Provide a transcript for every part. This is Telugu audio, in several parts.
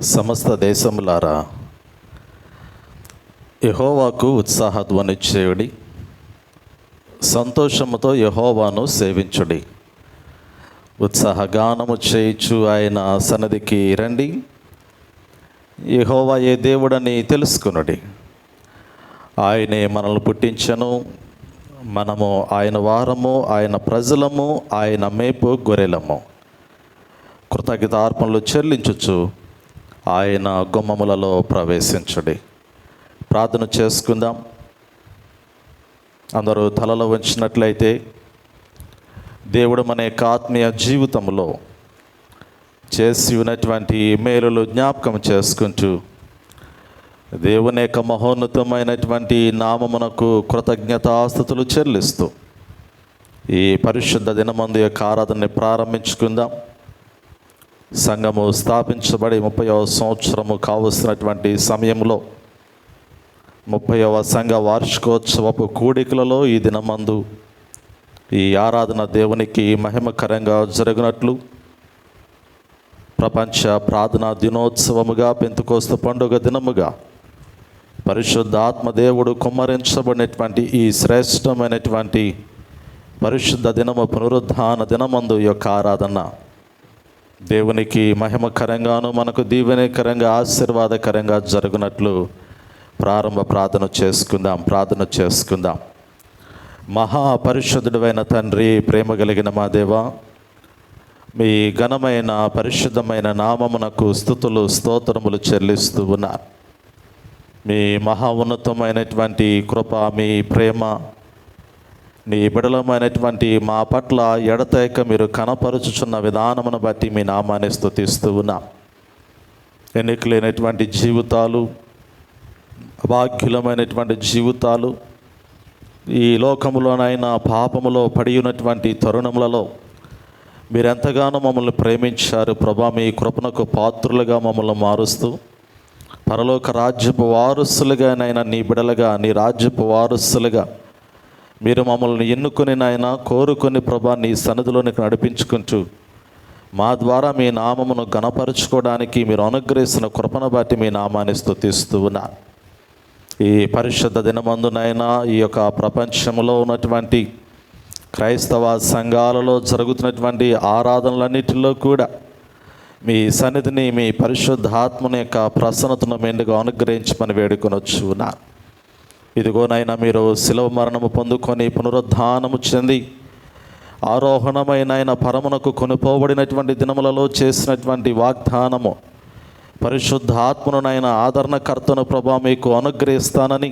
సమస్త దేశములారా యెహోవాకు ఉత్సాహధ్వని చేయుడి, సంతోషముతో యెహోవాను సేవించుడి. ఉత్సాహగానము చేయుచు ఆయన సన్నిధికి రండి. యెహోవా ఏ దేవుడని తెలుసుకొనుడి. ఆయనే మనల్ని పుట్టించెను, మనము ఆయన వారము, ఆయన ప్రజలము, ఆయన మేపు గొర్రెలము. కృతజ్ఞతార్పణలు చెల్లించుచు ఆయన గుమ్మములలో ప్రవేశించుడి. ప్రార్థన చేసుకుందాం. అందరూ తలలో వంచినట్లయితే దేవుడు మన యొక్క ఆత్మీయ జీవితంలో చేసి ఉన్నటువంటి మేలులు జ్ఞాపకం చేసుకుంటూ దేవుని యొక్క మహోన్నతమైనటువంటి నామమునకు కృతజ్ఞతాస్తుతులు చెల్లిస్తూ ఈ పరిశుద్ధ దినమందు యొక్క ఆరాధనని ప్రారంభించుకుందాం. సంఘము స్థాపించబడి 30వ సంవత్సరము కావలసినటువంటి సమయంలో 30వ సంఘ వార్షికోత్సవపు కూడికలలో ఈ దినమందు ఈ ఆరాధన దేవునికి మహిమకరంగా జరుగునట్లు ప్రపంచ ప్రార్థనా దినోత్సవముగా, పెంతెకోస్తు పండుగ దినముగా పరిశుద్ధ ఆత్మదేవుడు కుమ్మరించబడినటువంటి ఈ శ్రేష్టమైనటువంటి పరిశుద్ధ దినము పునరుద్ధాన దినమందు యొక్క ఆరాధన దేవునికి మహిమకరంగాను మనకు దీవెనకరంగా ఆశీర్వాదకరంగా జరుగునట్లు ప్రారంభ ప్రార్థన చేసుకుందాం. మహాపరిశుద్ధుడైన తండ్రి, ప్రేమ కలిగిన మా దేవా, మీ ఘనమైన పరిశుద్ధమైన నామమునకు స్తుతులు స్తోత్రములు చెల్లిస్తూ ఉన్నారు. మీ మహా ఉన్నతమైనటువంటి కృప, మీ ప్రేమ, నీ బిడలమైనటువంటి మా పట్ల ఎడతెగక మీరు కనపరుచుచున్న విధానమును బట్టి మీ నామాన్ని స్తుతిస్తూ ఉన్నాం. ఎన్నికలేనటువంటి జీవితాలు, అభాగ్యులమైనటువంటి జీవితాలు, ఈ లోకములోనైనా పాపములో పడి ఉన్నటువంటి తరుణములలో మీరెంతగానో మమ్మల్ని ప్రేమించారు ప్రభా. మీ కృపణకు పాత్రులుగా మమ్మల్ని మారుస్తూ పరలోక రాజ్యపు వారసులుగా నైనా నీ బిడలుగా, నీ రాజ్యపు వారసులుగా మీరు మమ్మల్ని ఎన్నుకొని నాయన కోరుకొని ప్రభా నీ సన్నిధిలోనికి నడిపించుకుంటూ మా ద్వారా మీ నామమును ఘనపరుచుకోవడానికి మీరు అనుగ్రహిస్తున్న కృపను బట్టి మీ నామాన్ని స్తుతిస్తూ ఉన్నారు. ఈ పరిశుద్ధ దినమందునైనా ఈ యొక్క ప్రపంచంలో ఉన్నటువంటి క్రైస్తవ సంఘాలలో జరుగుతున్నటువంటి ఆరాధనలన్నిటిలో కూడా మీ సన్నిధిని, మీ పరిశుద్ధాత్మని యొక్క ప్రసన్నతను మెండుగా అనుగ్రహించమని వేడుకొనొచ్చు ఉన్నారు. ఇదిగోనైనా మీరు శిలువ మరణము పొందుకొని పునరుద్ధానము చెంది ఆరోహణమైన పరమునకు కొనుపోబడినటువంటి దినములలో చేసినటువంటి వాగ్దానము, పరిశుద్ధాత్మనునైనా ఆదరణకర్తను ప్రభా మీకు అనుగ్రహిస్తానని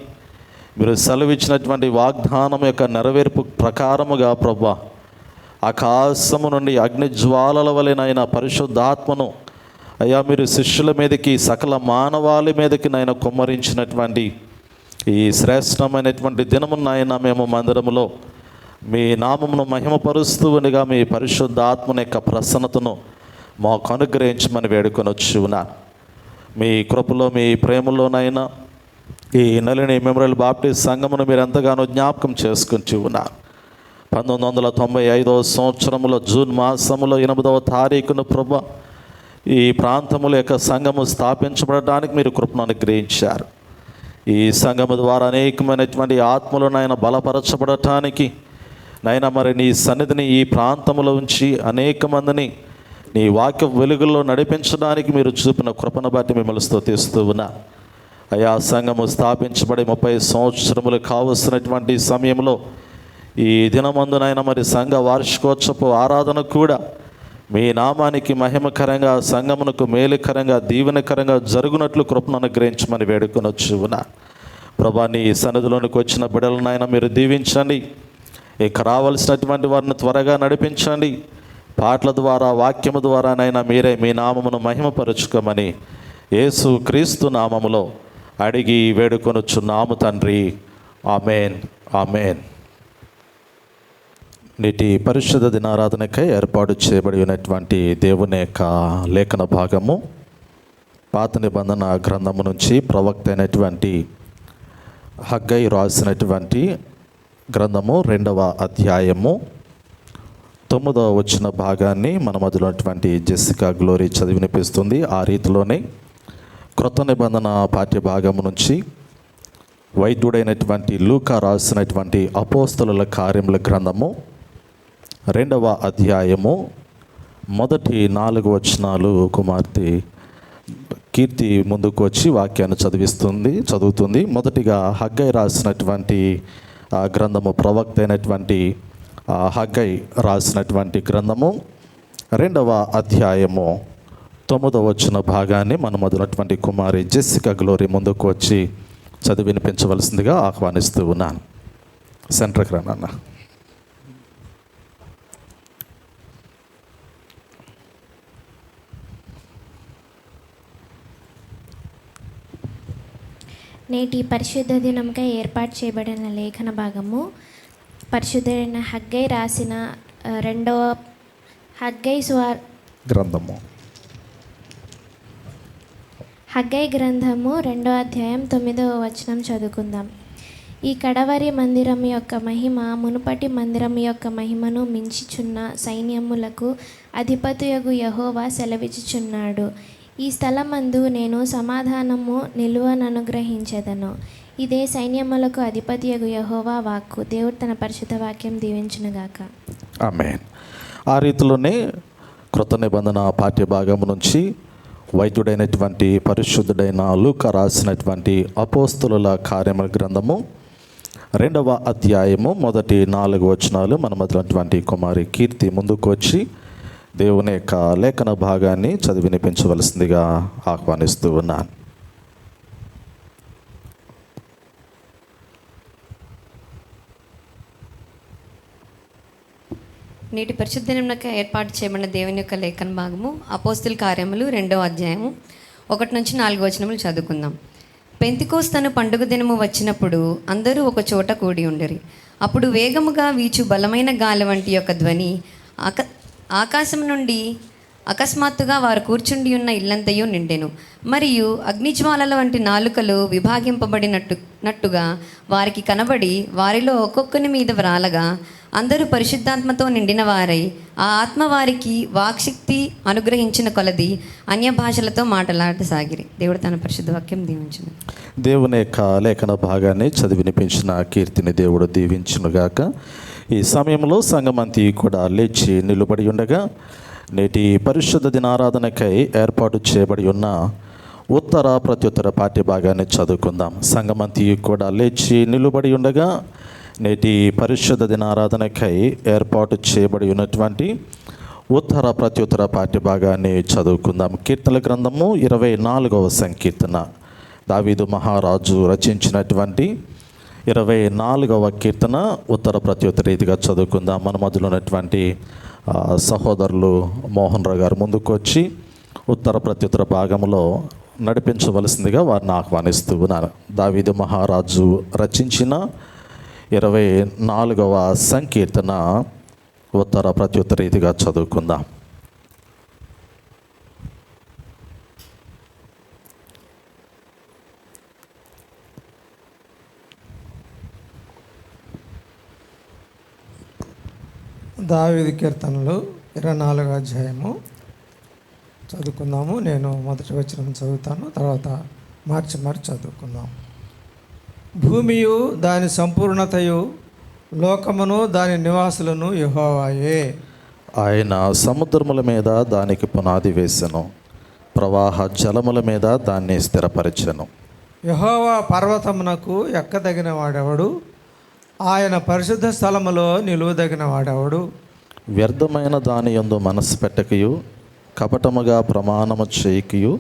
మీరు సెలవిచ్చినటువంటి వాగ్దానం యొక్క నెరవేర్పు ప్రకారముగా ప్రభా ఆకాశము నుండి అగ్నిజ్వాలల వలెనైనా పరిశుద్ధాత్మను అయ్యా మీరు శిష్యుల మీదకి, సకల మానవాళి మీదకి నైనా కుమ్మరించినటువంటి ఈ శ్రేష్టమైనటువంటి దినమునైనా మేము మందిరములో మీ నామమును మహిమపరుస్తూ ఉండగా మీ పరిశుద్ధాత్మని యొక్క ప్రసన్నతను మాకు అనుగ్రహించమని వేడుకొనొచ్చు ఉన్నాను. మీ కృపలో, మీ ప్రేమలోనైనా ఈ నలిని మెమోరియల్ బాప్టిస్ట్ సంఘమును మీరు ఎంతగానో జ్ఞాపకం చేసుకుంటూ ఉన్నారు. 1995వ సంవత్సరంలో జూన్ మాసములో 8వ తారీఖున ప్రభా ఈ ప్రాంతముల యొక్క సంఘము స్థాపించబడడానికి మీరు కృపను అనుగ్రహించారు. ఈ సంఘము ద్వారా అనేకమైనటువంటి ఆత్మలను బలపరచబడటానికి నైనా మరి నీ సన్నిధిని ఈ ప్రాంతంలో ఉంచి అనేక మందిని నీ వాక్య వెలుగుల్లో నడిపించడానికి మీరు చూపిన కృపను బట్టి మిమ్మల్ని స్తుతిస్తూ ఉన్నా. అయా సంఘము స్థాపించబడి 30 సంవత్సరములు కావలసినటువంటి సమయంలో ఈ దినమందునైనా మరి సంఘ వార్షికోత్సవ ఆరాధన కూడా మీ నామానికి మహిమకరంగా, సంఘమునకు మేలుకరంగా, దీవెనకరంగా జరుగునట్లు కృపను అనుగ్రహించమని వేడుకొనొచ్చు ఉన్నా. ప్రభా నీ సన్నిధిలోనికి వచ్చిన బిడ్డలనైనా మీరు దీవించండి. ఇక రావాల్సినటువంటి వారిని త్వరగా నడిపించండి. పాటల ద్వారా, వాక్యము ద్వారానైనా మీరే మీ నామమును మహిమపరచుకోమని యేసు క్రీస్తు నామములో అడిగి వేడుకొనొచ్చున్నాము తండ్రి. Amen, amen. నేటి పరిశుద్ధ దినారాధనకై ఏర్పాటు చేయబడి ఉన్నటువంటి దేవుని యొక్క లేఖన భాగము పాత నిబంధన గ్రంథము నుంచి ప్రవక్త అయినటువంటి హగ్గై రాసినటువంటి గ్రంథము 2వ అధ్యాయము 9వ భాగాన్ని మన మధ్యలో ఉన్నటువంటి జెసికా గ్లోరీ చదివి వినిపిస్తుంది. ఆ రీతిలోనే క్రొత్త నిబంధన పాఠ్య భాగము నుంచి వైద్యుడైనటువంటి లూకా రాసినటువంటి అపోస్తలుల కార్యముల గ్రంథము 2వ అధ్యాయము మొదటి 4 వచనాలు కుమార్తె కీర్తి ముందుకు వచ్చి వాక్యాన్ని చదువుతుంది. మొదటిగా హగ్గై రాసినటువంటి గ్రంథము, ప్రవక్త అయినటువంటి హగ్గై రాసినటువంటి గ్రంథము 2వ అధ్యాయము 9వ వచన భాగాన్ని మన మొదలైనటువంటి కుమారి జెస్సికా గ్లోరీ ముందుకు వచ్చి చదివి వినిపించవలసిందిగా ఆహ్వానిస్తూ ఉన్నాను. సెంటర్కి రానన్న. నేటి పరిశుద్ధ దినంకై ఏర్పాటు చేయబడిన లేఖన భాగము పరిశుద్ధుడైన హగ్గై రాసిన రెండవ హగ్గై గ్రంథము 2వ అధ్యాయం 9వ వచనం చదువుకుందాం. ఈ కడవరి మందిరం యొక్క మహిమ మునుపటి మందిరం యొక్క మహిమను మించిచున్న సైన్యములకు అధిపతియగు యెహోవా సెలవిచ్చుచున్నాడు. ఈ స్థలమందు నేను సమాధానము నిలువననుగ్రహించెదను. ఇదే సైన్యములకు అధిపతియగు యెహోవా వాక్కు. దేవుడు తన పరిశుద్ధ వాక్యం దీవించునుగాక. ఆమేన్. ఆ రీతిలోనే క్రొత్త నిబంధన పాఠ్య భాగం నుంచి వైద్యుడైనటువంటి పరిశుద్ధుడైన లూకా రాసినటువంటి అపోస్తలుల కార్యముల గ్రంథము 2వ అధ్యాయము మొదటి 4 వచనాలు మన మొదలైనటువంటి కుమారి కీర్తి ముందుకు వచ్చి దేవుని యొక్క లేఖన భాగాన్ని చదివి వినిపించవలసిందిగా ఆహ్వానిస్తూ ఉన్నాను. నేటి పరిశుద్ధనకు ఏర్పాటు చేయబడిన దేవుని యొక్క లేఖన భాగము అపోస్తల కార్యములు 2వ అధ్యాయము 1 నుంచి 4 వచనములు చదువుకుందాం. పెంతెకోస్తు పండుగ దినము వచ్చినప్పుడు అందరూ ఒక చోట కూడి ఉండిరి. అప్పుడు వేగముగా వీచు బలమైన గాలి వంటి యొక్క ధ్వని ఆకాశం నుండి అకస్మాత్తుగా వారు కూర్చుండి ఉన్న ఇల్లంతయు నిండెను. మరియు అగ్నిజ్వాలల వంటి నాలుకలు విభాగింపబడినట్టుగా వారికి కనబడి వారిలో ఒక్కొక్కని మీద వ్రాలగా అందరూ పరిశుద్ధాత్మతో నిండిన వారై ఆ ఆత్మ వారికి వాక్శక్తి అనుగ్రహించిన కొలది అన్య భాషలతో మాట్లాడసాగిరి. దేవుడు తన పరిశుద్ధ వాక్యం దీవించును. దేవుని యొక్క లేఖన భాగాన్ని చదివి వినిపించిన కీర్తిని దేవుడు దీవించునుగాక. ఈ సమయంలో సంఘమంతి కూడా లేచి నిలబడి ఉండగా నేటి పరిశుద్ధ దినారాధనకై ఏర్పాటు చేయబడి ఉన్న ఉత్తర ప్రత్యుత్తర పాఠ్య భాగాన్ని చదువుకుందాం. సంఘమంతి కూడా లేచి నిలబడి ఉండగా నేటి పరిశుద్ధ దినారాధనకై ఏర్పాటు చేయబడి ఉన్నటువంటి ఉత్తర ప్రత్యుత్తర పాఠ్య భాగాన్ని చదువుకుందాం. కీర్తనల గ్రంథము 24వ సంకీర్తన, దావీదు మహారాజు రచించినటువంటి 24వ కీర్తన ఉత్తర ప్రత్యుత్తర రీతిగా చదువుకుందాం. మన మధ్యలో ఉన్నటువంటి సహోదరులు మోహన్ రావు గారు ముందుకు వచ్చి ఉత్తర ప్రత్యుత్తర భాగంలో నడిపించవలసిందిగా వారిని ఆహ్వానిస్తూ ఉన్నారు. దావీదు మహారాజు రచించిన 24వ సంకీర్తన ఉత్తర ప్రత్యుత్తర రీతిగా చదువుకుందాం. దావీదు కీర్తనలు 24వ అధ్యాయము చదువుకుందాము. నేను మొదటి వచనం చదువుతాను, తర్వాత మార్చి చదువుకుందాం. భూమియు దాని సంపూర్ణతయు లోకమును దాని నివాసులను యెహోవాయే. ఆయన సముద్రముల మీద దానికి పునాది వేసెను, ప్రవాహ జలముల మీద దాన్ని స్థిరపరచెను. యెహోవా పర్వతమునకు ఎక్కదగిన వాడెవడు? ఆయన పరిశుద్ధ స్థలములో నిలువదగిన వాడెవడు? వ్యర్థమైన దాని యందు మనస్సు పెట్టకయు కపటముగా ప్రమాణము చేయకయు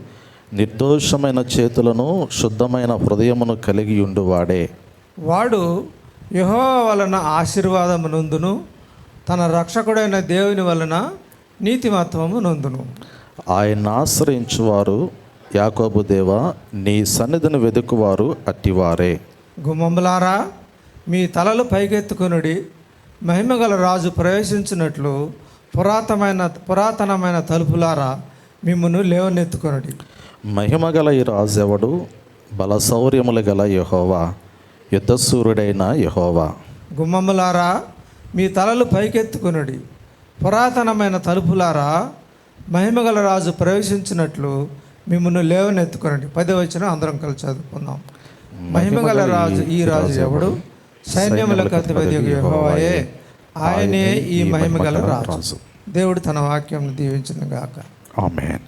నిర్దోషమైన చేతులను శుద్ధమైన హృదయమును కలిగి ఉండువాడే. వాడు యెహోవా వలన ఆశీర్వాదము నొందును, తన రక్షకుడైన దేవుని వలన నీతిమత్వము నొందును. ఆయన ఆశ్రయించువారు యాకోబు దేవా, నీ సన్నిధిని వెదుకువారు అట్టివారే. గుమ్మములారా, మీ తలలు పైకెత్తుకొనుడి, మహిమగల రాజు ప్రవేశించినట్లు పురాతనమైన తలుపులారా మిమ్మును లేవనెత్తుకొనుడి. మహిమగల ఈ రాజు ఎవడు? బలశౌర్యములు గల యెహోవా, యుద్ధశూరుడైన యెహోవా. గుమ్మములారా, మీ తలలు పైకెత్తుకొనుడి, పురాతనమైన తలుపులారా మహిమగల రాజు ప్రవేశించినట్లు మిమ్మల్ని లేవనెత్తుకొనండి. 10వ వచనం అందరం కలిసి చదువుకుందాం. మహిమగల రాజు ఈ రాజు ఎవడు? సైన్యములకు అధిపతి యెహోవాయే, ఆయనే ఈ మహిమగల రాజు. దేవుడు తన వాక్యం దీవించును గాక. ఆమేన్.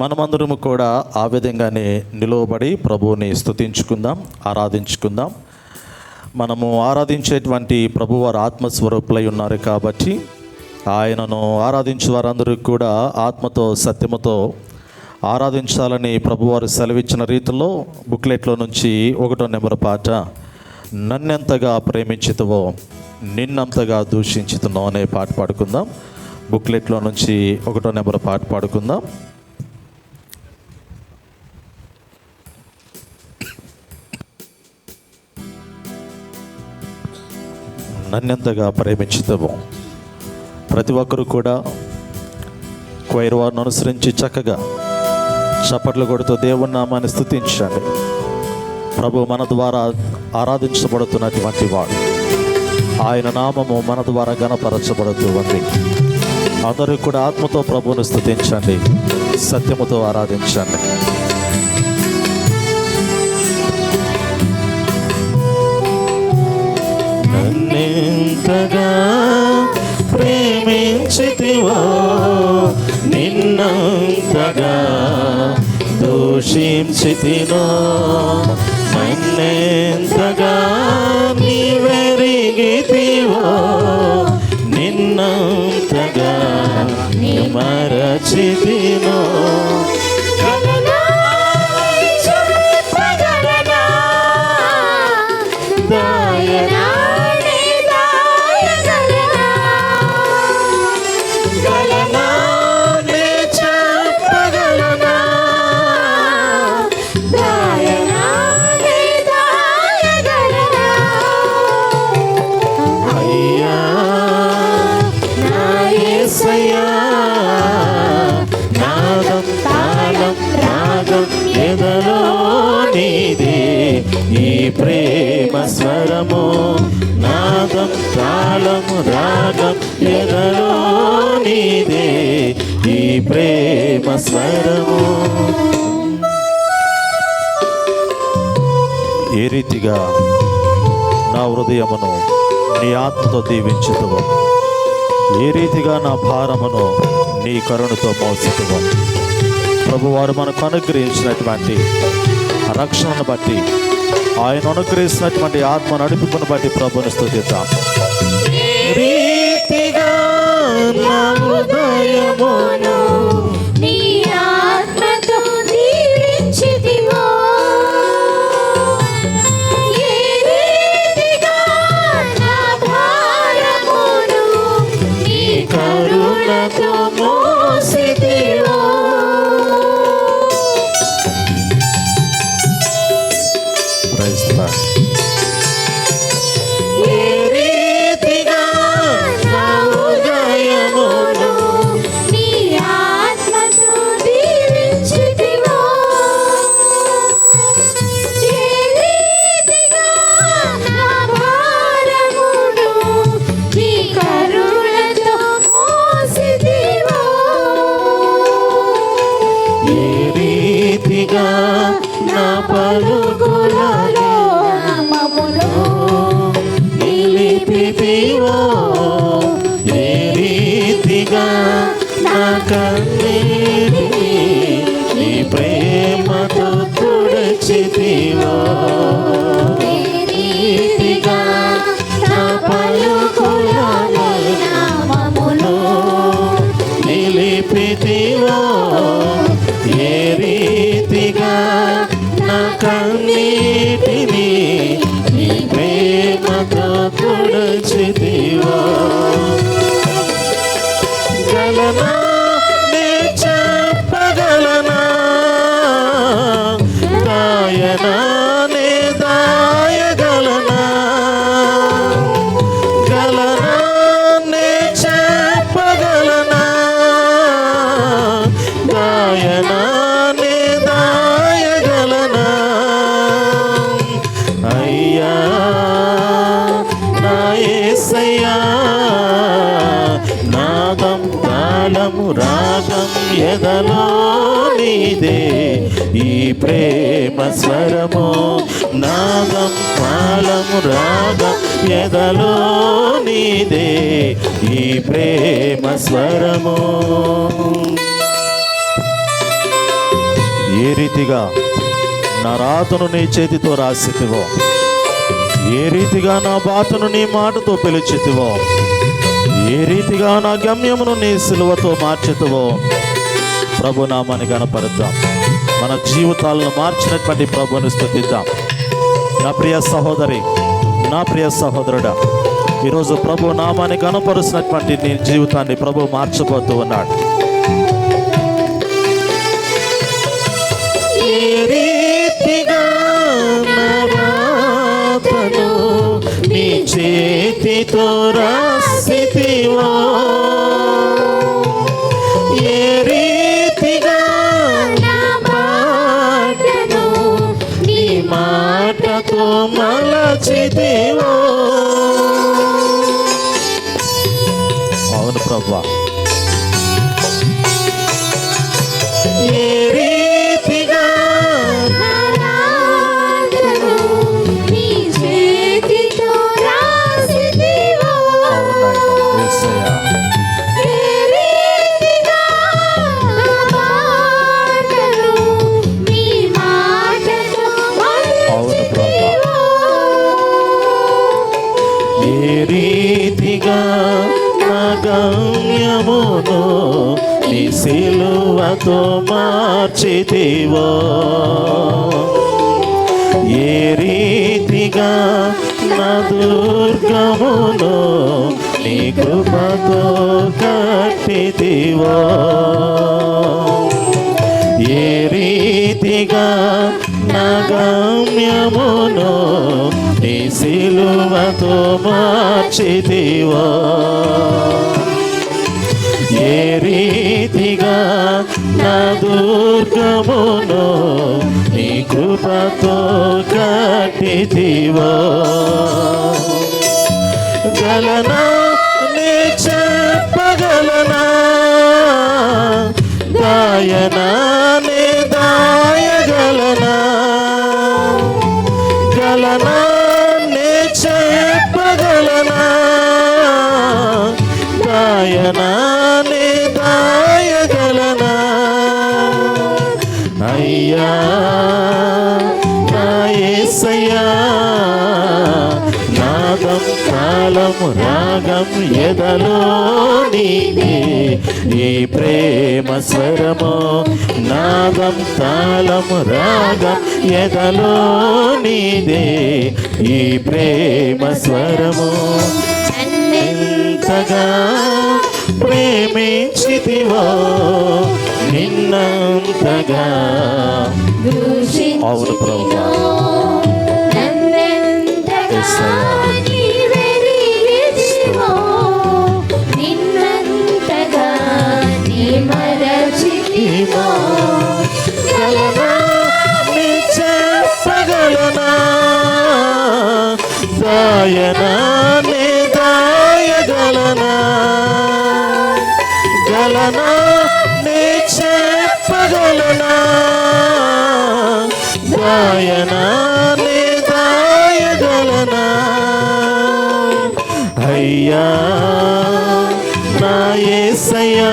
మనమందరము కూడా ఆ విధంగానే నిలువబడి ప్రభువుని స్తుతించుకుందాం, ఆరాధించుకుందాం. మనము ఆరాధించేటువంటి ప్రభువారు ఆత్మస్వరూపులై ఉన్నారు కాబట్టి ఆయనను ఆరాధించే వారందరూ కూడా ఆత్మతో సత్యముతో ఆరాధించాలని ప్రభువారు సెలవిచ్చిన రీతిలో బుక్లెట్లో నుంచి 1వ నెంబర్ పాట, నన్నెంతగా ప్రేమించితువో నిన్నంతగా దూషించుతున్నో అనే పాట పాడుకుందాం. బుక్లెట్లో నుంచి 1వ నెంబర్ పాట పాడుకుందాం. నన్నెంతగా ప్రేమించుతావో. ప్రతి ఒక్కరు కూడా క్వైర్ వారిని అనుసరించి చక్కగా చప్పట్లు కొడుతూ దేవుని నామాన్ని స్తుతించండి. ప్రభు మన ద్వారా ఆరాధించబడుతున్నటువంటి వాడు, ఆయన నామము మన ద్వారా గణపరచబడుతూ ఉంది. అందరూ కూడా ఆత్మతో ప్రభువును స్తుతించండి, సత్యముతో ఆరాధించండి. నన్నెంతగా ప్రేమించితివో నిన్నంతగా దూషించితినో, నన్నెంతగా నీవెరిగితివో నిన్నంతగా మరచితినో. ఈ ప్రేమ స్వరము నాదం తాళము రాగం ఎదలో నీదే, ఈ ప్రేమ స్వరము. ఏ రీతిగా నా హృదయమును నీ ఆత్మతో దీవించుతువో, ఏ రీతిగా నా భారమును నీ కరుణతో మోసుతువో. ప్రభువారు మనకు అనుగ్రహించినటువంటి రక్షణను బట్టి, ఆయన అనుగ్రహించినటువంటి ఆత్మ నడిపింపును బట్టి ప్రభుని స్తుతిద్దాం. రీతిగా నా హృదయమును నీ ఆత్మతో దీవించితివో, ఏ రీతిగా నా భారమును నీ కరుణతో మోసితివో. ఏ రీతిగా నా హృదయమును నీ ఆత్మతో దీవించితివో, ఏ రీతిగా నా భారమును నీ కరుణతో మోసితివో. ఏ రీతిగా నా పలుకులలో నామములో నిలిపితివో, ఏ రీతిగా నా కన్నీటిని నీ ప్రేమతో తుడిచితివో, ఏ రీతిగా నా పలుకులలో నామములో నిలిపితివో, ఏ రీతిగా నా కన్నీటిని నీ ప్రేమతో తుడిచితివో. గలనా నే చెప్పగలనా, దాయనా నే దాయగలనా, గలనా నే చెప్పగలనా, దాయనా నే దాయగలనా. అయ్యా నా యేసయ్యా, నాదం తాళము రాగం ఎదలో నీదే ఈ ప్రేమ స్వరము, నాదం తాళము రాగం ఎదలో నీదే ఈ ప్రేమ స్వరము. ఏ రీతిగా నా రాతను నీ చేతితో రాసితివో, ఏ రీతిగా నా బాతను నీ మాటతో పిలిచితివో, ఏ రీతిగా నా గమ్యమును నీ సిలువతో మార్చితివో, ప్రభు నామాన్ని కనపరుద్దాం. మన జీవితాలను మార్చినటువంటి ప్రభుని స్తుతిద్దాం. నా ప్రియ సహోదరి, నా ప్రియ సహోదరుడా, ఈరోజు ప్రభు నామాన్ని కనపరుస్తున్నటువంటి నీ జీవితాన్ని ప్రభు మార్చబోతూ ఉన్నాడు. ఏ రీతిగా నా రాతను నీ చేతితో రాసితివో, ఏ రీతిగా నా మాటను నీ మాటతో మలచితివో. అవును ప్రభువా, ఏ రీతిగా నీ చేతితో రాసితివో, యేసయ్యా, ఏ రీతిగా నా మాటను నీ మాటతో అవును ప్రభువా, ఏ రీతిగా నా గమ్యమును నీ సిలువతో మార్చితివో, ఏ రీతిగా నా దుర్గమును నీ కృపతో కట్టితివో, ఏ రీతిగా నా గమ్యమును నీ సిలువతో మార్చితివో, ఏ రీతిగా నా దుర్గమును నీ కృపతో కట్టితివో. గలనా నే చెప్పగలనా, దాయనా నే దాయగలనా, గలనా నే చెప్పగలనా, దాయనా నే దాయగలనా. అయ్యా నా యేసయ్యా, నాదం తాళము రాగం ఎదలో నీదే ఈ ప్రేమ స్వరము, నాదం తాళము రాగం ఎదలో నీదే ఈ ప్రేమ స్వరము. ఎంతగా ప్రేమించితివో నిన్నంతగా. అవును ప్రభువా, యేసయ్యా, నిన్నంతగా నీ మరచితివో, గలనా నీ చెప్పగలనా, దాయనా నీ దాయగలనా, గలనా నీ చెప్పగలనా, దాయనా నీ దాయగలనా. అయ్యా నా యేసయ్యా,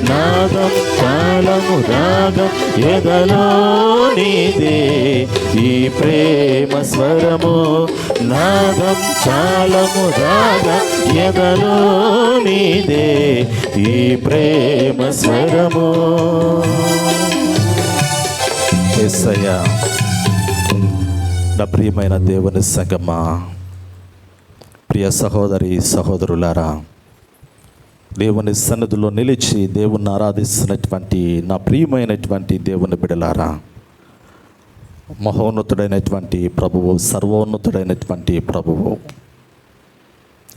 నాదం తాళము రాగం ఎదలో నీదే ఈ ప్రేమ స్వరము, నాదం తాళము రాగం ఎదలో నీదే ఈ ప్రేమ స్వరము. యేసయ్యా, నా ప్రియమైన దేవుని సంగమా, ప్రియ సహోదరి సహోదరులారా, దేవుని సన్నిధిలో నిలిచి దేవుణ్ణి ఆరాధిస్తున్నటువంటి నా ప్రియమైనటువంటి దేవుని బిడలారా, మహోన్నతుడైనటువంటి ప్రభువు, సర్వోన్నతుడైనటువంటి ప్రభువు,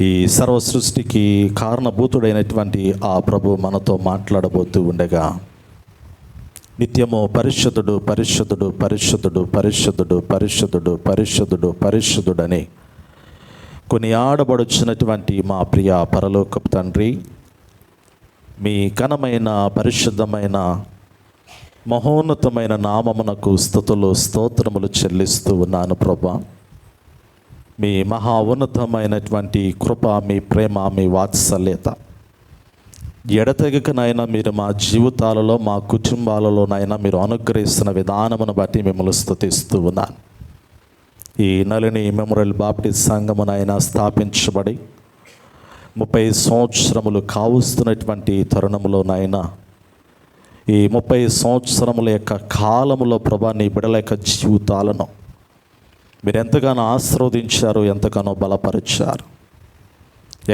ఈ సర్వ సృష్టికి కారణభూతుడైనటువంటి ఆ ప్రభు మనతో మాట్లాడబోతూ ఉండగా, నిత్యము పరిశుద్ధుడు పరిశుద్ధుడు పరిశుద్ధుడు పరిశుద్ధుడు పరిశుద్ధుడు పరిశుద్ధుడు పరిశుద్ధుడని కొన్ని ఆడబడుచున్నటువంటి మా ప్రియ పరలోకపు తండ్రి, మీ ఘనమైన పరిశుద్ధమైన మహోన్నతమైన నామమునకు స్తుతులు స్తోత్రములు చెల్లిస్తూ ఉన్నాను ప్రభా. మీ మహా ఉన్నతమైనటువంటి కృప, మీ ప్రేమ, మీ వాత్సల్యత ఎడతెగకనైనా మీరు మా జీవితాలలో, మా కుటుంబాలలోనైనా మీరు అనుగ్రహిస్తున్న విధానమును బట్టి మిమ్మల్ని స్తుతిస్తూ ఉన్నాను. ఈ నలిని మెమోరియల్ బాప్టిస్ట్ సంఘమునైనా స్థాపించబడి 30 సంవత్సరములు కావస్తున్నటువంటి తరుణంలోనైనా ఈ 30 సంవత్సరముల యొక్క కాలములో ప్రభా నీ బిడ్డల యొక్క జీవితాలను మీరు ఎంతగానో ఆశీర్వదించారు, ఎంతగానో బలపరిచారు.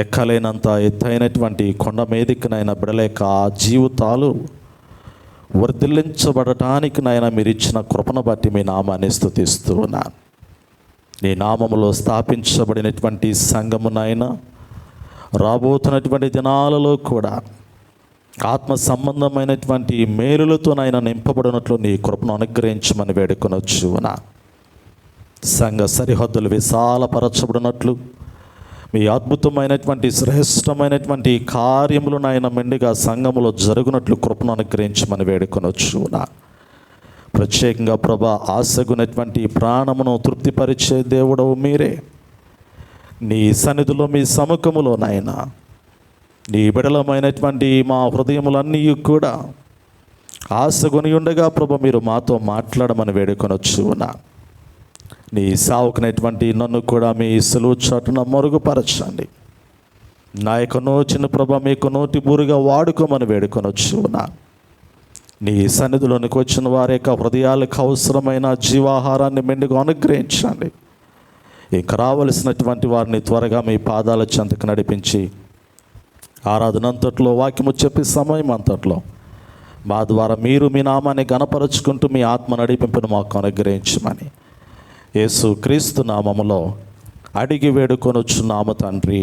ఎక్కలేనంత ఎత్తైనటువంటి కొండ మీదకినైనా బిడ్డల యొక్క జీవితాలు వర్ధిల్లించబడటానికినైనా మీరు ఇచ్చిన కృపను బట్టి మీ నామాన్ని స్తుతిస్తూ ఉన్నాను. నీ నామములో స్థాపించబడినటువంటి సంఘమునైనా రాబోతున్నటువంటి దినాలలో కూడా ఆత్మ సంబంధమైనటువంటి మేలులతోనైనా నింపబడినట్లు నీ కృపను అనుగ్రహించమని వేడుకొనొచ్చు ఉన్నాను. సంఘ సరిహద్దులు విశాలపరచబడినట్లు మీ అద్భుతమైనటువంటి శ్రేష్టమైనటువంటి కార్యములనైనా మెండుగా సంఘములో జరుగునట్లు కృపను అనుగ్రహించమని వేడుకొనొచ్చు. ప్రత్యేకంగా ప్రభా ఆశగునటువంటి ప్రాణమును తృప్తిపరిచే దేవుడవు మీరే. నీ సన్నిధిలో, మీ సముఖములోనైనా నీ బిడలమైనటువంటి మా హృదయములన్నీ కూడా ఆశగుని ఉండగా ప్రభా మీరు మాతో మాట్లాడమని వేడుకొనొచ్చు. నీ సావుకునేటువంటి నన్ను కూడా మీ సులువు చాటున మరుగుపరచండి. నా యొక్క నోచిన ప్రభ మీకు నోటి బూరుగా వాడుకోమని వేడుకొనొచ్చు. నీ సన్నిధిలోనికి వచ్చిన వారి యొక్క హృదయాలకు అవసరమైన జీవాహారాన్ని మెండుగా అనుగ్రహించండి. ఇక రావలసినటువంటి వారిని త్వరగా మీ పాదాల చెంతకు నడిపించి ఆరాధనంతట్లో, వాక్యము చెప్పే సమయం అంతట్లో మా ద్వారా మీరు మీ నామాన్ని గణపరుచుకుంటూ మీ ఆత్మ నడిపింపును మాకు అనుగ్రహించమని యేసు క్రీస్తు నామములో అడిగి వేడుకొనొచ్చున్నాము తండ్రి.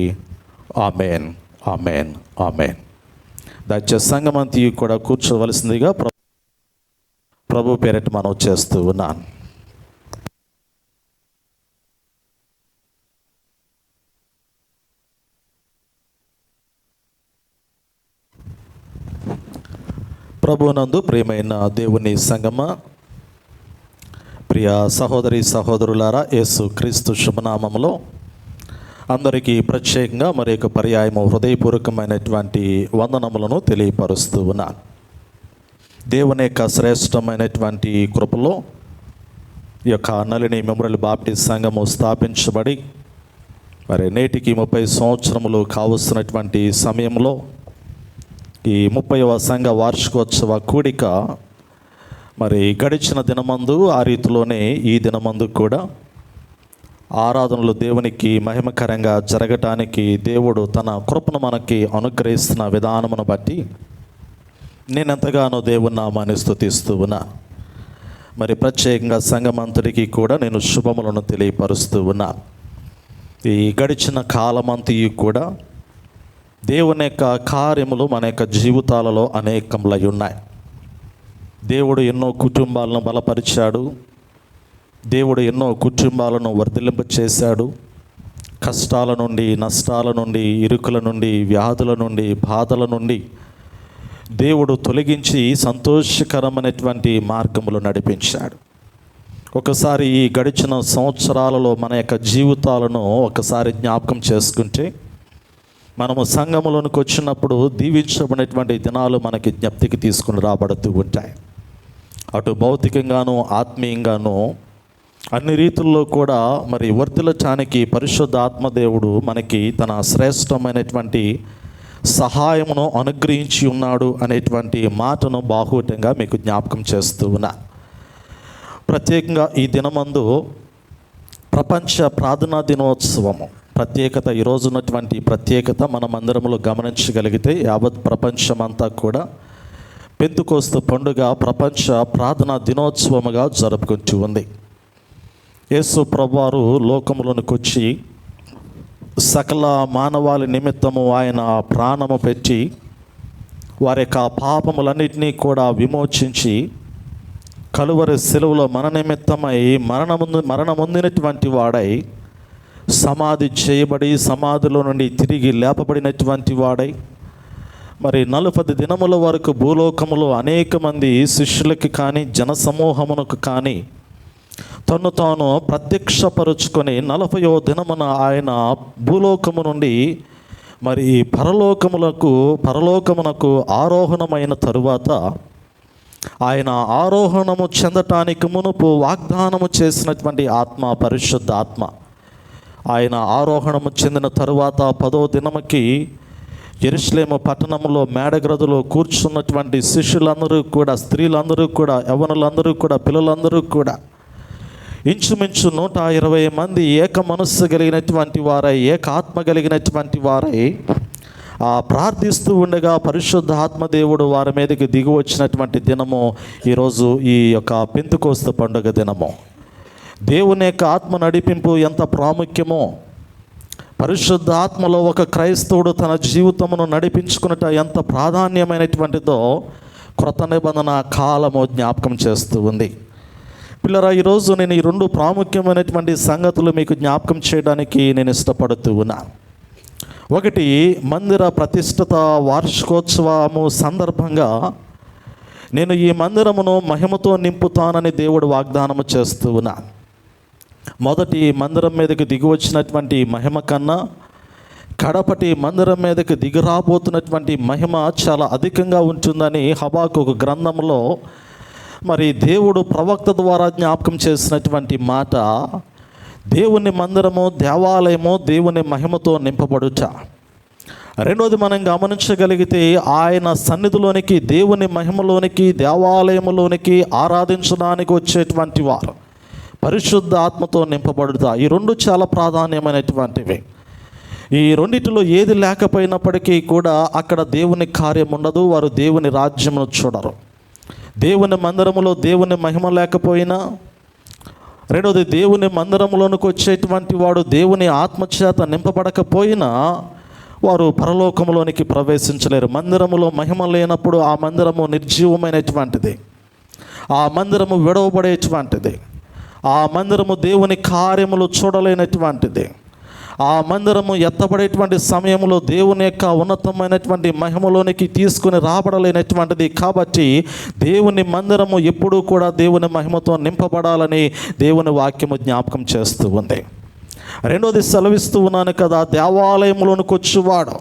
Amen, amen, amen. దయచేసి సంఘమంతి కూడా కూర్చోవలసిందిగా ప్రభు పేరట మనం చేస్తూ ఉన్నాను. ప్రభునందు ప్రియమైన దేవుని సంగమా, ప్రియ సహోదరి సహోదరులారా, యేసు క్రీస్తు శుభనామములో అందరికీ ప్రత్యేకంగా మరి యొక్క పర్యాయము హృదయపూర్వకమైనటువంటి వందనములను తెలియపరుస్తూ ఉన్నాను. దేవుని యొక్క శ్రేష్టమైనటువంటి కృపలో ఈ యొక్క నలిని మెమోరియల్ బాప్టిస్ట్ సంఘము స్థాపించబడి మరి నేటికి 30 సంవత్సరములు కావస్తున్నటువంటి సమయంలో ఈ 30వ సంఘ వార్షికోత్సవ కూడిక మరి గడిచిన దినమందు ఆ రీతిలోనే ఈ దినమందు కూడా ఆరాధనలు దేవునికి మహిమకరంగా జరగటానికి దేవుడు తన కృపను మనకి అనుగ్రహిస్తున్న విధానమును బట్టి నేను ఎంతగానో దేవుని నామాన్ని స్తుతిస్తూ ఉన్నా. మరి ప్రత్యేకంగా సంఘమంతటికి కూడా నేను శుభములను తెలియపరుస్తూ ఉన్నా. ఈ గడిచిన కాలమంతయు కూడా దేవుని యొక్క కార్యములు మన యొక్క జీవితాలలో అనేకములై ఉన్నాయి. దేవుడు ఎన్నో కుటుంబాలను బలపరిచాడు. దేవుడు ఎన్నో కుటుంబాలను వర్ధిల్లింప చేశాడు. కష్టాల నుండి, నష్టాల నుండి, ఇరుకుల నుండి, వ్యాధుల నుండి, బాధల నుండి దేవుడు తొలగించి సంతోషకరమైనటువంటి మార్గములు నడిపించాడు. ఒకసారి ఈ గడిచిన సంవత్సరాలలో మన యొక్క జీవితాలను ఒకసారి జ్ఞాపకం చేసుకుంటే మనము సంఘములోనికి వచ్చినప్పుడు దీవించబడినటువంటి దినాలు మనకి జ్ఞప్తికి తీసుకుని రాబడుతూ ఉంటాయి. అటు భౌతికంగాను, ఆత్మీయంగాను అన్ని రీతుల్లో కూడా మరి వర్ధిల్లటానికి పరిశుద్ధ ఆత్మదేవుడు మనకి తన శ్రేష్టమైనటువంటి సహాయమును అనుగ్రహించి ఉన్నాడు అనేటువంటి మాటను బాహుటంగా మీకు జ్ఞాపకం చేస్తూ ఉన్నా. ప్రత్యేకంగా ఈ దినమందు ప్రపంచ ప్రార్థనా దినోత్సవము ప్రత్యేకత, ఈరోజు ఉన్నటువంటి ప్రత్యేకత మనమందరములో గమనించగలిగితే యావత్ ప్రపంచమంతా కూడా పెంతెకోస్తు పండుగ ప్రపంచ ప్రార్థనా దినోత్సవముగా జరుపుకుంటూ ఉంది. యేసు ప్రభువారు లోకములోనికి వచ్చి సకల మానవాళి నిమిత్తము ఆయన ప్రాణము పెట్టి వారి యొక్క పాపములన్నిటినీ కూడా విమోచించి కలువరి శిలువలో మన నిమిత్తమై మరణమొందినటువంటి వాడై సమాధి చేయబడి సమాధిలో నుండి తిరిగి లేపబడినటువంటి వాడై మరి 40 దినముల వరకు భూలోకములో అనేక మంది శిష్యులకి కానీ జనసమూహమునకు కానీ తను తాను ప్రత్యక్షపరుచుకొని 40వ దినమున ఆయన భూలోకము నుండి మరి పరలోకమునకు ఆరోహణమైన తరువాత ఆయన ఆరోహణము చెందటానికి మునుపు వాగ్దానము చేసినటువంటి ఆత్మ, పరిశుద్ధ ఆత్మ, ఆయన ఆరోహణము చెందిన తరువాత 10వ దినముకి యెరూషలేము పట్టణంలో మేడగ్రదులో కూర్చున్నటువంటి శిష్యులందరూ కూడా, స్త్రీలందరూ కూడా, యవ్వనులందరూ కూడా, పిల్లలందరూ కూడా ఇంచుమించు 120 మంది ఏక మనస్సు కలిగినటువంటి వారై, ఏక ఆత్మ కలిగినటువంటి వారై ప్రార్థిస్తూ ఉండగా పరిశుద్ధ ఆత్మదేవుడు వారి మీదకి దిగి వచ్చినటువంటి దినము ఈరోజు ఈ యొక్క పెంతెకోస్తు పండుగ దినము. దేవుని యొక్క ఆత్మ నడిపింపు ఎంత ప్రాముఖ్యమో, పరిశుద్ధ ఆత్మలో ఒక క్రైస్తవుడు తన జీవితమును నడిపించుకున్నట ఎంత ప్రాధాన్యమైనటువంటిదో క్రొత్త నిబంధన కాలము జ్ఞాపకం చేస్తూ ఉంది. పిల్లరా, ఈరోజు నేను ఈ 2 ప్రాముఖ్యమైనటువంటి సంగతులు మీకు జ్ఞాపకం చేయడానికి నేను ఇష్టపడుతూ ఉన్నాను. ఒకటి, మందిర ప్రతిష్ఠిత వార్షికోత్సవము సందర్భంగా నేను ఈ మందిరమును మహిమతో నింపుతానని దేవుడు వాగ్దానము చేస్తూ ఉన్నాను. మొదటి మందిరం మీదకి దిగి వచ్చినటువంటి మహిమ కన్నా కడపటి మందిరం మీదకి దిగి రాబోతున్నటువంటి మహిమ చాలా అధికంగా ఉంటుందని హబక్కూకు గ్రంథంలో మరి దేవుడు ప్రవక్త ద్వారా జ్ఞాపకం చేసినటువంటి మాట. దేవుని మందిరము, దేవాలయము దేవుని మహిమతో నింపబడుట. రెండోది, మనం గమనించగలిగితే ఆయన సన్నిధిలోనికి, దేవుని మహిమలోనికి, దేవాలయములోనికి ఆరాధించడానికి వచ్చేటువంటి వారు పరిశుద్ధ ఆత్మతో నింపబడుట. ఈ 2 చాలా ప్రాధాన్యమైనటువంటివి. ఈ రెండిటిలో ఏది లేకపోయినప్పటికీ కూడా అక్కడ దేవుని కార్యం ఉండదు, వారు దేవుని రాజ్యమును చూడరు. దేవుని మందిరములో దేవుని మహిమ లేకపోయినా, రెండోది దేవుని మందిరములోనికి వచ్చేటువంటి వాడు దేవుని ఆత్మచేత నింపబడకపోయినా వారు పరలోకములోనికి ప్రవేశించలేరు. మందిరములో మహిమ లేనప్పుడు ఆ మందిరము నిర్జీవమైనటువంటిది, ఆ మందిరము విడవబడేటువంటిది, ఆ మందిరము దేవుని కార్యములు చూడలేనటువంటిది, ఆ మందిరము ఎత్తబడేటువంటి సమయంలో దేవుని యొక్క ఉన్నతమైనటువంటి మహిమలోనికి తీసుకుని రాబడలేనటువంటిది. కాబట్టి దేవుని మందిరము ఎప్పుడూ కూడా దేవుని మహిమతో నింపబడాలని దేవుని వాక్యము జ్ఞాపకం చేస్తూ ఉంది. రెండోది సెలవిస్తూ ఉన్నాను కదా, దేవాలయంలోనికి వచ్చేవాడు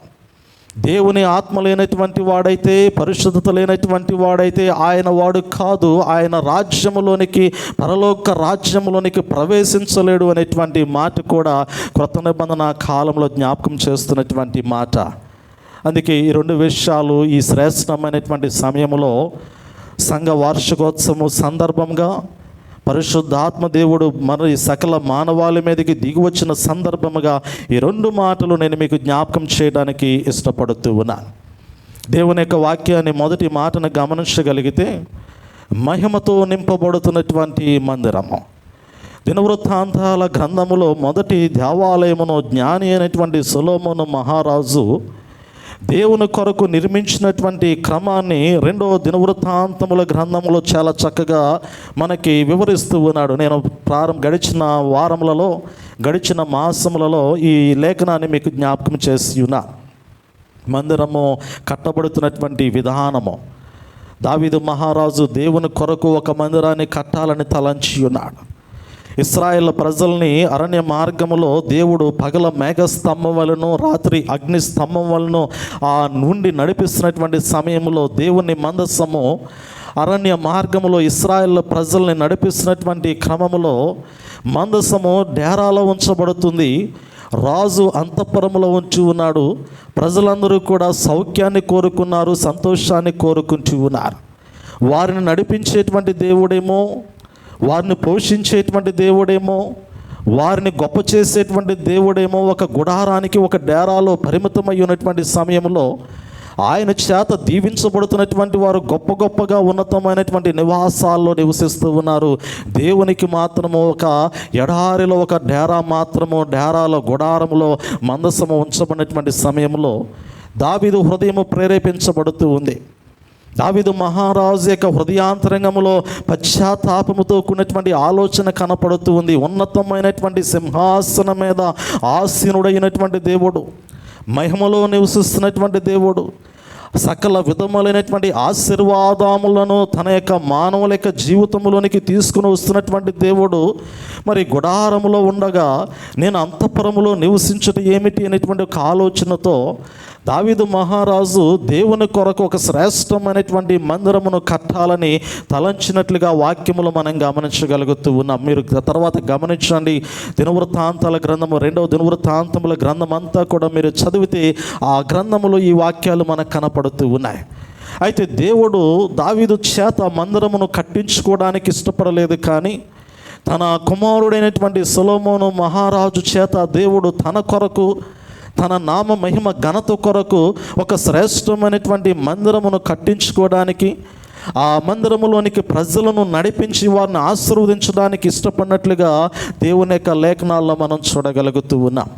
దేవుని ఆత్మ లేనటువంటి వాడైతే, పరిశుద్ధత లేనటువంటి వాడైతే ఆయన వాడు కాదు, ఆయన రాజ్యములోనికి, పరలోక రాజ్యములోనికి ప్రవేశించలేడు అనేటువంటి మాట కూడా క్రొత్త నిబంధన కాలంలో జ్ఞాపకం చేస్తున్నటువంటి మాట. అందుకే ఈ 2 విషయాలు ఈ శ్రేష్టమైనటువంటి సమయంలో సంఘ వార్షికోత్సవం సందర్భంగా పరిశుద్ధాత్మ దేవుడు మరి సకల మానవాళి మీదకి దిగి వచ్చిన సందర్భముగా ఈ 2 మాటలు నేను మీకు జ్ఞాపకం చేయడానికి ఇష్టపడుతూ ఉన్నాను. దేవుని యొక్క వాక్యాన్ని మొదటి మాటను గమనించగలిగితే, మహిమతో నింపబడుతున్నటువంటి మందిరము. దినవృత్తాంతాల గ్రంథములో మొదటి దేవాలయమును జ్ఞాని అయినటువంటి సొలొమోను మహారాజు దేవుని కొరకు నిర్మించినటువంటి క్రమాన్ని 2వ దినవృత్తాంతముల గ్రంథంలో చాలా చక్కగా మనకి వివరిస్తూ ఉన్నాడు. నేను గడిచిన వారములలో, గడిచిన మాసములలో ఈ లేఖనాన్ని మీకు జ్ఞాపకం చేసి ఉన్నా. మందిరము కట్టబడుతున్నటువంటి విధానము, దావీదు మహారాజు దేవుని కొరకు ఒక మందిరాన్ని కట్టాలని తలంచి ఉన్నాడు. ఇశ్రాయేల్ ప్రజల్ని అరణ్య మార్గములో దేవుడు పగల మేఘస్తంభం వలన, రాత్రి అగ్ని స్తంభం వలన ఆ నుండి నడిపిస్తున్నటువంటి సమయంలో దేవుని మందసము అరణ్య మార్గములో ఇశ్రాయేల్ ప్రజల్ని నడిపిస్తున్నటువంటి క్రమములో మందసము డేరాలో ఉంచబడుతుంది. రాజు అంతఃపురములో ఉంచి ఉన్నాడు. ప్రజలందరూ కూడా సౌఖ్యాన్ని కోరుకున్నారు, సంతోషాన్ని కోరుకుంటూ ఉన్నారు. వారిని నడిపించేటువంటి దేవుడేమో, వారిని పోషించేటువంటి దేవుడేమో, వారిని గొప్ప చేసేటువంటి దేవుడేమో ఒక గుడారానికి, ఒక డేరాలో పరిమితమై ఉన్నటువంటి సమయంలో ఆయన చేత దీవించబడుతున్నటువంటి వారు గొప్ప గొప్పగా ఉన్నతమైనటువంటి నివాసాల్లో నివసిస్తూ ఉన్నారు. దేవునికి మాత్రము ఒక ఎడారిలో ఒక డేరా మాత్రము, డేరాలో గుడారములో మందసము ఉంచబడినటువంటి సమయంలో దావీదు హృదయము ప్రేరేపించబడుతూ ఉంది. దావీదు మహారాజు యొక్క హృదయాంతరంగంలో పశ్చాత్తాపముతో కూడినటువంటి ఆలోచన కనపడుతూ ఉంది. ఉన్నతమైనటువంటి సింహాసనం మీద ఆసీనుడైనటువంటి దేవుడు, మహిమలో నివసిస్తున్నటువంటి దేవుడు, సకల విధములైనటువంటి ఆశీర్వాదములను తన యొక్క మానవుల యొక్క జీవితంలోనికి తీసుకుని వస్తున్నటువంటి దేవుడు మరి గుడారములో ఉండగా నేను అంతఃపురములో నివసించుట ఏమిటి అనేటువంటి ఒక ఆలోచనతో దావీదు మహారాజు దేవుని కొరకు ఒక శ్రేష్టమైనటువంటి మందిరమును కట్టాలని తలంచినట్లుగా వాక్యములు మనం గమనించగలుగుతూ ఉన్నాం. మీరు తర్వాత గమనించండి, దినవృత్తాంతాల గ్రంథము 2వ దినవృత్తాంతముల గ్రంథం అంతా కూడా మీరు చదివితే ఆ గ్రంథములో ఈ వాక్యాలు మనకు కనపడుతూ ఉన్నాయి. అయితే దేవుడు దావీదు చేత మందిరమును కట్టించుకోవడానికి ఇష్టపడలేదు, కానీ తన కుమారుడైనటువంటి సొలొమోను మహారాజు చేత దేవుడు తన కొరకు, తన నామ మహిమ ఘనత కొరకు ఒక శ్రేష్టమైనటువంటి మందిరమును కట్టించుకోవడానికి, ఆ మందిరములోనికి ప్రజలను నడిపించి వారిని ఆశీర్వదించడానికి ఇష్టపడినట్లుగా దేవుని యొక్క లేఖనాల్లో మనం చూడగలుగుతూ ఉన్నాం.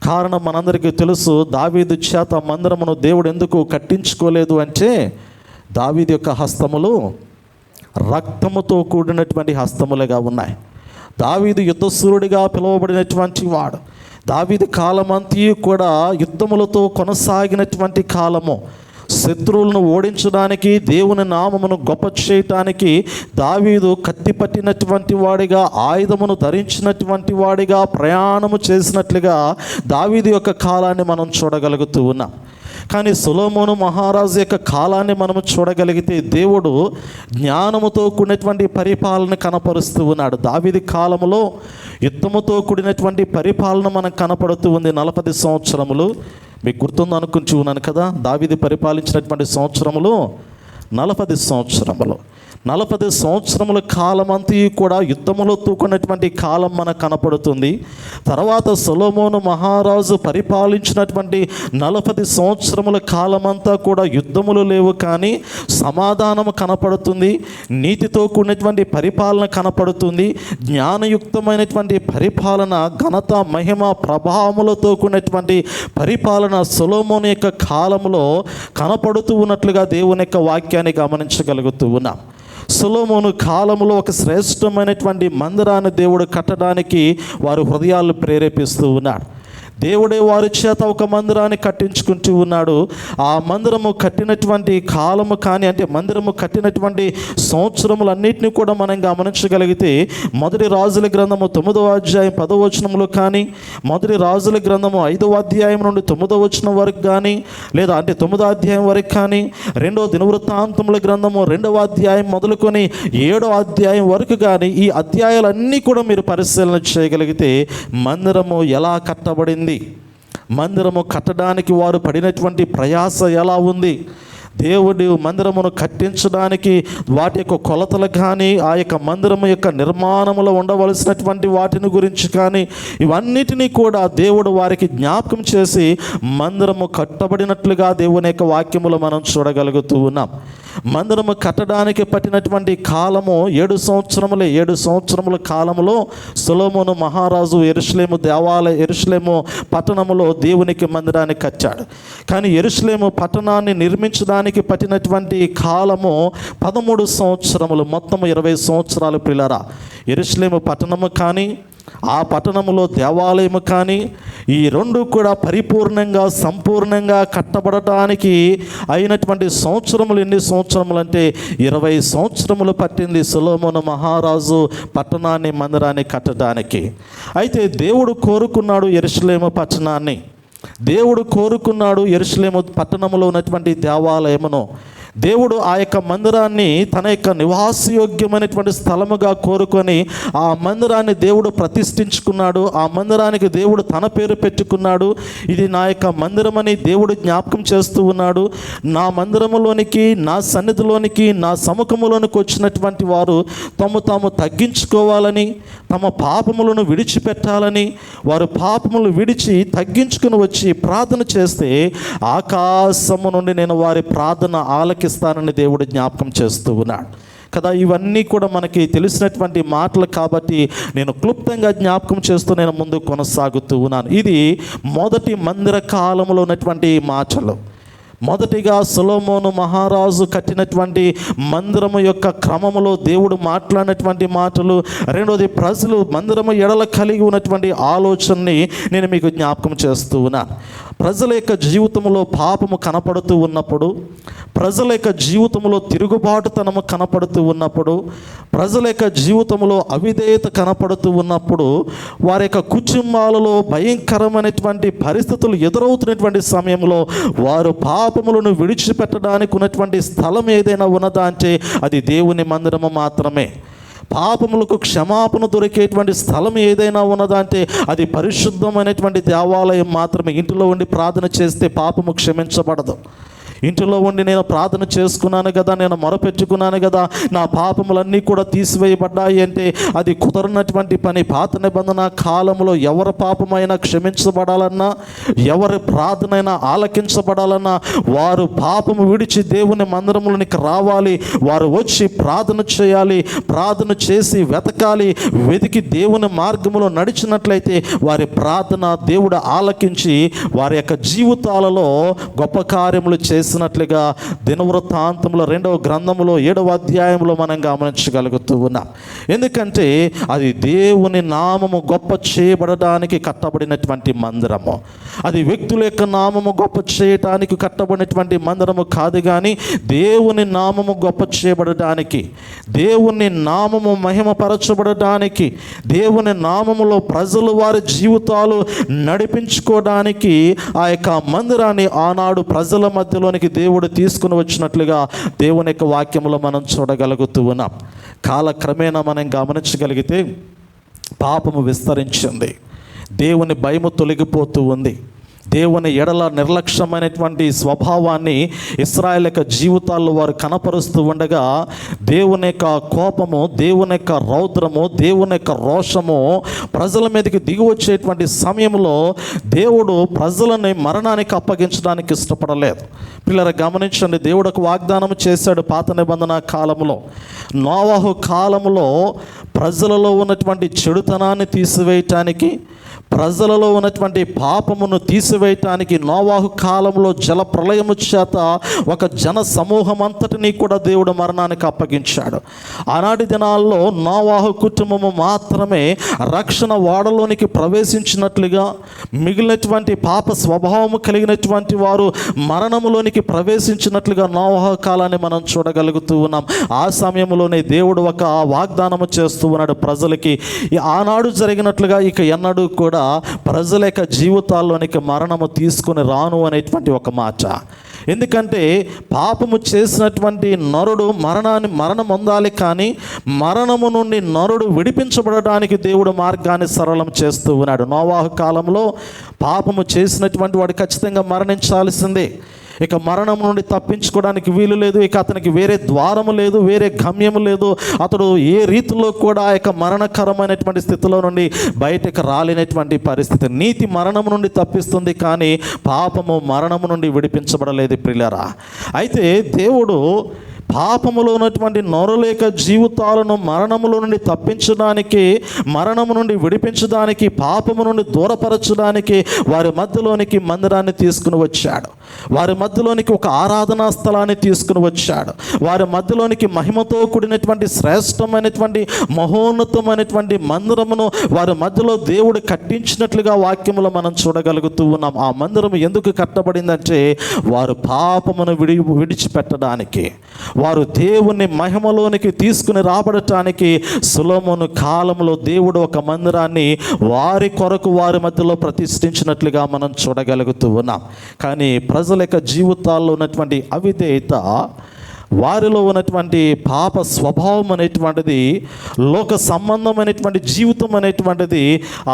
కారణం మనందరికీ తెలుసు. దావీదు చేత మందిరమును దేవుడు ఎందుకు కట్టించుకోలేదు అంటే, దావీదు యొక్క హస్తములు రక్తముతో కూడినటువంటి హస్తములుగా ఉన్నాయి. దావీదు యుద్ధశూరుడిగా పిలువబడినటువంటి వాడు. దావీదు కాలమంతా కూడా యుద్ధములతో కొనసాగినటువంటి కాలము. శత్రువులను ఓడించడానికి, దేవుని నామమును గొప్ప చేయటానికి దావీదు కత్తి పట్టినటువంటి వాడిగా, ఆయుధమును ధరించినటువంటి వాడిగా ప్రయాణము చేసినట్లుగా దావీదు యొక్క కాలాన్ని మనం చూడగలుగుతూ ఉన్నాం. కానీ సొలొమోను మహారాజు యొక్క కాలాన్ని మనము చూడగలిగితే దేవుడు జ్ఞానముతో కూడినటువంటి పరిపాలన కనపరుస్తూ ఉన్నాడు. దావీదు కాలంలో యుద్ధముతో కూడినటువంటి పరిపాలన మనకు కనపడుతూ ఉంది. 40 సంవత్సరములు మీకు గుర్తుంది అనుకుంటూ ఉన్నాను కదా. దావీదు పరిపాలించినటువంటి సంవత్సరములు 40 సంవత్సరములు. 40 సంవత్సరముల కాలమంతా కూడా యుద్ధములో తూకున్నటువంటి కాలం మనకు కనపడుతుంది. తర్వాత సొలొమోను మహారాజు పరిపాలించినటువంటి 40 సంవత్సరముల కాలమంతా కూడా యుద్ధములు లేవు, కానీ సమాధానము కనపడుతుంది, నీతితో కూడినటువంటి పరిపాలన కనపడుతుంది, జ్ఞానయుక్తమైనటువంటి పరిపాలన, ఘనత మహిమ ప్రభావములతో కూడినటువంటి పరిపాలన సొలొమోను యొక్క కాలంలో కనపడుతూ ఉన్నట్లుగా దేవుని యొక్క వాక్యాన్ని గమనించగలుగుతూ ఉన్నాం. సొలొమోను కాలంలో ఒక శ్రేష్టమైనటువంటి మందిరాన్ని దేవుడు కట్టడానికి వారి హృదయాలు ప్రేరేపిస్తూ ఉన్నాడు. దేవుడే వారి చేత ఒక మందిరాన్ని కట్టించుకుంటూ ఉన్నాడు. ఆ మందిరము కట్టినటువంటి కాలము కానీ, అంటే మందిరము కట్టినటువంటి సంవత్సరములన్నింటినీ కూడా మనం గమనించగలిగితే, మొదటి రాజుల గ్రంథము 9వ అధ్యాయం 10వ వచనములు కానీ, మొదటి రాజుల గ్రంథము 5వ అధ్యాయం నుండి 9వ వచనం వరకు కానీ, లేదా అంటే 9వ అధ్యాయం వరకు కానీ, 2వ దినవృత్తాంతముల గ్రంథము 2వ అధ్యాయం మొదలుకొని 7వ అధ్యాయం వరకు కానీ, ఈ అధ్యాయాలన్నీ కూడా మీరు పరిశీలన చేయగలిగితే మందిరము ఎలా కట్టబడింది, మందిరము కట్టడానికి వారు పడినటువంటి ప్రయాస ఎలా ఉంది, దేవుడు మందిరమును కట్టించడానికి వాటి యొక్క కొలతలు కానీ, ఆ యొక్క మందిరము యొక్క నిర్మాణములో ఉండవలసినటువంటి వాటిని గురించి కానీ, ఇవన్నిటినీ కూడా దేవుడు వారికి జ్ఞాపకం చేసి మందిరము కట్టబడినట్లుగా దేవుని యొక్క వాక్యములో మనం చూడగలుగుతూ ఉన్నాం. మందిరము కట్టడానికి పట్టినటువంటి కాలము 7 సంవత్సరములే. 7 సంవత్సరముల కాలంలో సొలొమోను మహారాజు యెరూషలేము పట్టణములో దేవునికి మందిరాన్ని కట్టాడు. కానీ యెరూషలేము పట్టణాన్ని నిర్మించడానికి పట్టినటువంటి కాలము 13 సంవత్సరములు, మొత్తం 20 సంవత్సరాలు. ప్రియులారా, యెరూషలేము పట్టణము కానీ, ఆ పట్టణంలో దేవాలయము కానీ, ఈ రెండు కూడా పరిపూర్ణంగా సంపూర్ణంగా కట్టబడటానికి అయినటువంటి సంవత్సరములు ఎన్ని సంవత్సరములు అంటే 20 సంవత్సరములు పట్టింది సొలొమోను మహారాజు పట్టణాన్ని, మందిరాన్ని కట్టడానికి. అయితే దేవుడు కోరుకున్నాడు యెరూషలేము పట్టణాన్ని, దేవుడు కోరుకున్నాడు యెరూషలేము పట్టణంలో ఉన్నటువంటి దేవాలయమును. దేవుడు ఆ యొక్క మందిరాన్ని తన యొక్క నివాసయోగ్యమైనటువంటి స్థలముగా కోరుకొని ఆ మందిరాన్ని దేవుడు ప్రతిష్ఠించుకున్నాడు. ఆ మందిరానికి దేవుడు తన పేరు పెట్టుకున్నాడు. ఇది నా యొక్క మందిరమని దేవుడు జ్ఞాపకం చేస్తూ ఉన్నాడు. నా మందిరములోనికి, నా సన్నిధిలోనికి, నా సముఖములోనికి వచ్చినటువంటి వారు తాము తగ్గించుకోవాలని, తమ పాపములను విడిచిపెట్టాలని, వారు పాపములు విడిచి తగ్గించుకుని వచ్చి ప్రార్థన చేస్తే ఆకాశము నుండి నేను వారి ప్రార్థన ఆలకిస్తానని దేవుడు జ్ఞాపకం చేస్తూ ఉన్నాడు కదా. ఇవన్నీ కూడా మనకి తెలిసినటువంటి మాటలు కాబట్టి నేను క్లుప్తంగా జ్ఞాపకం చేస్తూ నేను ముందు కొనసాగుతూ ఉన్నాను. ఇది మొదటి మందిర కాలంలో ఉన్నటువంటి మాటలు. మొదటిగా సొలొమోను మహారాజు కట్టినటువంటి మందిరము యొక్క క్రమములో దేవుడు మాట్లాడినటువంటి మాటలు. రెండోది ప్రజలు మందిరము ఎడల కలిగి ఉన్నటువంటి ఆలోచనని నేను మీకు జ్ఞాపకం చేస్తూ ఉన్నాను. ప్రజల యొక్క జీవితంలో పాపము కనపడుతూ ఉన్నప్పుడు, ప్రజల యొక్క జీవితంలో తిరుగుబాటుతనము కనపడుతూ ఉన్నప్పుడు, ప్రజల యొక్క జీవితంలో అవిధేయత కనపడుతూ ఉన్నప్పుడు, వారి యొక్క కుటుంబాలలో భయంకరమైనటువంటి పరిస్థితులు ఎదురవుతున్నటువంటి సమయంలో వారు పాపములను విడిచిపెట్టడానికి ఉన్నటువంటి స్థలం ఏదైనా ఉన్నదా అంటే అది దేవుని మందిరము మాత్రమే. పాపములకు క్షమాపణ దొరికేటువంటి స్థలం ఏదైనా ఉన్నదా అంటే అది పరిశుద్ధమైనటువంటి దేవాలయం మాత్రమే. ఇంటిలో ఉండి ప్రార్థన చేస్తే పాపము క్షమించబడదు. ఇంటిలో ఉండి నేను ప్రార్థన చేసుకున్నాను కదా, నేను మొరపెట్టుకున్నాను కదా, నా పాపములన్నీ కూడా తీసివేయబడ్డాయి అంటే అది కుదరనటువంటి పని. పాత నిబంధన కాలంలో ఎవరి పాపమైనా క్షమించబడాలన్నా, ఎవరి ప్రార్థనైనా ఆలకించబడాలన్నా వారు పాపము విడిచి దేవుని మందిరములోనికి రావాలి. వారు వచ్చి ప్రార్థన చేయాలి, ప్రార్థన చేసి వెతకాలి. వెతికి దేవుని మార్గములో నడిచినట్లయితే వారి ప్రార్థన దేవుడు ఆలకించి వారి యొక్క జీవితాలలో గొప్ప కార్యములు చేసినట్లుగా దినవృత్తాంతంలో 2వ గ్రంథములో 7వ అధ్యాయంలో మనం గమనించగలుగుతూ ఉన్నాం. ఎందుకంటే అది దేవుని నామము గొప్ప చేయబడడానికి కట్టబడినటువంటి మందిరము. అది వ్యక్తుల యొక్క నామము గొప్ప చేయటానికి కట్టబడినటువంటి మందిరము కాదు, కానీ దేవుని నామము గొప్ప చేయబడడానికి, దేవుని నామము మహిమపరచబడడానికి, దేవుని నామములో ప్రజలు వారి జీవితాలు నడిపించుకోవడానికి ఆ యొక్క మందిరాన్ని ఆనాడు ప్రజల మధ్యలోనికి దేవుడు తీసుకుని వచ్చినట్లుగా దేవుని యొక్క వాక్యంలో మనం చూడగలుగుతూ ఉన్నాం. కాలక్రమేణా మనం గమనించగలిగితే పాపము విస్తరించింది, దేవుని భయము తొలగిపోతూ ఉంది. దేవుని ఎడల నిర్లక్ష్యమైనటువంటి స్వభావాన్ని ఇశ్రాయేలు యొక్క జీవితాల్లో వారు కనపరుస్తూ ఉండగా దేవుని యొక్క కోపము, దేవుని యొక్క రౌద్రము, దేవుని యొక్క రోషము ప్రజల మీదకి దిగి వచ్చేటువంటి సమయంలో దేవుడు ప్రజలని మరణానికి అప్పగించడానికి ఇష్టపడలేదు. పిల్లలు గమనించండి, దేవుడు ఒక వాగ్దానం చేశాడు పాత నిబంధన కాలంలో. నోవహు కాలంలో ప్రజలలో ఉన్నటువంటి చెడుతనాన్ని తీసివేయటానికి, ప్రజలలో ఉన్నటువంటి పాపమును తీసివేయటానికి నోవాహు కాలంలో జల ప్రళయము చేత ఒక జన సమూహం అంతటినీ కూడా దేవుడు మరణానికి అప్పగించాడు. ఆనాటి దినాల్లో నోవాహు కుటుంబము మాత్రమే రక్షణ ఓడలోనికి ప్రవేశించినట్లుగా, మిగిలినటువంటి పాప స్వభావము కలిగినటువంటి వారు మరణములోనికి ప్రవేశించినట్లుగా నోవాహు కాలాన్ని మనం చూడగలుగుతూ ఉన్నాం. ఆ సమయంలోనే దేవుడు ఒక వాగ్దానము చేస్తూ ఉన్నాడు ప్రజలకి. ఆనాడు జరిగినట్లుగా ఇక ఎన్నడూ కూడా ప్రజల యొక్క జీవితాల్లోనికి మరణము తీసుకుని రాను అనేటువంటి ఒక మాట. ఎందుకంటే పాపము చేసినటువంటి నరుడు మరణం పొందాలి, కానీ మరణము నుండి నరుడు విడిపించబడడానికి దేవుడు మార్గాన్ని సరళం చేస్తూ ఉన్నాడు. నోవాహు కాలంలో పాపము చేసినటువంటి వాడు ఖచ్చితంగా మరణించాల్సిందే. ఇక మరణం నుండి తప్పించుకోవడానికి వీలు లేదు. ఇక అతనికి వేరే ద్వారము లేదు, వేరే గమ్యము లేదు. అతడు ఏ రీతిలో కూడా ఆ యొక్క మరణకరమైనటువంటి స్థితిలో నుండి బయటకు రాలేనటువంటి పరిస్థితి. నీతి మరణము నుండి తప్పిస్తుంది, కానీ పాపము మరణము నుండి విడిపించబడలేదు ప్రియులారా. అయితే దేవుడు పాపములో ఉన్నటువంటి నరులేక జీవితాలను మరణములో నుండి తప్పించడానికి, మరణము నుండి విడిపించడానికి, పాపము నుండి దూరపరచడానికి వారి మధ్యలోనికి మందిరాన్ని తీసుకుని వచ్చాడు. వారి మధ్యలోనికి ఒక ఆరాధనా స్థలాన్ని తీసుకుని వచ్చాడు. వారి మధ్యలోనికి మహిమతో కూడినటువంటి శ్రేష్టమైనటువంటి మహోన్నతమైనటువంటి మందిరమును వారి మధ్యలో దేవుడు కట్టించినట్లుగా వాక్యములో మనం చూడగలుగుతూ ఉన్నాం. ఆ మందిరం ఎందుకు కట్టబడిందంటే వారు పాపమును విడిచిపెట్టడానికి, వారు దేవుని మహిమలోనికి తీసుకుని రాబడటానికి సొలొమోను కాలంలో దేవుడు ఒక మందిరాన్ని వారి కొరకు వారి మధ్యలో ప్రతిష్ఠించినట్లుగా మనం చూడగలుగుతూ ఉన్నాం. కానీ ప్రజల యొక్క జీవితాల్లో ఉన్నటువంటి అవిధేయత, వారిలో ఉన్నటువంటి పాప స్వభావం అనేటువంటిది, లోక సంబంధమైనటువంటి జీవితం అనేటువంటిది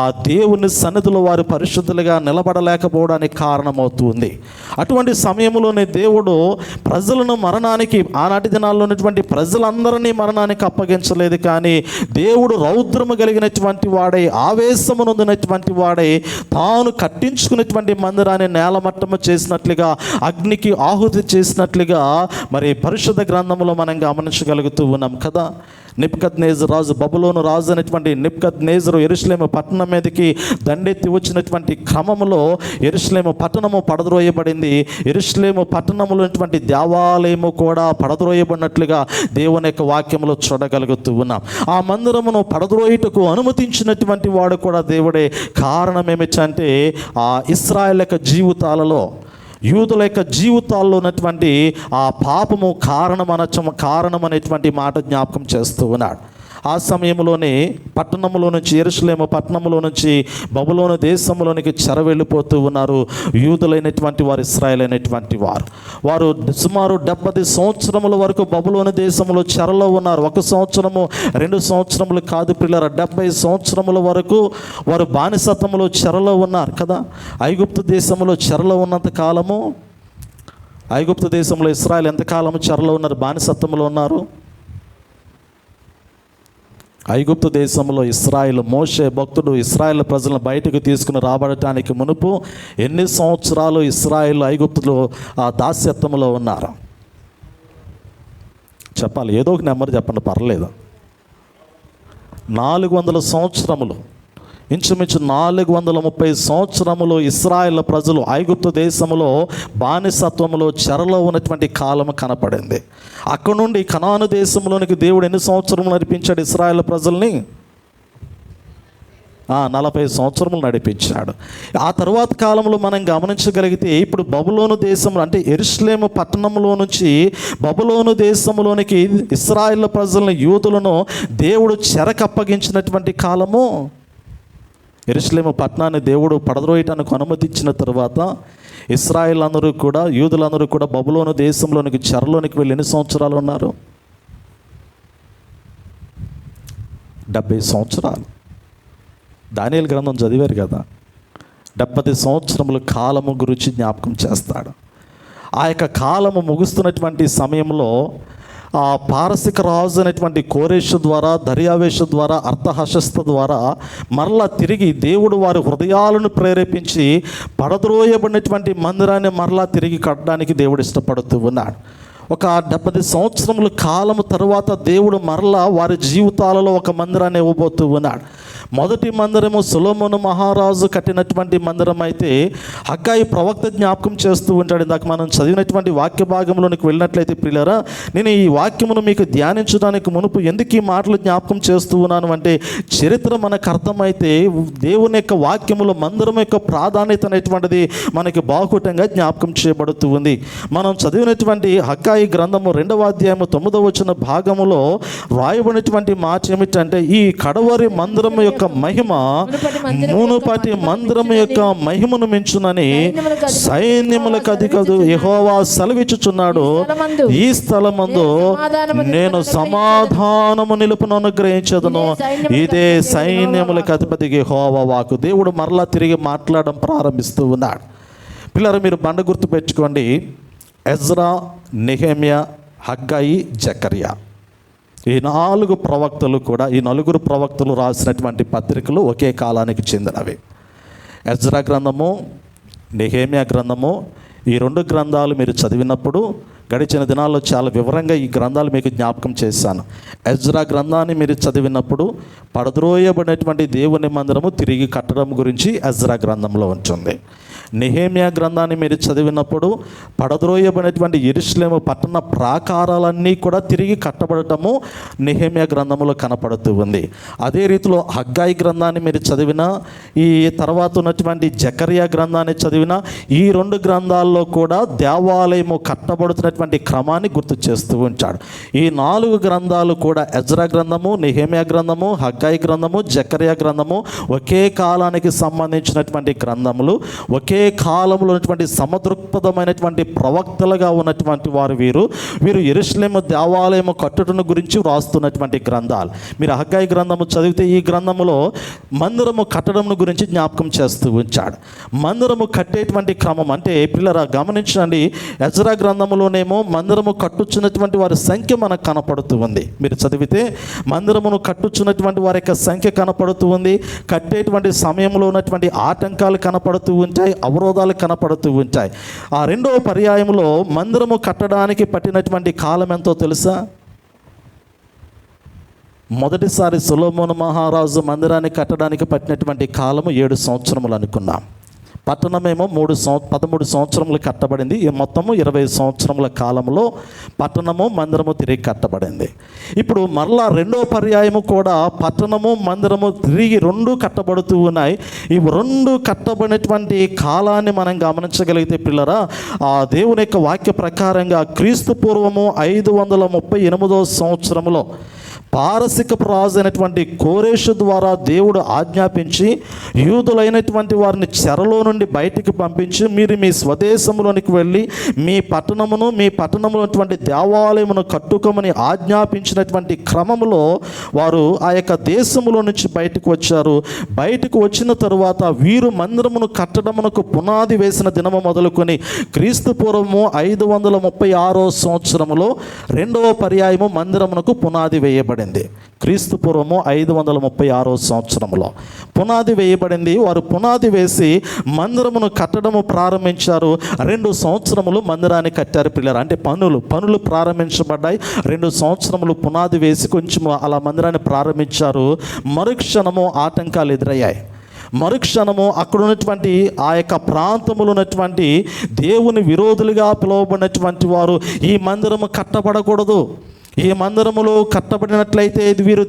ఆ దేవుని సన్నిధిలో వారు పరిశుద్ధులుగా నిలబడలేకపోవడానికి కారణమవుతుంది. అటువంటి సమయంలోనే దేవుడు ప్రజలను మరణానికి, ఆనాటి దినాల్లో ఉన్నటువంటి ప్రజలందరినీ మరణానికి అప్పగించలేదు, కానీ దేవుడు రౌద్రము కలిగినటువంటి వాడై, ఆవేశము నొందినటువంటి వాడై, తాను కట్టించుకున్నటువంటి మందిరాన్ని నేలమట్టము చేసినట్లుగా, అగ్నికి ఆహుతి చేసినట్లుగా, మరి పరిశుద్ధ గ్రంథంలో మనం గమనించగలుగుతూ ఉన్నాం కదా. నెబుకద్నెజరు రాజు, బబులోను రాజు అనేటువంటి నెబుకద్నెజరు యెరూషలేము పట్టణం మీదకి దండెత్తి వచ్చినటువంటి క్రమంలో యెరూషలేము పట్టణము పడద్రోయబడింది. యెరూషలేము పట్టణంలో ఉన్నటువంటి దేవాలయము కూడా పడద్రోయబడినట్లుగా దేవుని యొక్క వాక్యంలో చూడగలుగుతూ ఉన్నాం. ఆ మందిరమును పడద్రోయుటకు అనుమతించినటువంటి వాడు కూడా దేవుడే. కారణం ఏమిటంటే ఆ ఇశ్రాయేలు యొక్క జీవితాలలో, యూదుల యొక్క జీవితాల్లో ఉన్నటువంటి ఆ పాపము కారణం అనేటువంటి మాట జ్ఞాపకం చేస్తూ ఉన్నాడు. ఆ సమయంలోనే పట్టణంలో నుంచి, యెరూషలేము పట్టణంలో నుంచి బబులోను దేశంలోనికి చెర వెళ్ళిపోతూ ఉన్నారు యూదులైనటువంటి వారు, ఇశ్రాయేలైనటువంటి వారు సుమారు 70 సంవత్సరముల వరకు బబులోను దేశంలో చెరలో ఉన్నారు. 1 సంవత్సరము 2 సంవత్సరములు కాదు పిల్లల, 70 సంవత్సరముల వరకు వారు బానిసత్వంలో చెరలో ఉన్నారు కదా. ఐగుప్తు దేశంలో చెరలో ఉన్నంత కాలము, ఐగుప్తు దేశంలో ఇశ్రాయేలు ఎంతకాలము చెరలో ఉన్నారు, బానిసత్వంలో ఉన్నారు. ఐగుప్తు దేశంలో ఇశ్రాయేలు, మోషే భక్తుడు ఇశ్రాయేల్ ప్రజలను బయటకు తీసుకుని రాబడటానికి మునుపు ఎన్ని సంవత్సరాలు ఇశ్రాయేల్ ఐగుప్తులో ఆ దాస్యత్వంలో ఉన్నారు చెప్పాలి. ఏదో ఒక నెంబర్ చెప్పండి, పర్లేదు. 400 సంవత్సరములు, ఇంచుమించు 430 సంవత్సరములు ఇశ్రాయేల్ ప్రజలు ఐగుప్తు దేశంలో బానిసత్వంలో చెరలో ఉన్నటువంటి కాలము కనపడింది. అక్కడ నుండి కనాను దేశంలోనికి దేవుడు ఎన్ని సంవత్సరములు నడిపించాడు ఇశ్రాయేల్ ప్రజల్ని? 40 సంవత్సరములు నడిపించాడు. ఆ తరువాత కాలంలో మనం గమనించగలిగితే ఇప్పుడు బబులోను దేశంలో, అంటే యెరూషలేము పట్టణంలో నుంచి బబులోను దేశంలోనికి ఇశ్రాయేల్ ప్రజలను, యూదులను దేవుడు చెరకప్పగించినటువంటి కాలము. యెరూషలేము పట్టణాన్ని దేవుడు పడద్రోయటానికి అనుమతించిన తర్వాత ఇశ్రాయేల్ అందరూ కూడా, యూదులందరూ కూడా బబులోను దేశంలోనికి చెరలోనికి వెళ్ళి ఎన్ని సంవత్సరాలు ఉన్నారు? 70 సంవత్సరాలు. దానియేలు గ్రంథం చదివారు కదా. 70 సంవత్సరముల కాలము గురించి జ్ఞాపకం చేస్తాడు. ఆ యొక్క కాలము ముగుస్తున్నటువంటి సమయంలో ఆ పారసిక రాజు అనేటువంటి కోరేషు ద్వారా, దర్యావేషు ద్వారా, అర్థహశస్త ద్వారా మరలా తిరిగి దేవుడు వారి హృదయాలను ప్రేరేపించి పడద్రోయబడినటువంటి మందిరాన్ని మరలా తిరిగి కట్టడానికి దేవుడు ఇష్టపడుతూ ఉన్నాడు. ఒక 70 సంవత్సరముల కాలము తర్వాత దేవుడు మరలా వారి జీవితాలలో ఒక మందిరాన్ని ఇవ్వబోతూ ఉన్నాడు. మొదటి మందిరము సొలొమోను మహారాజు కట్టినటువంటి మందిరం అయితే హగ్గాయి ప్రవక్త జ్ఞాపకం చేస్తూ ఉంటాడు. ఇందాక మనం చదివినటువంటి వాక్య భాగంలోనికి వెళ్ళినట్లయితే ప్రియులారా, నేను ఈ వాక్యమును మీకు ధ్యానించడానికి మునుపు ఎందుకు ఈ మాటలు జ్ఞాపకం చేస్తూ ఉన్నాను అంటే, చరిత్ర మనకు అర్థమైతే దేవుని యొక్క వాక్యములో మందిరం యొక్క ప్రాధాన్యత అనేటువంటిది మనకి బాహుటంగా జ్ఞాపకం చేయబడుతూ ఉంది. మనం చదివినటువంటి హగ్గాయి గ్రంథము 2వ అధ్యాయము 9వ వచన భాగములో రాయబడినటువంటి మాట ఏమిటంటే, ఈ కడవరి మందిరం యొక్క మహిమ మునుపటి మందిరం యొక్క మహిమను మించునని సైన్యములకు అధిపతి యెహోవా సెలవిచ్చుచున్నాడు. ఈ స్థలమందు నేను సమాధానము నిలుపును అనుగ్రహించదును. ఇదే సైన్యములకు అధిపతి యెహోవా వాక్కు. దేవుడు మరలా తిరిగి మాట్లాడడం ప్రారంభిస్తూ ఉన్నాడు. పిల్లలు, మీరు బండ గుర్తు పెట్టుకోండి. ఎజ్రా, నెహెమ్యా, హగ్గాయి, జకర్యా, ఈ 4 ప్రవక్తలు కూడా, ఈ 4 ప్రవక్తలు రాసినటువంటి పత్రికలు ఒకే కాలానికి చెందినవి. ఎజ్రా గ్రంథము, నెహెమ్యా గ్రంథము, ఈ 2 గ్రంథాలు మీరు చదివినప్పుడు గడిచిన దినాల్లో చాలా వివరంగా ఈ గ్రంథాలు మీకు జ్ఞాపకం చేశాను. ఎజ్రా గ్రంథాన్ని మీరు చదివినప్పుడు పడద్రోయబడినటువంటి దేవుని మందిరము తిరిగి కట్టడం గురించి ఎజ్రా గ్రంథంలో ఉంటుంది. నెహెమ్యా గ్రంథాన్ని మీరు చదివినప్పుడు పడద్రోయబడినటువంటి యెరూషలేము పట్టణ ప్రాకారాలన్నీ కూడా తిరిగి కట్టబడటము నెహెమ్యా గ్రంథంలో కనపడుతూ ఉంది. అదే రీతిలో హగ్గాయి గ్రంథాన్ని మీరు చదివిన, ఈ తర్వాత ఉన్నటువంటి జకర్యా గ్రంథాన్ని చదివిన, ఈ 2 గ్రంథాల్లో కూడా దేవాలయము కట్టబడుతున్నటువంటి క్రమాన్ని గుర్తు చేస్తూ ఉంటాడు. ఈ 4 గ్రంథాలు కూడా, ఎజ్రా గ్రంథము, నెహెమ్యా గ్రంథము, హగ్గాయి గ్రంథము, జకర్యా గ్రంథము ఒకే కాలానికి సంబంధించినటువంటి గ్రంథములు. ఒకే కాలంలో ఉన్నటువంటి సమదృక్పథమైనటువంటి ప్రవక్తలుగా ఉన్నటువంటి వీరు యెరూషలేము దేవాలయము కట్టుటను గురించి వ్రాస్తున్నటువంటి గ్రంథాలు. మీరు హగ్గాయి గ్రంథము చదివితే ఈ గ్రంథములో మందిరము కట్టడం గురించి జ్ఞాపకం చేస్తూ ఉంచాడు. మందిరము కట్టేటువంటి క్రమం అంటే పిల్లరా గమనించండి, ఎజ్రా గ్రంథములోనే పర్యాయము మందిరము కట్టుచున్నటువంటి వారి సంఖ్య మనకు కనపడుతూ ఉంది. మీరు చదివితే మందిరమును కట్టుచున్నటువంటి వారి యొక్క సంఖ్య కనపడుతూ ఉంది. కట్టేటువంటి సమయంలో ఉన్నటువంటి ఆటంకాలు కనపడుతూ ఉంటాయి, అవరోధాలు కనపడుతూ ఉంటాయి. ఆ రెండవ పర్యాయంలో మందిరము కట్టడానికి పట్టినటువంటి కాలం ఎంతో తెలుసా? మొదటిసారి సొలొమోను మహారాజు మందిరాన్ని కట్టడానికి పట్టినటువంటి కాలము 7 సంవత్సరములు అనుకున్నాం. పట్టణమేమో 13 సంవత్సరములు కట్టబడింది. ఈ మొత్తము 20 సంవత్సరముల కాలంలో పట్టణము మందిరము తిరిగి కట్టబడింది. ఇప్పుడు మరలా రెండో పర్యాయము కూడా పట్టణము మందిరము తిరిగి 2 కట్టబడుతూ ఉన్నాయి. ఈ 2 కట్టబడినటువంటి కాలాన్ని మనం గమనించగలిగితే పిల్లరా, ఆ దేవుని యొక్క వాక్య ప్రకారంగా క్రీస్తు పూర్వము 538 సంవత్సరములో పారసికపు రాజు అయినటువంటి కోరేషు ద్వారా దేవుడు ఆజ్ఞాపించి యూదులైనటువంటి వారిని చెరలో నుండి బయటికి పంపించి మీరు మీ స్వదేశంలోనికి వెళ్ళి మీ పట్టణంలో ఉన్నటువంటి దేవాలయమును కట్టుకోమని ఆజ్ఞాపించినటువంటి క్రమంలో వారు ఆ యొక్క దేశములో నుంచి బయటకు వచ్చారు. బయటకు వచ్చిన తరువాత వీరు మందిరమును కట్టడమునకు పునాది వేసిన దినము మొదలుకొని క్రీస్తు పూర్వము 536 సంవత్సరములో రెండవ పర్యాయము మందిరమునకు పునాది వేయబడింది. క్రీస్తు పూర్వము 536 సంవత్సరంలో పునాది వేయబడింది. వారు పునాది వేసి మందిరమును కట్టడము ప్రారంభించారు. 2 సంవత్సరములు మందిరాన్ని కట్టారు పిల్లలు. అంటే పనులు ప్రారంభించబడ్డాయి. 2 సంవత్సరములు పునాది వేసి కొంచెం అలా మందిరాన్ని ప్రారంభించారు. మరుక్షణము ఆటంకాలు ఎదురయ్యాయి. మరుక్షణము అక్కడ ఉన్నటువంటి ఆ యొక్క ప్రాంతములు ఉన్నటువంటి దేవుని విరోధులుగా పిలువబడినటువంటి వారు ఈ మందిరము కట్టబడకూడదు, ఈ మందిరములో కట్టబడినట్లయితే వీరు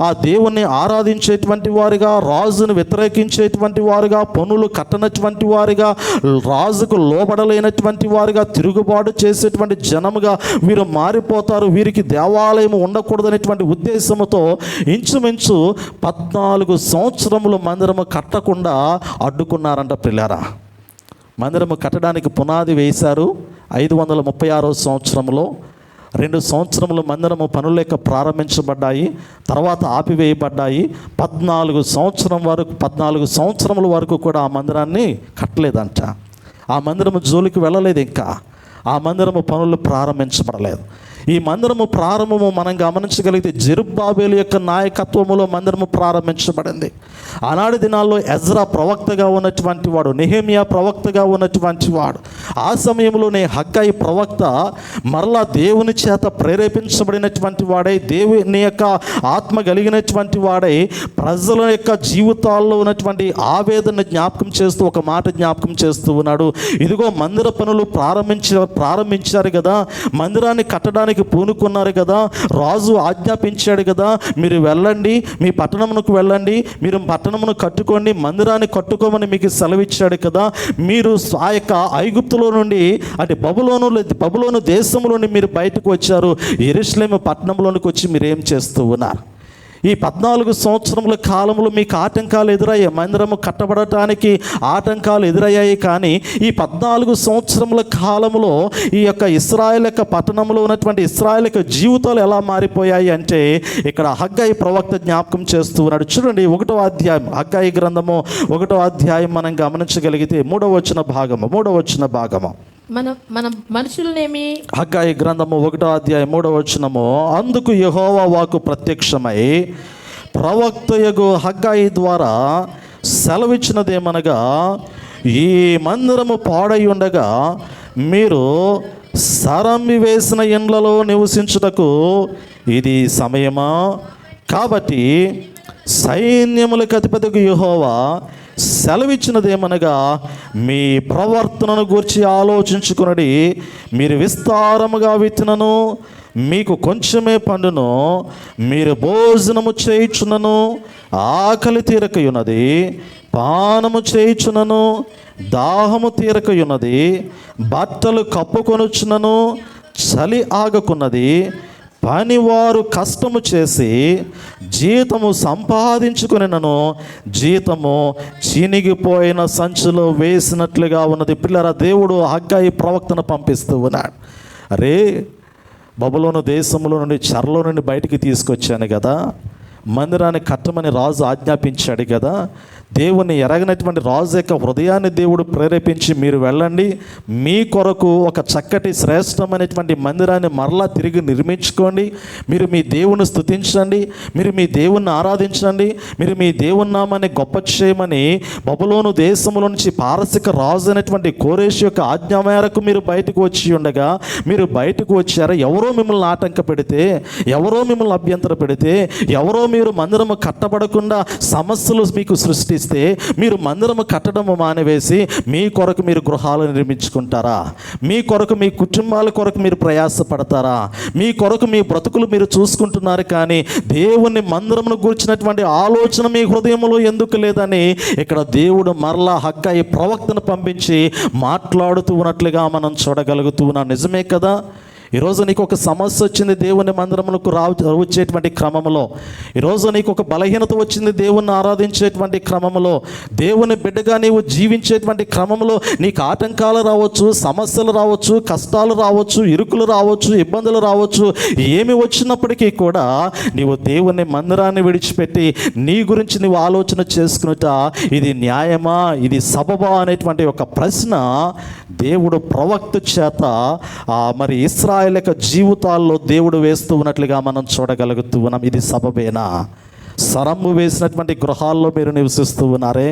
ఆ దేవుణ్ణి ఆరాధించేటువంటి వారుగా, రాజును వ్యతిరేకించేటువంటి వారుగా, పనులు కట్టనటువంటి వారుగా, రాజుకు లోబడలేనటువంటి వారుగా, తిరుగుబాటు చేసేటువంటి జనముగా వీరు మారిపోతారు, వీరికి దేవాలయం ఉండకూడదనేటువంటి ఉద్దేశంతో ఇంచుమించు 14 సంవత్సరములు మందిరము కట్టకుండా అడ్డుకున్నారంట పిల్లారా. మందిరము కట్టడానికి పునాది వేశారు 536 సంవత్సరంలో. 2 సంవత్సరములు మందిరము పనులు లేక ప్రారంభించబడ్డాయి, తర్వాత ఆపివేయబడ్డాయి. 14 సంవత్సరముల వరకు కూడా ఆ మందిరాన్ని కట్టలేదంట. ఆ మందిరము జోలికి వెళ్ళలేదు. ఇంకా ఆ మందిరము పనులు ప్రారంభించబడలేదు. ఈ మందిరము ప్రారంభము మనం గమనించగలిగితే జెరుబ్బాబేలు యొక్క నాయకత్వములో మందిరము ప్రారంభించబడింది. ఆనాటి దినాల్లో ఎజ్రా ప్రవక్తగా ఉన్నటువంటి వాడు, నెహెమియా ప్రవక్తగా ఉన్నటువంటి వాడు, ఆ సమయంలోనే హగ్గయి ప్రవక్త మరలా దేవుని చేత ప్రేరేపించబడినటువంటి వాడై, దేవుని యొక్క ఆత్మ కలిగినటువంటి వాడై ప్రజల యొక్క జీవితాల్లో ఉన్నటువంటి ఆవేదన జ్ఞాపకం చేస్తూ ఒక మాట జ్ఞాపకం చేస్తూ ఉన్నాడు. ఇదిగో మందిర పనులు ప్రారంభించారు కదా, మందిరాన్ని కట్టడానికి పూనుకున్నారు కదా, రాజు ఆజ్ఞాపించాడు కదా, మీరు వెళ్ళండి, మీ పట్టణమునకు వెళ్ళండి, మీరు పట్టణమును కట్టుకోండి, మందిరాన్ని కట్టుకోమని మీకు సెలవిచ్చాడు కదా. మీరు ఆ యొక్క ఐగుప్తులో నుండి అంటే బబులోను దేశంలో నుండి మీరు బయటకు వచ్చారు. యెరూషలేము పట్టణంలోనికి వచ్చి మీరు ఏం చేస్తూ ఉన్నారు? ఈ 14 సంవత్సరముల కాలంలో మీకు ఆటంకాలు ఎదురయ్యాయి. మందిరము కట్టబడటానికి ఆటంకాలు ఎదురయ్యాయి. కానీ ఈ 14 సంవత్సరముల కాలంలో ఈ యొక్క ఇశ్రాయేల్ యొక్క పట్టణంలో ఉన్నటువంటి ఇశ్రాయేల్ యొక్క జీవితాలు ఎలా మారిపోయాయి అంటే ఇక్కడ హగ్గయి ప్రవక్త జ్ఞాపకం చేస్తూ ఉన్నాడు. చూడండి 1వ అధ్యాయం, హగ్గయి గ్రంథము 1వ అధ్యాయం మనం గమనించగలిగితే 3వ వచన భాగము మన మనుషులనేమి. హగ్గయి గ్రంథము 1వ అధ్యాయం 3వ వచనము, అందుకు యెహోవా వాక్కు ప్రత్యక్షమై ప్రవక్తయగు హగ్గయి ద్వారా సెలవిచ్చినదేమనగా, ఈ మందిరము పాడై ఉండగా మీరు సరమ్మి వేసిన ఇండ్లలో నివసించుటకు ఇది సమయమా? కాబట్టి సైన్యములకు అధిపతికి యెహోవా సెలవిచ్చినదేమనగా, మీ ప్రవర్తనను గూర్చి ఆలోచించుకునడి. మీరు విస్తారముగా విత్తినను మీకు కొంచెమే పండును, మీరు భోజనము చేయుచున్నను ఆకలి తీరకయున్నది, పానము చేయుచున్నను దాహము తీరకయున్నది, బట్టలు కప్పుకొనుచున్నను చలి ఆగకున్నది, పనివారు కష్టము చేసి జీతము సంపాదించుకునినను జీతము చినిగిపోయిన సంచులో వేసినట్లుగా ఉన్నది. పిల్లరా, దేవుడు హగ్గయి ప్రవక్తను పంపిస్తూ ఉన్నాడు. అరే, బబులోను దేశంలో నుండి చెరలో నుండి బయటికి తీసుకొచ్చాను కదా, మందిరాన్ని కట్టమని రాజు ఆజ్ఞాపించాడు కదా. దేవుని ఎరగనటువంటి రాజు యొక్క హృదయాన్ని దేవుడు ప్రేరేపించి మీరు వెళ్ళండి, మీ కొరకు ఒక చక్కటి శ్రేష్టమైనటువంటి మందిరాన్ని మరలా తిరిగి నిర్మించుకోండి, మీరు మీ దేవుని స్తుతించండి, మీరు మీ దేవుణ్ణి ఆరాధించండి, మీరు మీ దేవుని నామాన్ని గొప్ప చేయమని బబులోను దేశంలో నుంచి పారసిక రాజు అయినటువంటి కోరేషు యొక్క ఆజ్ఞ మేరకు మీరు బయటకు వచ్చి ఉండగా, మీరు బయటకు వచ్చారా, ఎవరో మిమ్మల్ని ఆటంక పెడితే, ఎవరో మిమ్మల్ని అభ్యంతర పెడితే, ఎవరో మీరు మందిరము కట్టబడకుండా సమస్యలు మీకు సృష్టిస్తే మీరు మందిరము కట్టడము మానివేసి మీ కొరకు మీరు గృహాలు నిర్మించుకుంటారా? మీ కొరకు మీ కుటుంబాల కొరకు మీరు ప్రయాసపడతారా? మీ కొరకు మీ బ్రతుకులు మీరు చూసుకుంటున్నారు, కానీ దేవుని మందిరమును గురించినటువంటి ఆలోచన మీ హృదయంలో ఎందుకు లేదని ఇక్కడ దేవుడు మరలా హగ్గయి ప్రవక్తను పంపించి మాట్లాడుతూ ఉన్నట్లుగా మనం చూడగలుగుతూ ఉన్నాం. నిజమే కదా? ఈరోజు నీకు ఒక సమస్య వచ్చింది దేవుని మందిరములకు వచ్చేటువంటి క్రమంలో, ఈరోజు నీకు ఒక బలహీనత వచ్చింది దేవుణ్ణి ఆరాధించేటువంటి క్రమంలో, దేవుని బిడ్డగా నీవు జీవించేటువంటి క్రమంలో నీకు ఆటంకాలు రావచ్చు, సమస్యలు రావచ్చు, కష్టాలు రావచ్చు, ఇరుకులు రావచ్చు, ఇబ్బందులు రావచ్చు. ఏమి వచ్చినప్పటికీ కూడా నీవు దేవుని మందిరాన్ని విడిచిపెట్టి నీ గురించి నీవు ఆలోచన చేసుకునుట ఇది న్యాయమా, ఇది సబబా అనేటువంటి ఒక ప్రశ్న దేవుడు ప్రవక్త చేత మరి ఇశ్రాయేలు యొక్క జీవితాల్లో దేవుడు వేస్తూ ఉన్నట్లుగా మనం చూడగలుగుతూ ఉన్నాం. ఇది సబబేనా? సరమ్ము వేసినటువంటి గృహాల్లో మీరు నివసిస్తూ ఉన్నారే,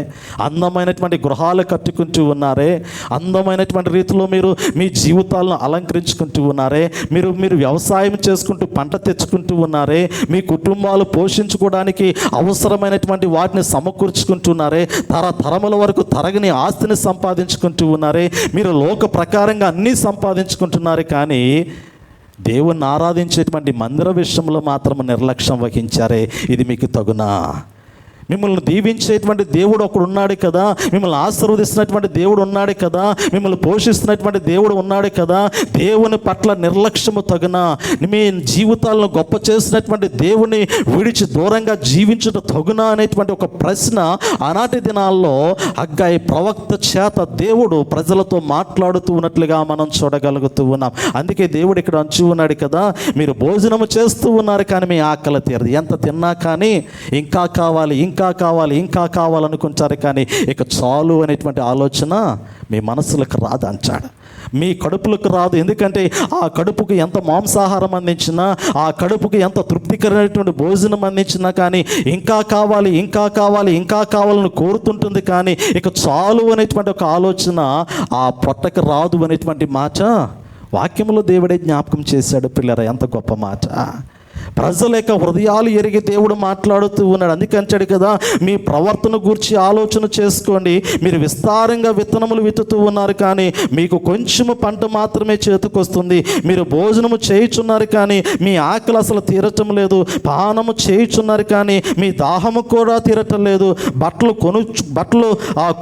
అందమైనటువంటి గృహాలు కట్టుకుంటూ ఉన్నారే, అందమైనటువంటి రీతిలో మీరు మీ జీవితాలను అలంకరించుకుంటూ ఉన్నారే, మీరు వ్యవసాయం చేసుకుంటూ పంట తెచ్చుకుంటూ ఉన్నారే, మీ కుటుంబాలు పోషించుకోవడానికి అవసరమైనటువంటి వాటిని సమకూర్చుకుంటున్నారే, తరతరముల వరకు తరగని ఆస్తిని సంపాదించుకుంటూ ఉన్నారే, మీరు లోక ప్రకారంగా అన్నీ సంపాదించుకుంటున్నారు, కానీ దేవుణ్ణి ఆరాధించేటువంటి మందిర విషయంలో మాత్రం నిర్లక్ష్యం వహించారే. ఇది మీకు తగునా? మిమ్మల్ని దీవించేటువంటి దేవుడు ఒకడు ఉన్నాడు కదా, మిమ్మల్ని ఆశీర్వదిస్తున్నటువంటి దేవుడు ఉన్నాడు కదా, మిమ్మల్ని పోషిస్తున్నటువంటి దేవుడు ఉన్నాడు కదా, దేవుని పట్ల నిర్లక్ష్యము తగునా? మీ జీవితాలను గొప్ప చేసినటువంటి దేవుని విడిచి దూరంగా జీవించుట తగునా అనేటువంటి ఒక ప్రశ్న ఆనాటి దినాల్లో హగ్గయి ప్రవక్త చేత దేవుడు ప్రజలతో మాట్లాడుతూ ఉన్నట్లుగా మనం చూడగలుగుతూ ఉన్నాం. అందుకే దేవుడు ఇక్కడ అంచు ఉన్నాడు కదా, మీరు భోజనము చేస్తూ ఉన్నారు కానీ మీ ఆకలి తీరదు, ఎంత తిన్నా కానీ ఇంకా కావాలి, ఇంకా కావాలి, ఇంకా కావాలనుకుంటారు, కానీ ఇక చాలు అనేటువంటి ఆలోచన మీ మనసులకు రాదు అంటాడు. మీ కడుపులకు రాదు. ఎందుకంటే ఆ కడుపుకు ఎంత మాంసాహారం అందించినా, ఆ కడుపుకు ఎంత తృప్తికరమైనటువంటి భోజనం అందించినా కానీ ఇంకా కావాలి, ఇంకా కావాలి, ఇంకా కావాలని కోరుతుంటుంది, కానీ ఇక చాలు అనేటువంటి ఒక ఆలోచన ఆ పొట్టకు రాదు అనేటువంటి మాట వాక్యంలో దేవుడే జ్ఞాపకం చేశాడు. పిల్లరా, ఎంత గొప్ప మాట! ప్రజల యొక్క హృదయాలు ఎరిగి దేవుడు మాట్లాడుతూ ఉన్నాడు. అందుకంటాడు కదా, మీ ప్రవర్తన గురించి ఆలోచన చేసుకోండి. మీరు విస్తారంగా విత్తనములు విత్తుతూ ఉన్నారు, కానీ మీకు కొంచెము పంట మాత్రమే చేతికొస్తుంది. మీరు భోజనము చేయుచున్నారు, కానీ మీ ఆకలి అసలు తీరటం లేదు. పానము చేయుచున్నారు, కానీ మీ దాహము కూడా తీరటం లేదు. బట్టలు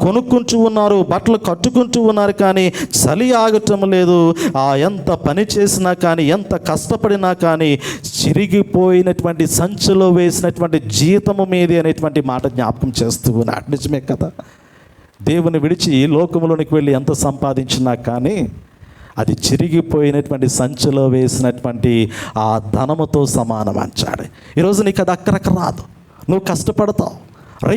కొనుక్కుంటూ ఉన్నారు, బట్టలు కట్టుకుంటూ ఉన్నారు, కానీ చలి ఆగటం లేదు. ఎంత పని చేసినా కానీ, ఎంత కష్టపడినా కానీ చిరిగిపోయినటువంటి సంచిలో వేసినటువంటి జీతము మీది అనేటువంటి మాట జ్ఞాపకం చేస్తూ ఉన్నాడు. నిజమే కదా? దేవుని విడిచి లోకములోనికి వెళ్ళి ఎంత సంపాదించినా కానీ అది చిరిగిపోయినటువంటి సంచిలో వేసినటువంటి ఆ ధనముతో సమానం అంచాడు. ఈరోజు నీకు అది అక్కరక్క రాదు, నువ్వు కష్టపడతావు.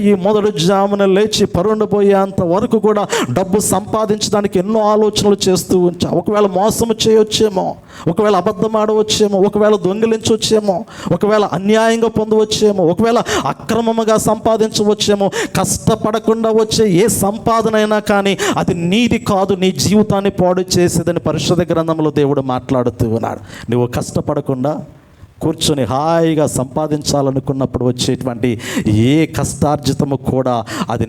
ఈ మొదటి జామున లేచి పరుండిపోయేంత వరకు కూడా డబ్బు సంపాదించడానికి ఎన్నో ఆలోచనలు చేస్తూ ఉంచావు. ఒకవేళ మోసము చేయవచ్చేమో, ఒకవేళ అబద్ధం ఆడవచ్చేమో, ఒకవేళ దొంగిలించవచ్చేమో, ఒకవేళ అన్యాయంగా పొందవచ్చేమో, ఒకవేళ అక్రమముగా సంపాదించవచ్చేమో. కష్టపడకుండా వచ్చే ఏ సంపాదన అయినా కానీ అది నీది కాదు, నీ జీవితాన్ని పాడు చేసేదని పరిశుద్ధ గ్రంథంలో దేవుడు మాట్లాడుతూ ఉన్నాడు. నువ్వు కష్టపడకుండా కూర్చొని హాయిగా సంపాదించాలనుకున్నప్పుడు వచ్చేటువంటి ఏ కష్టార్జితము కూడా అది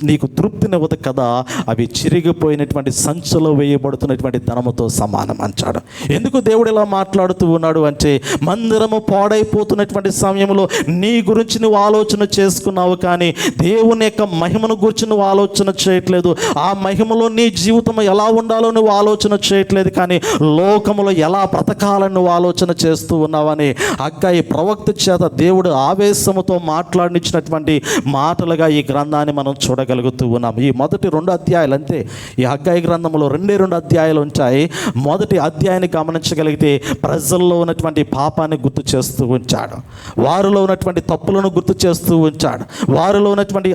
నీకు తృప్తినివ్వదు కదా. అవి చిరిగిపోయినటువంటి సంచిలో వేయబడుతున్నటువంటి ధనముతో సమానం అంటాడు. ఎందుకు దేవుడు ఇలా మాట్లాడుతూ ఉన్నాడు అంటే, మందిరము పాడైపోతున్నటువంటి సమయంలో నీ గురించి నువ్వు ఆలోచన చేసుకున్నావు, కానీ దేవుని యొక్క మహిమను గురించి నువ్వు ఆలోచన చేయట్లేదు. ఆ మహిమలో నీ జీవితం ఎలా ఉండాలో నువ్వు ఆలోచన చేయట్లేదు, కానీ లోకములో ఎలా బ్రతకాలని నువ్వు ఆలోచన చేస్తూ ఉన్నావు అని హగ్గయి ప్రవక్త చేత దేవుడు ఆవేశముతో మాట్లాడించినటువంటి మాటలుగా ఈ గ్రంథాన్ని మనం చూడగలుగుతూ ఉన్నాం. ఈ మొదటి 2 అధ్యాయాలు అంతే. ఈ హగ్గయి గ్రంథంలో 2 అధ్యాయాలు ఉంటాయి. మొదటి అధ్యాయాన్ని గమనించగలిగితే ప్రజల్లో ఉన్నటువంటి పాపాన్ని గుర్తు చేస్తూ ఉంచాడు, వారిలో ఉన్నటువంటి తప్పులను గుర్తు చేస్తూ ఉంచాడు, వారిలో ఉన్నటువంటి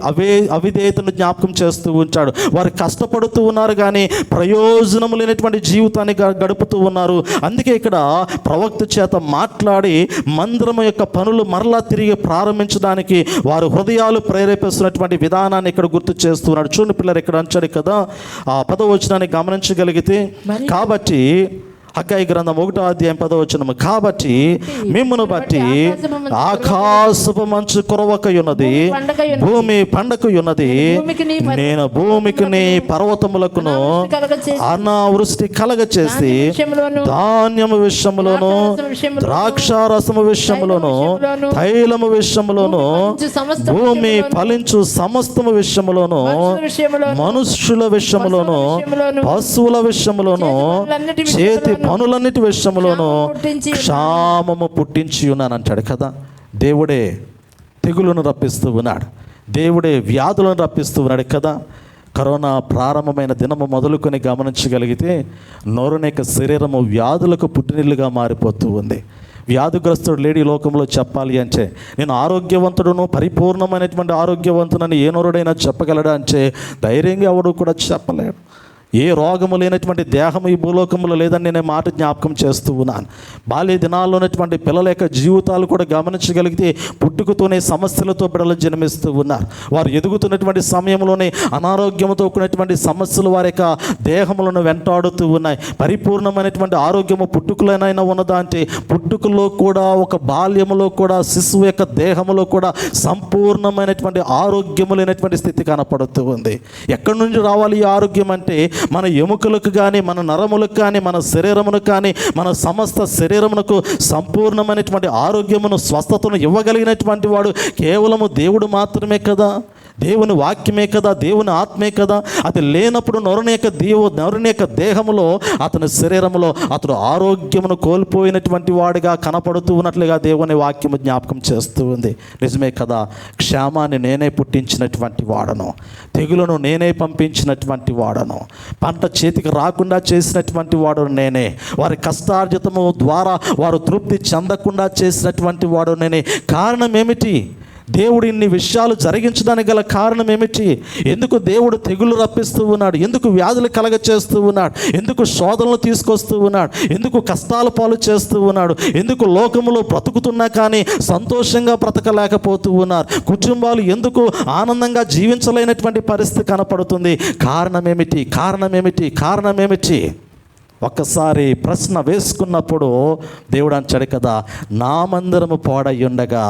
అవిధేయతను జ్ఞాపకం చేస్తూ ఉంచాడు. వారు కష్టపడుతూ ఉన్నారు కానీ ప్రయోజనం లేనటువంటి జీవితాన్ని గడుపుతూ ఉన్నారు. అందుకే ఇక్కడ ప్రవక్త చేత మాట్లాడి మందిరం యొక్క పనులు మరలా తిరిగి ప్రారంభించడానికి వారు హృదయాలు ప్రేరేపిస్తున్నటువంటి విధానాన్ని ఇక్కడ గుర్తు చేస్తున్నాడు. చూడండి పిల్లలు, ఇక్కడ అంచాడు కదా, ఆ 10వ వచనాన్ని గమనించగలిగితే, కాబట్టి హగ్గయి గ్రంథం 1వ అధ్యాయం 10వ వచనము, కాబట్టి మిమ్మును బట్టి ఆకాశపు మంచు కురవకయున్నది, భూమి పండకయున్నది, నేను భూమికి పర్వతములకును అనావృష్టి కలగచేసి ధాన్యము విషయములోను ద్రాక్షారసము విషయములోను తైలము విషయములోను భూమి ఫలించు సమస్తము విషయములోను మనుష్యుల విషయములోను పశువుల విషయములోను చేతి పనులన్నిటి విషయంలోనూ క్షామము పుట్టించి ఉన్నాను అంటాడు కదా. దేవుడే తెగులను రప్పిస్తూ ఉన్నాడు, దేవుడే వ్యాధులను రప్పిస్తూ ఉన్నాడు కదా. కరోనా ప్రారంభమైన దినము మొదలుకొని గమనించగలిగితే నోరునేక శరీరము వ్యాధులకు పుట్టినిల్లుగా మారిపోతూ ఉంది. వ్యాధిగ్రస్తుడు లేడీ లోకంలో చెప్పాలి అంటే, నేను ఆరోగ్యవంతుడును పరిపూర్ణమైనటువంటి ఆరోగ్యవంతునని ఏ నోరుడైనా చెప్పగలడా అంటే ధైర్యంగా ఎవడు కూడా చెప్పలేడు. ఏ రోగము లేనటువంటి దేహం ఈ భూలోకంలో లేదని నేను మాట జ్ఞాపకం చేస్తూ ఉన్నాను. బాల్య దినాల్లో ఉన్నటువంటి పిల్లల యొక్క జీవితాలు కూడా గమనించగలిగితే పుట్టుకతోనే సమస్యలతో బిడ్డలు జన్మిస్తూ ఉన్నారు. వారు ఎదుగుతున్నటువంటి సమయంలోనే అనారోగ్యంతో కూడినటువంటి సమస్యలు వారి యొక్క దేహములను వెంటాడుతూ ఉన్నాయి. పరిపూర్ణమైనటువంటి ఆరోగ్యము పుట్టుకలోనైనా ఉన్నదా అంటే పుట్టుకలో కూడా, ఒక బాల్యములో కూడా, శిశువు యొక్క దేహములో కూడా సంపూర్ణమైనటువంటి ఆరోగ్యము లేనటువంటి స్థితి కనపడుతూ ఉంది. ఎక్కడి నుంచి రావాలి ఈ ఆరోగ్యం అంటే మన ఎముకలకు కానీ, మన నరములకు కానీ, మన శరీరమునకు కానీ, మన సమస్త శరీరమునకు సంపూర్ణమైనటువంటి ఆరోగ్యమును, స్వస్థతను ఇవ్వగలిగినటువంటి వాడు కేవలము దేవుడు మాత్రమే కదా, దేవుని వాక్యమే కదా, దేవుని ఆత్మే కదా. అది లేనప్పుడు నరునేక దేహములో, అతని శరీరంలో అతడు ఆరోగ్యమును కోల్పోయినటువంటి వాడిగా కనపడుతూ ఉన్నట్లుగా దేవుని వాక్యము జ్ఞాపకం చేస్తూ ఉంది. నిజమే కదా, క్షేమాన్ని నేనే పుట్టించినటువంటి వాడను, తెగులను నేనే పంపించినటువంటి వాడను, పంట చేతికి రాకుండా చేసినటువంటి వాడు నేనే, వారి కష్టార్జితము ద్వారా వారు తృప్తి చెందకుండా చేసినటువంటి వాడు నేనే. కారణం ఏమిటి? దేవుడు ఇన్ని విషయాలు జరిగించడానికి గల కారణం ఏమిటి? ఎందుకు దేవుడు తెగులు రప్పిస్తూ ఉన్నాడు? ఎందుకు వ్యాధులు కలగ చేస్తూ ఉన్నాడు? ఎందుకు శోధనలు తీసుకొస్తూ ఉన్నాడు? ఎందుకు కష్టాల పాలు చేస్తూ ఉన్నాడు? ఎందుకు లోకములో బ్రతుకుతున్నా కానీ సంతోషంగా బ్రతకలేకపోతూ ఉన్నారు? కుటుంబాలు ఎందుకు ఆనందంగా జీవించలేనటువంటి పరిస్థితి కనపడుతుంది? కారణం ఏమిటి? కారణం ఏమిటి? కారణం ఏమిటి? ఒక్కసారి ప్రశ్న వేసుకున్నప్పుడు దేవుడు అంటాడు కదా, నా మందిరము పాడయ్యుండగా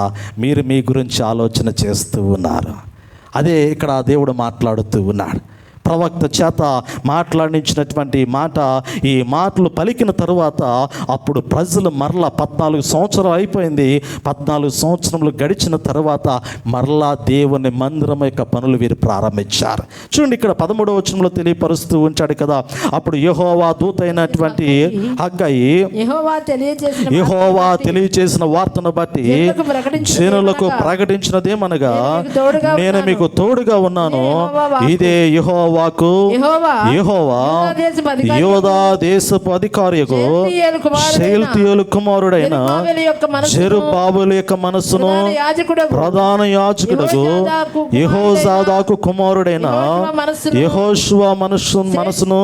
మీరు మీ గురించి ఆలోచన చేస్తూ ఉన్నారు. అదే ఇక్కడ దేవుడు మాట్లాడుతూ ఉన్నాడు. ప్రవక్త చేత మాట్లాడించినటువంటి మాట, ఈ మాటలు పలికిన తరువాత అప్పుడు ప్రజలు మరలా 14 సంవత్సరాలు అయిపోయింది. 14 సంవత్సరములు గడిచిన తర్వాత మరలా దేవుని మందిరం యొక్క పనులు వీరు ప్రారంభించారు. చూడండి, ఇక్కడ 13వ వచనంలో తెలియపరుస్తూ ఉంచాడు కదా, అప్పుడు యెహోవా దూత అయినటువంటి హగ్గయి యెహోవా తెలియచేసిన వార్తను బట్టి జనులకు ప్రకటించినదేమనగా, నేను మీకు తోడుగా ఉన్నాను, ఇదే యెహోవా యెహోవా యోధా దేశపు అధికారియకు షయల్తీయేలు కుమారుడైన జెరుబ్బాబెలు యొక్క మనస్సును ప్రధాన యాజకుడకు యెహోజాదాకు కుమారుడైన యెహోషువ మనస్సును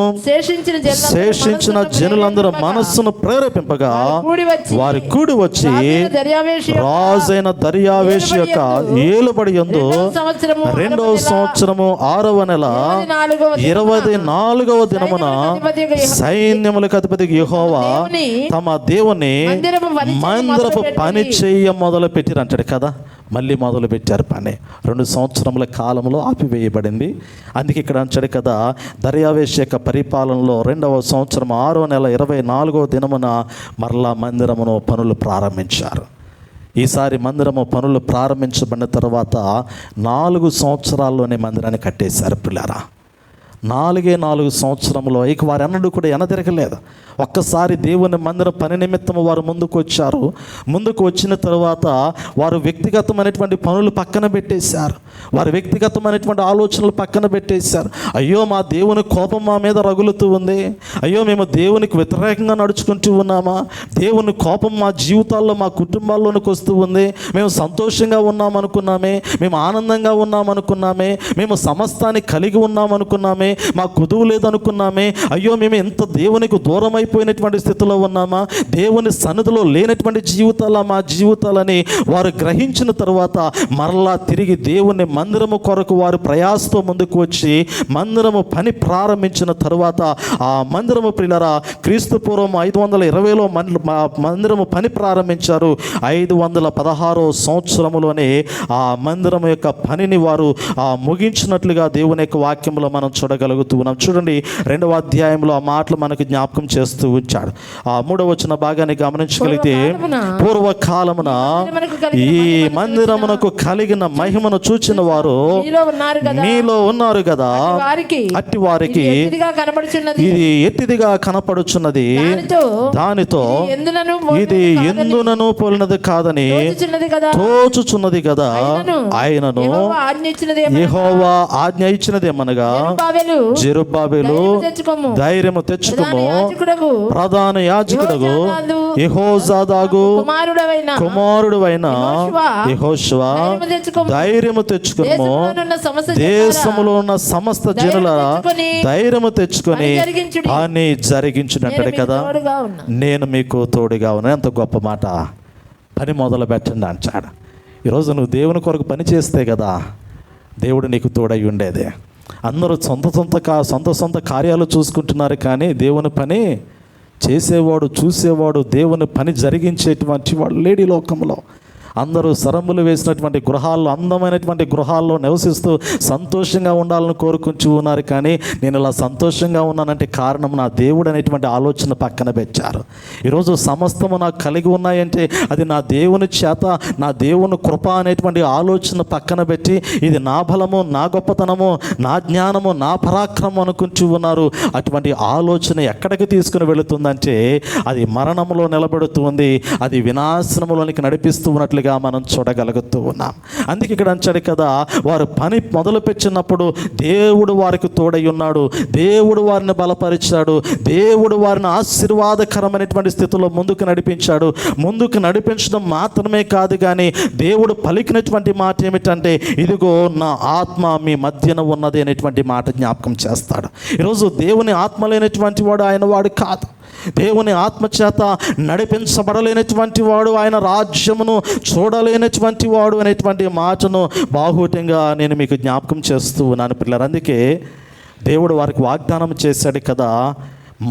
శేషించిన జనులందరూ మనస్సును ప్రేరేపింపగా వారి కూడి వచ్చి రాజైన దర్యావేషు యొక్క ఏలుబడి యందు 2వ సంవత్సరము 6వ నెల 24వ దినమున సైన్యములకు అధిపతికి యెహోవా తమ దేవుని మందిరపు పని చేయ మొదలు పెట్టిరు అంటాడు కదా. మళ్ళీ మొదలు పెట్టారు పని. 2 సంవత్సరముల కాలంలో ఆపివేయబడింది. అందుకే ఇక్కడ అంటాడు కదా, దర్యావేషు యొక్క పరిపాలనలో 2వ సంవత్సరం 6వ నెల 24వ దినమున మరలా మందిరమును పనులు ప్రారంభించారు. ఈసారి మందిరము పనులు ప్రారంభించబడిన తర్వాత 4 సంవత్సరాల్లోనే మందిరాన్ని కట్టేశారు పిల్లారా. 4 సంవత్సరంలో ఇక వారు అన్నడు కూడా ఎనదిరగలేదు. ఒక్కసారి దేవుని మందిరం పని నిమిత్తం వారు ముందుకు వచ్చారు. ముందుకు వచ్చిన తర్వాత వారు వ్యక్తిగతమైనటువంటి పనులు పక్కన పెట్టేశారు. వారు వ్యక్తిగతమైనటువంటి ఆలోచనలు పక్కన పెట్టేశారు. అయ్యో, మా దేవుని కోపం మా మీద రగులుతూ ఉంది. అయ్యో, మేము దేవునికి వ్యతిరేకంగా నడుచుకుంటూ ఉన్నామా? దేవుని కోపం మా జీవితాల్లో, మా కుటుంబాల్లోనికి వస్తూ ఉంది. మేము సంతోషంగా ఉన్నామనుకున్నామే, మేము ఆనందంగా ఉన్నామనుకున్నామే, మేము సమస్తాన్ని కలిగి ఉన్నామనుకున్నామే, మా కుదువు లేదనుకున్నామే. అయ్యో, మేము ఎంత దేవునికి దూరం అయిపోయినటువంటి స్థితిలో ఉన్నామా? దేవుని సన్నిధిలో లేనటువంటి జీవితాల మా జీవితాలని వారు గ్రహించిన తర్వాత మరలా తిరిగి దేవుని మందిరము కొరకు వారు ప్రయాసతో ముందుకు వచ్చి మందిరము పని ప్రారంభించిన తర్వాత ఆ మందిరము ప్రియులారా క్రీస్తు పూర్వం 520లో మందిరము పని ప్రారంభించారు. 516వ సంవత్సరములోనే ఆ మందిరం యొక్క పనిని వారు ముగించినట్లుగా దేవుని యొక్క వాక్యంలో మనం చూడగలుగుతూ ఉన్నాం. చూడండి, 2వ అధ్యాయంలో ఆ మాటలు మనకు జ్ఞాపకం చేస్తూ ఉంచాడు. ఆ 3వ వచన భాగాన్ని గమనించగలిగితే, పూర్వకాలమున ఈ మందిరమునకు కలిగిన మహిమను చూచిన వారు మీలో ఉన్నారు కదా, అట్టి వారికి ఇది ఎట్టిదిగా కనపడుచున్నది, దానితో ఇది ఎందునను పోలినది కాదని తోచుచున్నది కదా. ఆయనను యెహోవా ఆజ్ఞ ఇచ్చినదేమనగా, జెరుబ్బాబెలు ధైర్యము తెచ్చుకోము, ప్రధాన యాజకుడగు యెహోజాదాగు కుమారుడువైన యెహోషువ ధైర్యము తెచ్చుకును, దేశములో ఉన్న సమస్త జనుల ధైర్యము తెచ్చుకొని పని జరిగించునంటాడు కదా. నేను మీకు తోడుగా ఉన్నాను. ఎంత గొప్ప మాట! పని మొదలు పెట్టండి అంటాడు. ఈరోజు నువ్వు దేవుని కొరకు పని చేస్తే కదా దేవుడు నీకు తోడై ఉండేది. అందరూ సొంత కార్యాలు చూసుకుంటున్నారు, కానీ దేవుని పని చేసేవాడు, చూసేవాడు, దేవుని పని జరిగించేటువంటి వాడు లేడీ లోకంలో. అందరూ సరములు వేసినటువంటి గృహాల్లో, అందమైనటువంటి గృహాల్లో నివసిస్తూ సంతోషంగా ఉండాలని కోరుకుంటూ ఉన్నారు. కానీ నేను ఇలా సంతోషంగా ఉన్నానంటే కారణం నా దేవుడు అనేటువంటి ఆలోచన పక్కన పెట్టారు. ఈరోజు సమస్తము నాకు కలిగి ఉన్నాయంటే అది నా దేవుని చేత, నా దేవుని కృప అనేటువంటి ఆలోచన పక్కన పెట్టి ఇది నా బలము, నా గొప్పతనము, నా జ్ఞానము, నా పరాక్రమం అనుకుంటూ ఉన్నారు. అటువంటి ఆలోచన ఎక్కడికి తీసుకుని వెళుతుందంటే అది మరణంలో నిలబెడుతుంది, అది వినాశనములోనికి నడిపిస్తూ ఉన్నట్లుగా మనం చూడగలుగుతూ ఉన్నాం. అందుకే ఇక్కడ అంటాడు కదా, వారు పని మొదలు పెట్టినప్పుడు దేవుడు వారికి తోడై ఉన్నాడు, దేవుడు వారిని బలపరిచాడు, దేవుడు వారిని ఆశీర్వాదకరమైనటువంటి స్థితిలో ముందుకు నడిపించాడు. ముందుకు నడిపించడం మాత్రమే కాదు, కానీ దేవుడు పలికినటువంటి మాట ఏమిటంటే, ఇదిగో నా ఆత్మ మీ మధ్యన ఉన్నది అనేటువంటి మాట జ్ఞాపకం చేస్తాడు. ఈరోజు దేవుని ఆత్మ లేనటువంటి వాడు ఆయన వాడు కాదు. దేవుని ఆత్మచేత నడిపించబడలేనటువంటి వాడు ఆయన రాజ్యమును చూడలేనటువంటి వాడు అనేటువంటి మాటను బాహుట్యంగా నేను మీకు జ్ఞాపకం చేస్తూ ఉన్నాను పిల్లలు. అందుకే దేవుడు వారికి వాగ్దానం చేశాడు కదా,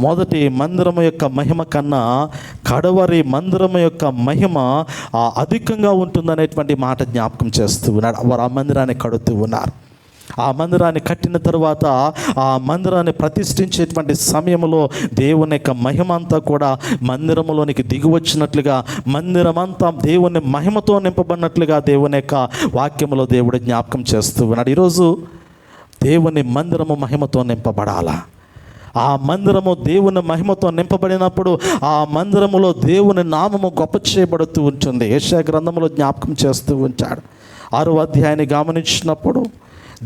మొదటి మందిరము యొక్క మహిమ కన్నా కడవరి మందిరము యొక్క మహిమ అధికంగా ఉంటుందనేటువంటి మాట జ్ఞాపకం చేస్తూ ఉన్నాడు. వారు ఆ మందిరాన్ని కడుతూ ఉన్నారు. ఆ మందిరాన్ని కట్టిన తర్వాత ఆ మందిరాన్ని ప్రతిష్ఠించేటువంటి సమయంలో దేవుని యొక్క మహిమ అంతా కూడా మందిరంలోనికి దిగి వచ్చినట్లుగా, మందిరమంతా దేవుని మహిమతో నింపబడినట్లుగా దేవుని యొక్క వాక్యంలో దేవుడు జ్ఞాపకం చేస్తూ ఉన్నాడు. ఈరోజు దేవుని మందిరము మహిమతో నింపబడాలా? ఆ మందిరము దేవుని మహిమతో నింపబడినప్పుడు ఆ మందిరములో దేవుని నామము గొప్ప చేయబడుతూ ఉంటుంది. యెషయా గ్రంథంలో జ్ఞాపకం చేస్తూ ఉంటాడు. 6వ అధ్యాయాన్ని గమనించినప్పుడు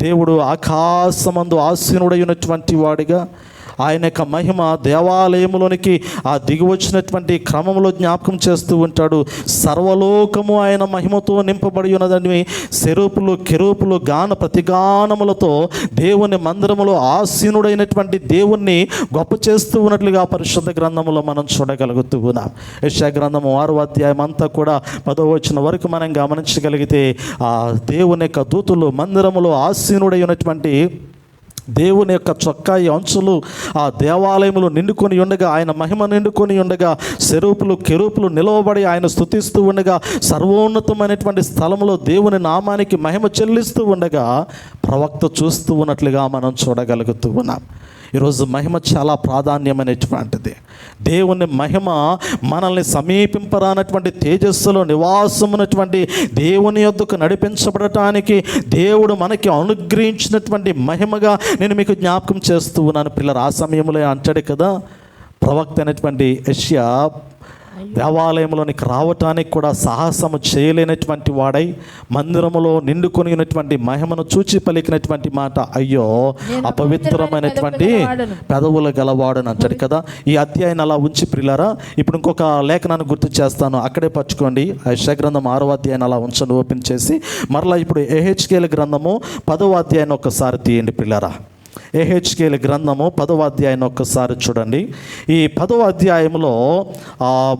దేవుడు ఆకాశమందు ఆసీనుడైనటువంటి వాడిగా ఆయన యొక్క మహిమ దేవాలయంలోనికి ఆ దిగి వచ్చినటువంటి క్రమంలో జ్ఞాపకం చేస్తూ ఉంటాడు. సర్వలోకము ఆయన మహిమతో నింపబడి ఉన్నదని సెరూపులు, కెరూపులు గాన ప్రతిగానములతో దేవుని మందిరములో ఆసీనుడైనటువంటి దేవుణ్ణి గొప్ప చేస్తూ ఉన్నట్లుగా పరిశుద్ధ గ్రంథములో మనం చూడగలుగుతూ ఉన్నాం. యెషయా గ్రంథము 6వ అధ్యాయం అంతా కూడా 10వ వచనం వరకు మనం గమనించగలిగితే ఆ దేవుని యొక్క దూతులు మందిరములో ఆసీనుడైనటువంటి దేవుని యొక్క చొక్కాయి అంచులు ఆ దేవాలయములు నిండుకొని ఉండగా, ఆయన మహిమ నిండుకొని ఉండగా, సెరూపులు కెరూపులు నిలవబడి ఆయన స్తుతిస్తూ ఉండగా, సర్వోన్నతమైనటువంటి స్థలంలో దేవుని నామానికి మహిమ చెల్లిస్తూ ఉండగా ప్రవక్త చూస్తూ ఉన్నట్లుగా మనం చూడగలుగుతూ ఉన్నాం. ఈరోజు మహిమ చాలా ప్రాధాన్యమైనటువంటిది. దేవుని మహిమ మనల్ని సమీపింపరానటువంటి తేజస్సులో నివాసమున్నటువంటి దేవుని యొద్దకు నడిపించబడటానికి దేవుడు మనకి అనుగ్రహించినటువంటి మహిమగా నేను మీకు జ్ఞాపకం చేస్తూ ఉన్నాను పిల్లలు. ఆ సమయంలో అంటాడు కదా, ప్రవక్త అయినటువంటి యెషయా దేవాలయంలోనికి రావటానికి కూడా సాహసము చేయలేనటువంటి వాడై మందిరములో నిండుకొని ఉన్నటువంటి మహిమను చూచి పలికినటువంటి మాట, అయ్యో అపవిత్రమైనటువంటి పెదవులు గలవాడని అంటాడు కదా. ఈ అధ్యాయాన్ని అలా ఉంచి ప్రియులారా, ఇప్పుడు ఇంకొక లేఖనాన్ని గుర్తు చేస్తాను, అక్కడే పట్టుకోండి. యెషయా గ్రంథం 6వ అధ్యాయాన్ని అలా ఉంచండి, ఓపెన్ చేసి. మరలా ఇప్పుడు యెహెజ్కేలు గ్రంథము 10వ అధ్యాయాన్ని ఒక్కసారి తీయండి ప్రియులారా. యెహెజ్కేలు గ్రంథము 10వ అధ్యాయాన్ని ఒక్కసారి చూడండి. ఈ 10వ అధ్యాయంలో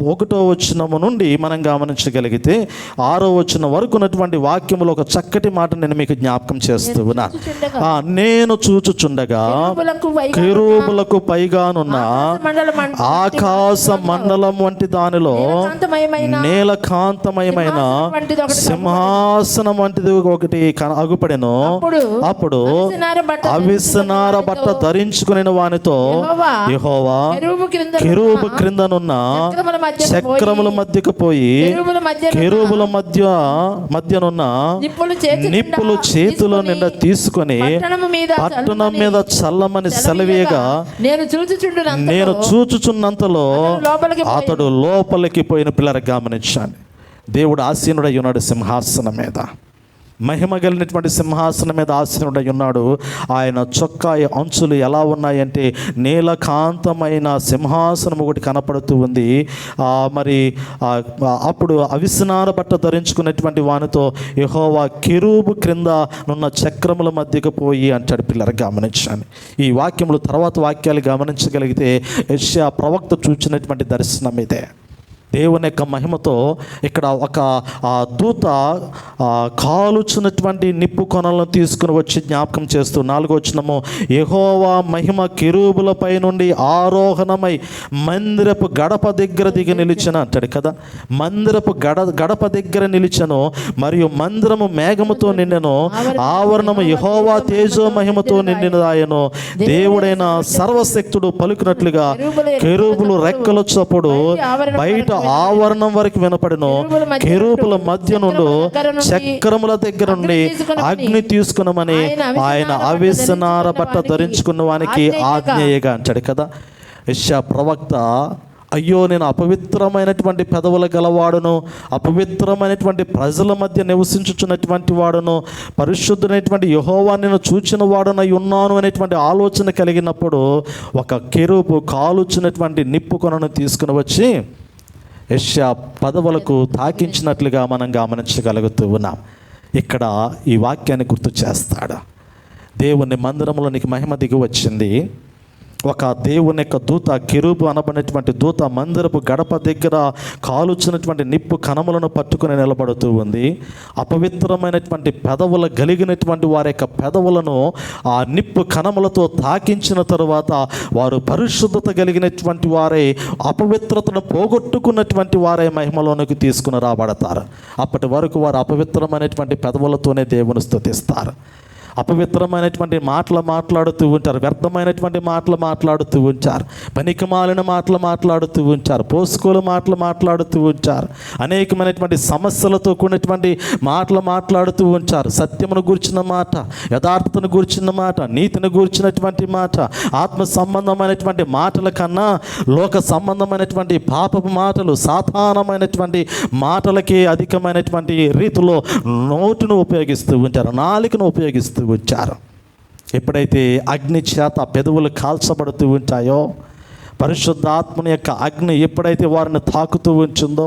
1వ వచనము నుండి మనం గమనించగలిగితే 6వ వచనం వరకు ఉన్నటువంటి వాక్యములో ఒక చక్కటి మాట నేను మీకు జ్ఞాపకం చేస్తూ ఉన్నా. నేను చూచుచుండగా కెరూబులకు పైగానున్న ఆకాశ మండలం వంటి దానిలో నీలకాంతమయమైన సింహాసనం వంటిది ఒకటి అగుపడెను. అప్పుడు అవిసనార బట్ట ధరించుకుని వానితో యెహోవా కెరూబు క్రిందనున్న చక్రముల మధ్యకు పోయి కెరూబుల మధ్యనున్న నిప్పులు చేతిలో నిండా తీసుకొని పట్టణం మీద చల్లమని సెలవీయగా నేను చూచుచున్నంతలో అతడు లోపలికి పోయిన పిల్లలు గమనించాను. దేవుడు ఆసీనుడై ఉన్నాడు సింహాసనం మీద, మహిమ కలిగినటువంటి సింహాసనం మీద ఆసీనుడై ఉన్నాడు. ఆయన చొక్కా అంచులు ఎలా ఉన్నాయంటే నీలకాంతమైన సింహాసనం ఒకటి కనపడుతూ ఉంది. మరి అప్పుడు అవిసనార బట్ట ధరించుకున్నటువంటి వానితో యెహోవా కెరూబు క్రింద నున్న చక్రముల మధ్యకు పోయి అంటాడు పిల్లలు గమనించాను. ఈ వాక్యములు తర్వాత వాక్యాలు గమనించగలిగితే యెషయా ప్రవక్త చూచినటువంటి దర్శనం ఇదే. దేవుని యొక్క మహిమతో ఇక్కడ ఒక దూత కాలుచున్నటువంటి నిప్పు కొనలను తీసుకుని వచ్చి జ్ఞాపకం చేస్తూ 4వ వచనము, యెహోవా మహిమ కెరూబులపై నుండి ఆరోహణమై మందిరపు గడప దగ్గర దిగి నిలిచెను అంటాడు కదా. మందిరపు గడప దగ్గర నిలిచెను, మరియు మందిరము మేఘముతో నిండెను, ఆవరణము యెహోవా తేజో మహిమతో నిండినదాయను. దేవుడైన సర్వశక్తుడు పలుకున్నట్లుగా కెరూబులు రెక్కల చప్పుడు బయట ఆవరణం వరకు వినపడెను. కెరూబుల మధ్య నుండి చక్రముల దగ్గర నుండి అగ్ని తీసుకున్నామని ఆయన అవిసనార బట్ట ధరించుకున్న వానికి ఆజ్ఞేయగా అంటాడు కదా. యెషయా ప్రవక్త, అయ్యో నేను అపవిత్రమైనటువంటి పెదవుల గలవాడును, అపవిత్రమైనటువంటి ప్రజల మధ్య నివసించుచున్నటువంటి వాడును, పరిశుద్ధునైనటువంటి యెహోవా నేను చూచిన వాడునై ఉన్నాను అనేటువంటి ఆలోచన కలిగినప్పుడు ఒక కెరూబు కాలుచున్నటువంటి నిప్పు కొనను తీసుకుని వచ్చి యెషయా పదవులకు తాకించినట్లుగా మనం గమనించగలుగుతూ ఉన్నాం. ఇక్కడ ఈ వాక్యాన్ని గుర్తు చేస్తాడు. దేవుని మందిరంలోనికి మహిమ దిగి వచ్చింది. ఒక దేవుని యొక్క దూత, కెరూబు అనబడినటువంటి దూత మందిరపు గడప దగ్గర కాలుచినటువంటి నిప్పు కణములను పట్టుకుని నిలబడుతూ ఉంది. అపవిత్రమైనటువంటి పెదవులు కలిగినటువంటి వారి యొక్క పెదవులను ఆ నిప్పు కణములతో తాకించిన తరువాత వారు పరిశుద్ధత కలిగినటువంటి వారే, అపవిత్రతను పోగొట్టుకున్నటువంటి వారే మహిమలోనికి తీసుకుని రాబడతారు. అప్పటి వరకు వారు అపవిత్రమైనటువంటి పెదవులతోనే దేవుని స్తుతిస్తారు. అపవిత్రమైనటువంటి మాటలు మాట్లాడుతూ ఉంటారు, వ్యర్థమైనటువంటి మాటలు మాట్లాడుతూ ఉంటారు, పనికిమాలిన మాటలు మాట్లాడుతూ ఉంటారు, పోసుకోలు మాటలు మాట్లాడుతూ ఉంటారు, అనేకమైనటువంటి సమస్యలతో కూడినటువంటి మాటలు మాట్లాడుతూ ఉంటారు. సత్యమును గూర్చిన మాట, యథార్థతను గూర్చిన మాట, నీతిని గూర్చినటువంటి మాట, ఆత్మ సంబంధమైనటువంటి మాటల కన్నా లోక సంబంధమైనటువంటి పాపపు మాటలు, సాధారణమైనటువంటి మాటలకి అధికమైనటువంటి రీతిలో నోటును ఉపయోగిస్తూ ఉంటారు, నాలుకను ఉపయోగిస్తూ వచ్చారు. ఎప్పుడైతే అగ్ని చేత పెదవులు కాల్చబడుతూ ఉంటాయో, పరిశుద్ధాత్మని యొక్క అగ్ని ఎప్పుడైతే వారిని తాకుతూ ఉంచిందో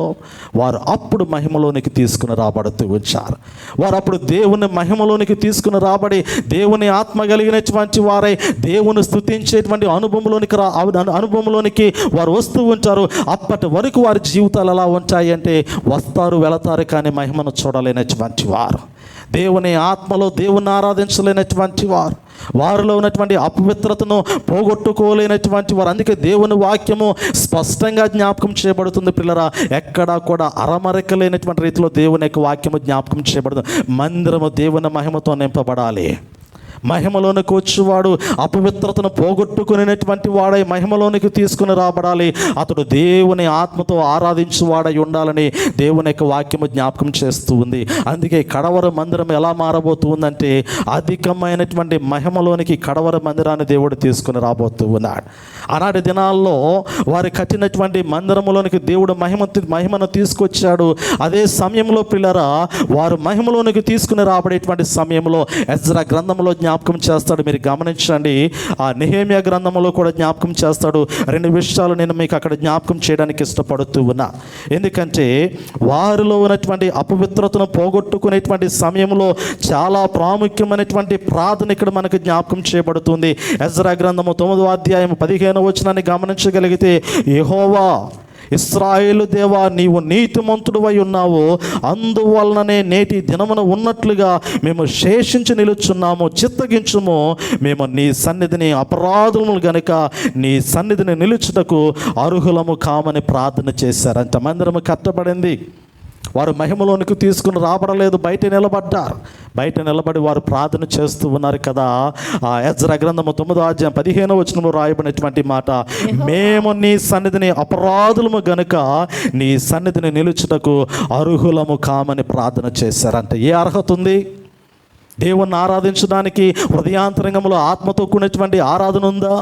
వారు అప్పుడు మహిమలోనికి తీసుకుని రాబడుతూ వచ్చారు. వారు అప్పుడు దేవుని మహిమలోనికి తీసుకుని రాబడి దేవుని ఆత్మ కలిగినటువంటి వారై దేవుని స్తుతించేటువంటి అనుభవంలోనికి వారు వస్తూ ఉంటారు. అప్పటి వరకు వారి జీవితాలు ఎలా ఉంటాయి అంటే వస్తారు వెళతారు, కానీ మహిమను చూడలేనటువంటి వారు, దేవుని ఆత్మలో దేవుని ఆరాధించలేనటువంటి వారు, వారిలో ఉన్నటువంటి అపవిత్రతను పోగొట్టుకోలేనటువంటి వారు. అందుకే దేవుని వాక్యము స్పష్టంగా జ్ఞాపకం చేయబడుతుంది పిల్లరా. ఎక్కడా కూడా అరమరిక లేనటువంటి రీతిలో దేవుని యొక్క వాక్యము జ్ఞాపకం చేయబడుతుంది. మందిరము దేవుని మహిమతో నింపబడాలి. మహిమలోనికి వచ్చేవాడు అపవిత్రతను పోగొట్టుకునేటువంటి వాడై మహిమలోనికి తీసుకుని రాబడాలి. అతడు దేవుని ఆత్మతో ఆరాధించువాడై ఉండాలని దేవుని యొక్క వాక్యము జ్ఞాపకం చేస్తూ ఉంది. అందుకే కడవర మందిరం ఎలా మారబోతుందంటే అధికమైనటువంటి మహిమలోనికి కడవర మందిరాన్ని దేవుడు తీసుకుని రాబోతూ ఉన్నాడు. ఆనాటి దినాల్లో వారు కట్టినటువంటి మందిరములోనికి దేవుడు మహిమను తీసుకొచ్చాడు. అదే సమయంలో పిల్లరా వారు మహిమలోనికి తీసుకుని రాబడేటువంటి సమయంలో ఎజ్రా గ్రంథంలో జ్ఞాపకం చేస్తాడు. మీరు గమనించండి, ఆ నెహెమ్యా గ్రంథంలో కూడా జ్ఞాపకం చేస్తాడు. 2 విషయాలు నేను మీకు అక్కడ జ్ఞాపకం చేయడానికి ఇష్టపడుతూ ఉన్నా. ఎందుకంటే వారిలో ఉన్నటువంటి అపవిత్రతను పోగొట్టుకునేటువంటి సమయంలో చాలా ప్రాముఖ్యమైనటువంటి ప్రార్థన ఇక్కడ మనకు జ్ఞాపకం చేయబడుతుంది. ఎజ్రా గ్రంథము 9వ అధ్యాయం 15వ వచనాన్ని గమనించగలిగితే, యెహోవా ఇశ్రాయేలు దేవా, నీవు నీతిమంతుడువై ఉన్నావు, అందువలననే నేటి దినమున ఉన్నట్లుగా మేము శేషించి నిలుచున్నాము. చిత్తగించుము, మేము నీ సన్నిధిని అపరాధములు గనుక నీ సన్నిధిని నిలుచుటకు అర్హులము కామని ప్రార్థన చేశారు. అంత మందిరము కట్టబడింది. వారు మహిమలోనికి తీసుకుని రాబడలేదు, బయట నిలబడ్డారు. బయట నిలబడి వారు ప్రార్థన చేస్తూ ఉన్నారు కదా. ఆ ఎజ్రా గ్రంథము 9వ అధ్యాయం 15వ వచనంలో రాయబడినటువంటి మాట, మేము నీ సన్నిధిని అపరాధులము గనుక నీ సన్నిధిని నిలుచుటకు అర్హులము కామని ప్రార్థన చేశారంటే ఏ అర్హత ఉంది? దేవుణ్ణి ఆరాధించడానికి హృదయాంతరంగంలో ఆత్మతో కూడినటువంటి ఆరాధన ఉందా?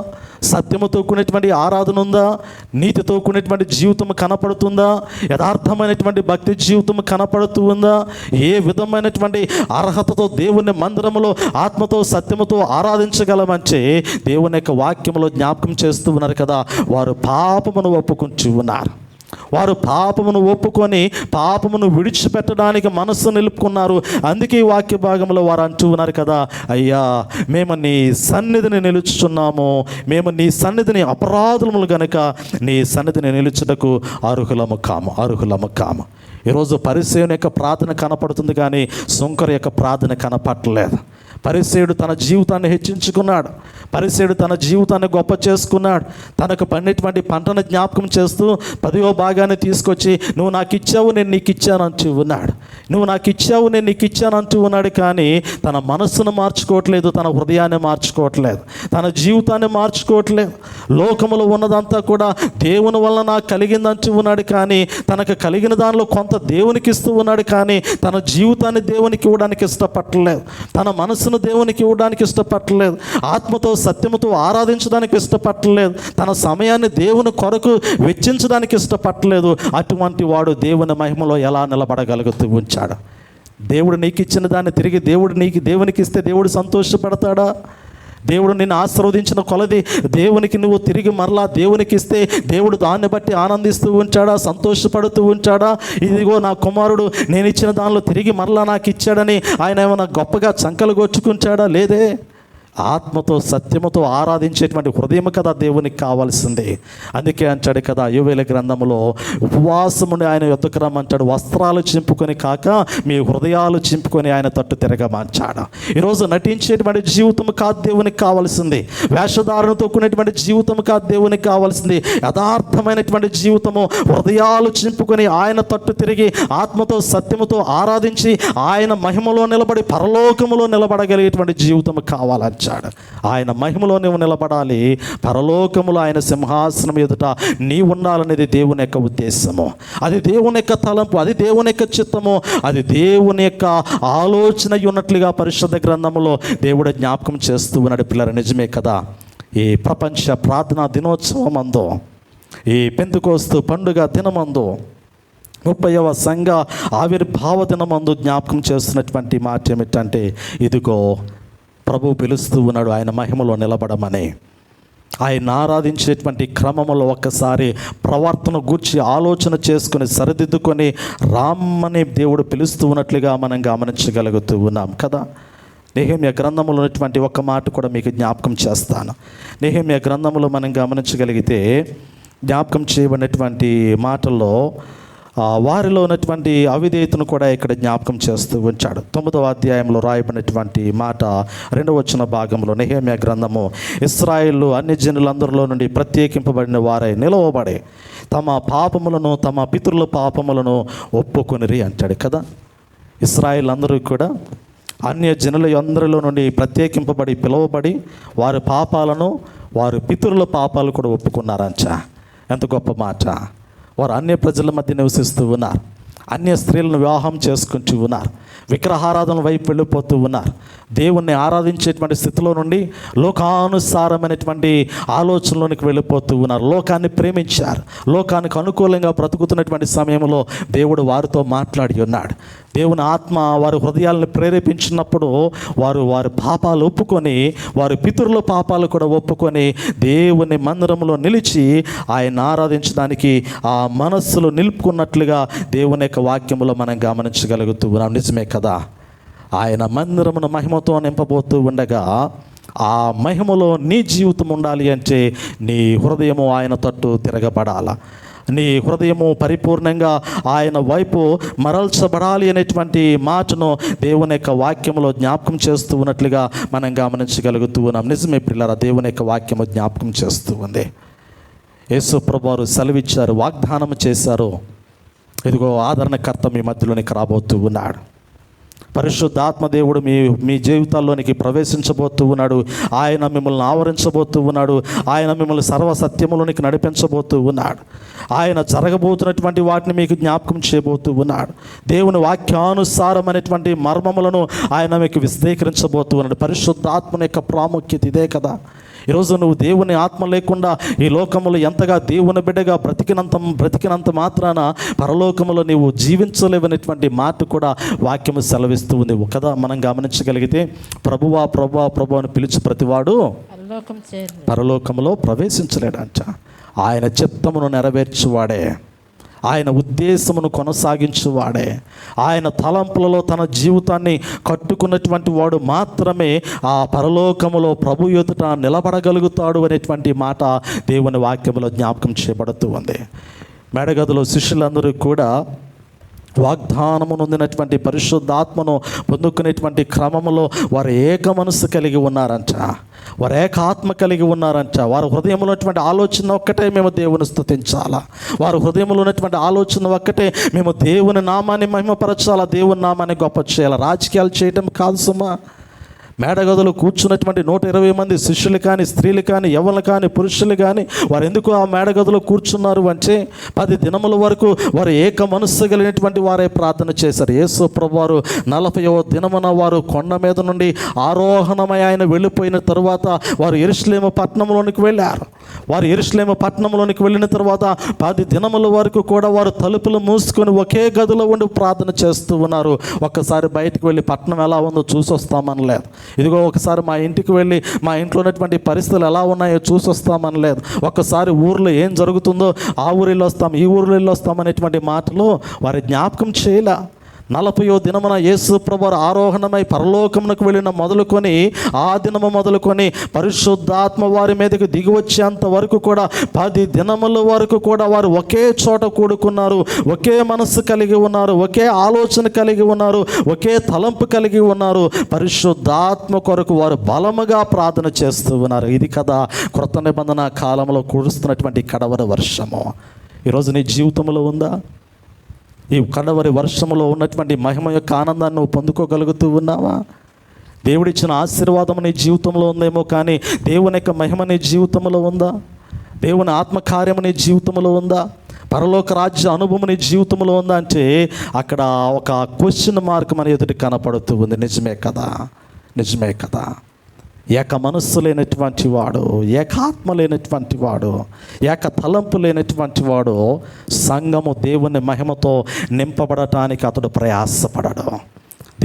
సత్యముతో కూడినటువంటి ఆరాధన ఉందా? నీతితో కూడినటువంటి జీవితం కనపడుతుందా? యథార్థమైనటువంటి భక్తి జీవితం కనపడుతూ ఉందా? ఏ విధమైనటువంటి అర్హతతో దేవుని మందిరంలో ఆత్మతో సత్యముతో ఆరాధించగలమంటే దేవుని యొక్క వాక్యంలో జ్ఞాపకం చేస్తూ ఉన్నారు కదా. వారు పాపమును ఒప్పుకుంటూ ఉన్నారు. వారు పాపమును ఒప్పుకొని పాపమును విడిచిపెట్టడానికి మనస్సు నిలుపుకున్నారు. అందుకే ఈ వాక్య భాగంలో వారు అంటూ ఉన్నారు కదా, అయ్యా మేము నీ సన్నిధిని నిలుచుచున్నాము, మేము నీ సన్నిధిని అపరాధములు గనుక నీ సన్నిధిని నిలుచుటకు అర్హులము కాము. ఈరోజు పరిసేయుని యొక్క ప్రార్థన కనపడుతుంది, కానీ సుంకరు యొక్క ప్రార్థన కనపడలేదు. పరిసేయుడు తన జీవితాన్ని హెచ్చించుకున్నాడు. పరిసేయుడు తన జీవితాన్ని గొప్ప చేసుకున్నాడు. తనకు పండినటువంటి పంటను జ్ఞాపకం చేస్తూ 10వ భాగాన్ని తీసుకొచ్చి నువ్వు నాకు ఇచ్చావు, నేను నీకు ఇచ్చాను అంటూ ఉన్నాడు. నువ్వు నాకు ఇచ్చావు, నేను నీకు ఇచ్చాను అంటూ ఉన్నాడు. కానీ తన మనస్సును మార్చుకోవట్లేదు, తన హృదయాన్ని మార్చుకోవట్లేదు, తన జీవితాన్ని మార్చుకోవట్లేదు. లోకములో ఉన్నదంతా కూడా దేవుని వల్ల నాకు కలిగిందంటూ ఉన్నాడు. కానీ తనకు కలిగిన దానిలో కొంత దేవునికి ఇస్తూ ఉన్నాడు. కానీ తన జీవితాన్ని దేవునికి ఇవ్వడానికి ఇష్టపడలేదు, తన మనస్సును దేవునికి ఇవ్వడానికి ఇష్టపడలేదు, ఆత్మతో సత్యముతో ఆరాధించడానికి ఇష్టపడలేదు, తన సమయాన్ని దేవుని కొరకు వెచ్చించడానికి ఇష్టపడలేదు. అటువంటి వాడు దేవుని మహిమలో ఎలా నిలబడగలుగుతూ ఉంచాడు? దేవుడు నీకు ఇచ్చిన దాన్ని తిరిగి దేవునికి ఇస్తే దేవుడు సంతోషపడతాడా? దేవుడు నిన్ను ఆశీర్వదించిన కొలది దేవునికి నువ్వు తిరిగి మరలా దేవునికి ఇస్తే దేవుడు దాన్ని బట్టి ఆనందిస్తూ ఉంచాడా? సంతోషపడుతూ ఉంచాడా? ఇదిగో నా కుమారుడు నేను ఇచ్చిన దానిలో తిరిగి మరలా నాకు ఇచ్చాడని ఆయన ఏమైనా గొప్పగా చంకలు గొచ్చుకుంటాడా? లేదే. ఆత్మతో సత్యముతో ఆరాధించేటువంటి హృదయం కదా దేవునికి కావాల్సింది. అందుకే అంటాడు కదా యోవేలు గ్రంథంలో, ఉపవాసముని ఆయన యొద్దకు రమ్మంటాడు, వస్త్రాలు చింపుకొని కాక మీ హృదయాలు చింపుకొని ఆయన తట్టు తిరగమంచాడు. ఈరోజు నటించేటువంటి జీవితం కాదు దేవునికి కావాల్సింది, వేషధారణతో కూడినటువంటి జీవితం కాదు దేవునికి కావాల్సింది. యథార్థమైనటువంటి జీవితము, హృదయాలు చింపుకొని ఆయన తట్టు తిరిగి ఆత్మతో సత్యముతో ఆరాధించి ఆయన మహిమలో నిలబడి పరలోకములో నిలబడగలిగేటువంటి జీవితం కావాలని ఆయన మహిమలో నువ్వు నిలబడాలి. పరలోకములో ఆయన సింహాసనం ఎదుట నీ ఉండాలనేది దేవుని యొక్క ఉద్దేశము, అది దేవుని యొక్క తలంపు, అది దేవుని యొక్క చిత్తము, అది దేవుని యొక్క ఆలోచన ఉన్నట్లుగా పరిశుద్ధ గ్రంథములో దేవుడు జ్ఞాపకం చేస్తూ ఉన్నాడు. పిల్లలు నిజమే కదా. ఈ ప్రపంచ ప్రార్థనా దినోత్సవం అందు, ఈ పెంతెకోస్తు పండుగ దినమందు, 30వ సంఘ ఆవిర్భావ దినమందు జ్ఞాపకం చేస్తున్నటువంటి మాట ఏమిటంటే, ఇదిగో ప్రభు పిలుస్తూ ఉన్నాడు ఆయన మహిమలో నిలబడమని. ఆయన ఆరాధించేటువంటి క్రమంలో ఒక్కసారి ప్రవర్తన గూర్చి ఆలోచన చేసుకుని సరిదిద్దుకొని రామ్మని దేవుడు పిలుస్తూ ఉన్నట్లుగా మనం గమనించగలుగుతూ ఉన్నాం కదా. నెహెమ్యా గ్రంథంలో ఉన్నటువంటి ఒక్క మాట కూడా మీకు జ్ఞాపకం చేస్తాను. నెహెమ్యా గ్రంథంలో మనం గమనించగలిగితే జ్ఞాపకం చేయబడినటువంటి మాటల్లో వారిలో ఉన్నటువంటి అవిధేయతను కూడా ఇక్కడ జ్ఞాపకం చేస్తూ ఉంచాడు. 9వ అధ్యాయంలో రాయబడినటువంటి మాట 2వ వచన భాగంలో, నెహెమ్యా గ్రంథము, ఇశ్రాయేలు అన్ని జనులందరిలో నుండి ప్రత్యేకింపబడిన వారై నిలవబడి తమ పాపములను తమ పితరుల పాపములను ఒప్పుకొనిరి అంటాడు కదా. ఇశ్రాయేల్ అందరూ కూడా అన్య జనుల అందరిలో నుండి ప్రత్యేకింపబడి పిలువబడి వారి పాపాలను వారి పితరుల పాపాలు కూడా ఒప్పుకున్నారంట. ఎంత గొప్ప మాట. వారు అన్య ప్రజల మధ్య నివసిస్తూ ఉన్నారు, అన్య స్త్రీలను వివాహం చేసుకుంటూ ఉన్నారు, విగ్రహారాధన వైపు వెళ్ళిపోతూ ఉన్నారు. దేవుణ్ణి ఆరాధించేటువంటి స్థితిలో నుండి లోకానుసారమైనటువంటి ఆలోచనలోనికి వెళ్ళిపోతూ ఉన్నారు. లోకాన్ని ప్రేమించారు. లోకానికి అనుకూలంగా బ్రతుకుతున్నటువంటి సమయంలో దేవుడు వారితో మాట్లాడి ఉన్నాడు. దేవుని ఆత్మ వారి హృదయాలను ప్రేరేపించినప్పుడు వారి పాపాలు ఒప్పుకొని, వారి పితరుల పాపాలు కూడా ఒప్పుకొని దేవుని మందిరంలో నిలిచి ఆయన ఆరాధించడానికి ఆ మనస్సులో నిలుపుకున్నట్లుగా దేవుని యొక్క వాక్యములో మనం గమనించగలుగుతూ ఉన్నాం. నిజమే కదా. ఆయన మందిరమును మహిమతో నింపబోతూ ఉండగా ఆ మహిమలో నీ జీవితం ఉండాలి అంటే నీ హృదయము ఆయన తట్టు తిరగబడాల. నీ హృదయము పరిపూర్ణంగా ఆయన వైపు మరల్చబడాలి అనేటువంటి మాటను దేవుని యొక్క వాక్యంలో జ్ఞాపకం చేస్తూ ఉన్నట్లుగా మనం గమనించగలుగుతూ ఉన్నాం. నిజమే పిల్లరా, దేవుని యొక్క వాక్యము జ్ఞాపకం చేస్తూ ఉంది. యేసు ప్రభువారు సెలవిచ్చారు, వాగ్దానం చేశారు. ఇదిగో ఆదరణకర్త మీ మధ్యలోనికి రాబోతూ ఉన్నాడు. పరిశుద్ధాత్మ దేవుడు మీ జీవితాల్లోనికి ప్రవేశించబోతూ ఉన్నాడు. ఆయన మిమ్మల్ని ఆవరించబోతూ ఉన్నాడు. ఆయన మిమ్మల్ని సర్వసత్యములోనికి నడిపించబోతూ ఉన్నాడు. ఆయన జరగబోతున్నటువంటి వాటిని మీకు జ్ఞాపకం చేయబోతూ ఉన్నాడు. దేవుని వాక్యానుసారమైనటువంటి మర్మములను ఆయన మీకు విశదీకరించబోతూ ఉన్నాడు. పరిశుద్ధాత్మ యొక్క ప్రాముఖ్యత ఇదే కదా. ఈరోజు నువ్వు దేవుని ఆత్మ లేకుండా ఈ లోకములో ఎంతగా దేవుని బిడ్డగా బ్రతికినంత మాత్రాన పరలోకములో నీవు జీవించలేవనేటువంటి మాట కూడా వాక్యము సెలవిస్తూ ఉంది కదా. మనం గమనించగలిగితే ప్రభువా అని పిలిచి ప్రతివాడు పరలోకములో ప్రవేశించలేడంట. ఆయన చిత్తమును నెరవేర్చువాడే, ఆయన ఉద్దేశమును కొనసాగించువాడే, ఆయన తలంపులలో తన జీవితాన్ని కట్టుకున్నటువంటి వాడు మాత్రమే ఆ పరలోకములో ప్రభు ఎదుట నిలబడగలుగుతాడు అనేటువంటి మాట దేవుని వాక్యములో జ్ఞాపకం చేయబడుతూ ఉంది. మేడగదిలో శిష్యులందరూ కూడా వాగ్దానము నొందినటువంటి పరిశుద్ధాత్మను పొందుకునేటువంటి క్రమంలో వారు ఏక మనస్సు కలిగి ఉన్నారంట. వారు ఏకాత్మ కలిగి ఉన్నారంట. వారి హృదయంలో ఉన్నటువంటి ఆలోచన ఒక్కటే మేము దేవుని స్తుతించాలా. వారి హృదయంలో ఉన్నటువంటి ఆలోచన ఒక్కటే మేము దేవుని నామాన్ని మహిమపరచాలా, దేవుని నామాన్ని గొప్ప చేయాలి. రాజకీయాలు చేయటం కాదు సుమా. మేడగదిలో కూర్చున్నటువంటి 120 మంది శిష్యులు కానీ, స్త్రీలు కానీ, యవ్వనులు కానీ, పురుషులు కానీ వారు ఎందుకు ఆ మేడగదిలో కూర్చున్నారు అంటే 10 దినముల వరకు వారు ఏక మనస్సు కలిగినటువంటి వారే ప్రార్థన చేశారు. యేసు ప్రభువారు 40వ దినమున వారు కొండ మీద నుండి ఆరోహణమై ఆయన వెళ్ళిపోయిన తరువాత వారు యెరూషలేము పట్టణంలోనికి వెళ్ళారు. వారు యెరూషలేము పట్టణంలోనికి వెళ్ళిన తర్వాత 10 దినముల వరకు కూడా వారు తలుపులు మూసుకొని ఒకే గదిలో ఉండి ప్రార్థన చేస్తూ ఉన్నారు. ఒక్కసారి బయటకు వెళ్ళి పట్టణం ఎలా ఉందో చూసి వస్తామనలేదు. ఇదిగో ఒకసారి మా ఇంటికి వెళ్ళి మా ఇంట్లో ఉన్నటువంటి పరిస్థితులు ఎలా ఉన్నాయో చూసి వస్తామనలేదు. ఒక్కసారి ఊర్లో ఏం జరుగుతుందో ఆ ఊరిలో వస్తాం, ఈ ఊరిలో వస్తాం అనేటువంటి మాటలు వారి జ్ఞాపకం చేయలే. 40వ దినమున యేసు ప్రభువారు ఆరోహణమై పరలోకమునకు వెళ్ళిన మొదలుకొని ఆ దినము మొదలుకొని పరిశుద్ధాత్మ వారి మీదకి దిగి వచ్చేంత వరకు కూడా 10 దినముల వరకు కూడా వారు ఒకే చోట కూడుకున్నారు, ఒకే మనస్సు కలిగి ఉన్నారు, ఒకే ఆలోచన కలిగి ఉన్నారు, ఒకే తలంపు కలిగి ఉన్నారు. పరిశుద్ధాత్మ కొరకు వారు బలముగా ప్రార్థన చేస్తూ ఉన్నారు. ఇది కదా కృత నిబంధన కాలంలో కురుస్తున్నటువంటి కడవరి వర్షము. ఈరోజు నీ జీవితంలో ఉందా? ఈ కడవరి వర్షంలో ఉన్నటువంటి మహిమ యొక్క ఆనందాన్ని నువ్వు పొందుకోగలుగుతూ ఉన్నావా? దేవుడిచ్చిన ఆశీర్వాదం నీ జీవితంలో ఉందేమో, కానీ దేవుని యొక్క మహిమ నీ జీవితంలో ఉందా? దేవుని ఆత్మకార్యం నీ జీవితంలో ఉందా? పరలోక రాజ్య అనుభవం నీ జీవితంలో ఉందా అంటే అక్కడ ఒక క్వశ్చన్ మార్క్ మన ఎదుటి కనపడుతూ ఉంది. నిజమే కదా, నిజమే కదా. ఏక మనస్సు లేనటువంటి వాడు, ఏకాత్మ లేనటువంటి వాడు, ఏక తలంపు లేనటువంటి వాడు సంఘము దేవుని మహిమతో నింపబడటానికి అతడు ప్రయాసపడడు.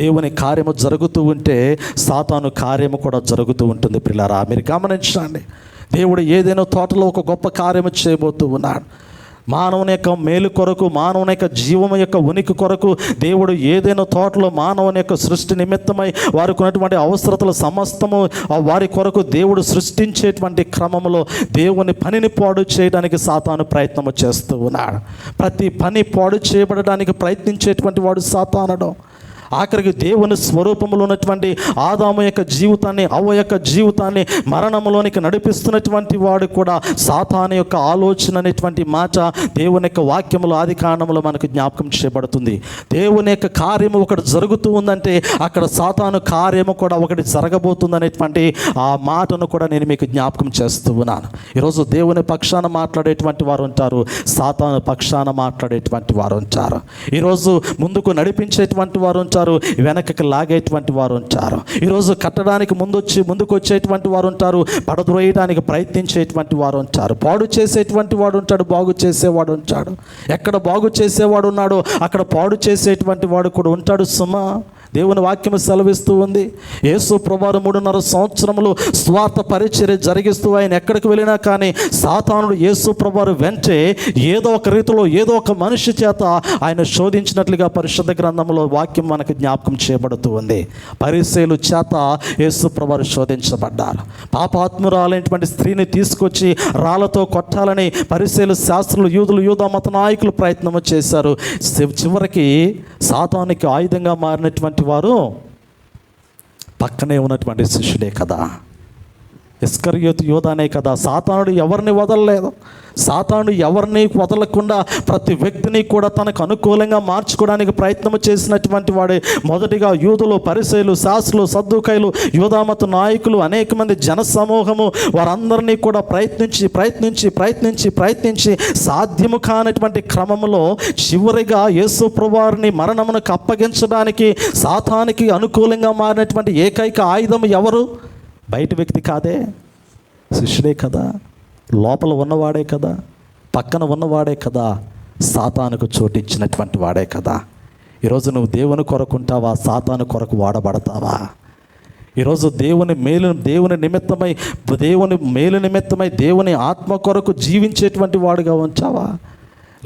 దేవుని కార్యము జరుగుతూ ఉంటే సాతాను కార్యము కూడా జరుగుతూ ఉంటుంది. పిల్లరా, మీరు గమనించండి. దేవుడు ఏదైనా తోటలో ఒక గొప్ప కార్యము చేయబోతూ ఉన్నాడు. మానవుని యొక్క మేలు కొరకు, మానవుని యొక్క జీవము యొక్క ఉనికి కొరకు దేవుడు ఏదైనా తోటలో మానవుని యొక్క సృష్టి నిమిత్తమై వారికి ఉన్నటువంటి అవసరతల సమస్తము వారి కొరకు దేవుడు సృష్టించేటువంటి క్రమంలో దేవుని పనిని పాడు చేయడానికి సాతాను ప్రయత్నము చేస్తూ ఉన్నాడు. ప్రతి పని పాడు చేయబడడానికి ప్రయత్నించేటువంటి వాడు సాతానుడు. ఆఖరికి దేవుని స్వరూపంలో ఉన్నటువంటి ఆదాము యొక్క జీవితాన్ని, అవ్వ యొక్క జీవితాన్ని మరణంలోనికి నడిపిస్తున్నటువంటి వాడు కూడా సాతాను యొక్క ఆలోచన అనేటువంటి మాట దేవుని యొక్క వాక్యములు ఆది కాండములో మనకు జ్ఞాపకం చేయబడుతుంది. దేవుని యొక్క కార్యము ఒకటి జరుగుతూ ఉందంటే అక్కడ సాతాను కార్యము కూడా ఒకటి జరగబోతుంది అనేటువంటి ఆ మాటను కూడా నేను మీకు జ్ఞాపకం చేస్తూ ఉన్నాను. ఈరోజు దేవుని పక్షాన మాట్లాడేటువంటి వారు ఉంటారు, సాతాను పక్షాన మాట్లాడేటువంటి వారు ఉంటారు. ఈరోజు ముందుకు నడిపించేటువంటి వారు ఉంటారు, వెనకకి లాగేటువంటి వారు ఉంటారు. ఈరోజు కట్టడానికి ముందుకు వచ్చేటువంటి వారు ఉంటారు, పడద్రోయడానికి ప్రయత్నించేటువంటి వారు ఉంటారు. పాడు చేసేటువంటి వాడు ఉంటాడు, బాగు చేసేవాడు ఉంటాడు. ఎక్కడ బాగు చేసేవాడు ఉన్నాడో అక్కడ పాడు చేసేటువంటి వాడు కూడా ఉంటాడు సుమా. దేవుని వాక్యము సెలవిస్తూ ఉంది. యేసు ప్రభువారు 3.5 సంవత్సరములు స్వార్థ పరిచర్య జరిగిస్తూ ఆయన ఎక్కడికి వెళ్ళినా కానీ సాతానుడు యేసు ప్రభువారు వెంటే ఏదో ఒక రీతిలో ఏదో ఒక మనిషి చేత ఆయన శోధించినట్లుగా పరిశుద్ధ గ్రంథంలో వాక్యం మనకు జ్ఞాపకం చేయబడుతూ ఉంది. పరిసయ్యుల చేత యేసు ప్రభువారు శోధించబడ్డారు. పాపాత్మురాలైనటువంటి స్త్రీని తీసుకొచ్చి రాళ్లతో కొట్టాలని పరిసయ్యులు, శాస్త్రులు, యూదా మత నాయకులు ప్రయత్నం చేశారు. చివరికి సాతానికి ఆయుధంగా మారినటువంటి వారు పక్కనే ఉన్నటువంటి శిష్యుడే కదా, ఇస్కరియోతు యూదానే కదా. సాతానుడు ఎవరిని వదలలేదు. సాతానుడు ఎవరిని వదలకుండా ప్రతి వ్యక్తిని కూడా తనకు అనుకూలంగా మార్చుకోవడానికి ప్రయత్నం చేసినటువంటి వాడే మొదటిగా యూదులు, పరిసయ్యులు, శాస్త్రులు, సద్దూకయ్యులు, యూదామత నాయకులు, అనేక మంది జన సమూహము వారందరినీ కూడా ప్రయత్నించి సాధ్యము కానటువంటి క్రమంలో చివరిగా యేసు ప్రభువారిని మరణమునకు అప్పగించడానికి సాతానికి అనుకూలంగా మారినటువంటి ఏకైక ఆయుధం ఎవరు? బయట వ్యక్తి కాదే, శిష్యుడే కదా, లోపల ఉన్నవాడే కదా, పక్కన ఉన్నవాడే కదా, సాతానుకు చోటిచ్చినటువంటి వాడే కదా. ఈరోజు నువ్వు దేవుని కొరకుంటావా, సాతాను కొరకు వాడబడతావా? ఈరోజు దేవుని మేలు నిమిత్తమై దేవుని ఆత్మ కొరకు జీవించేటువంటి వాడుగా ఉంచావా,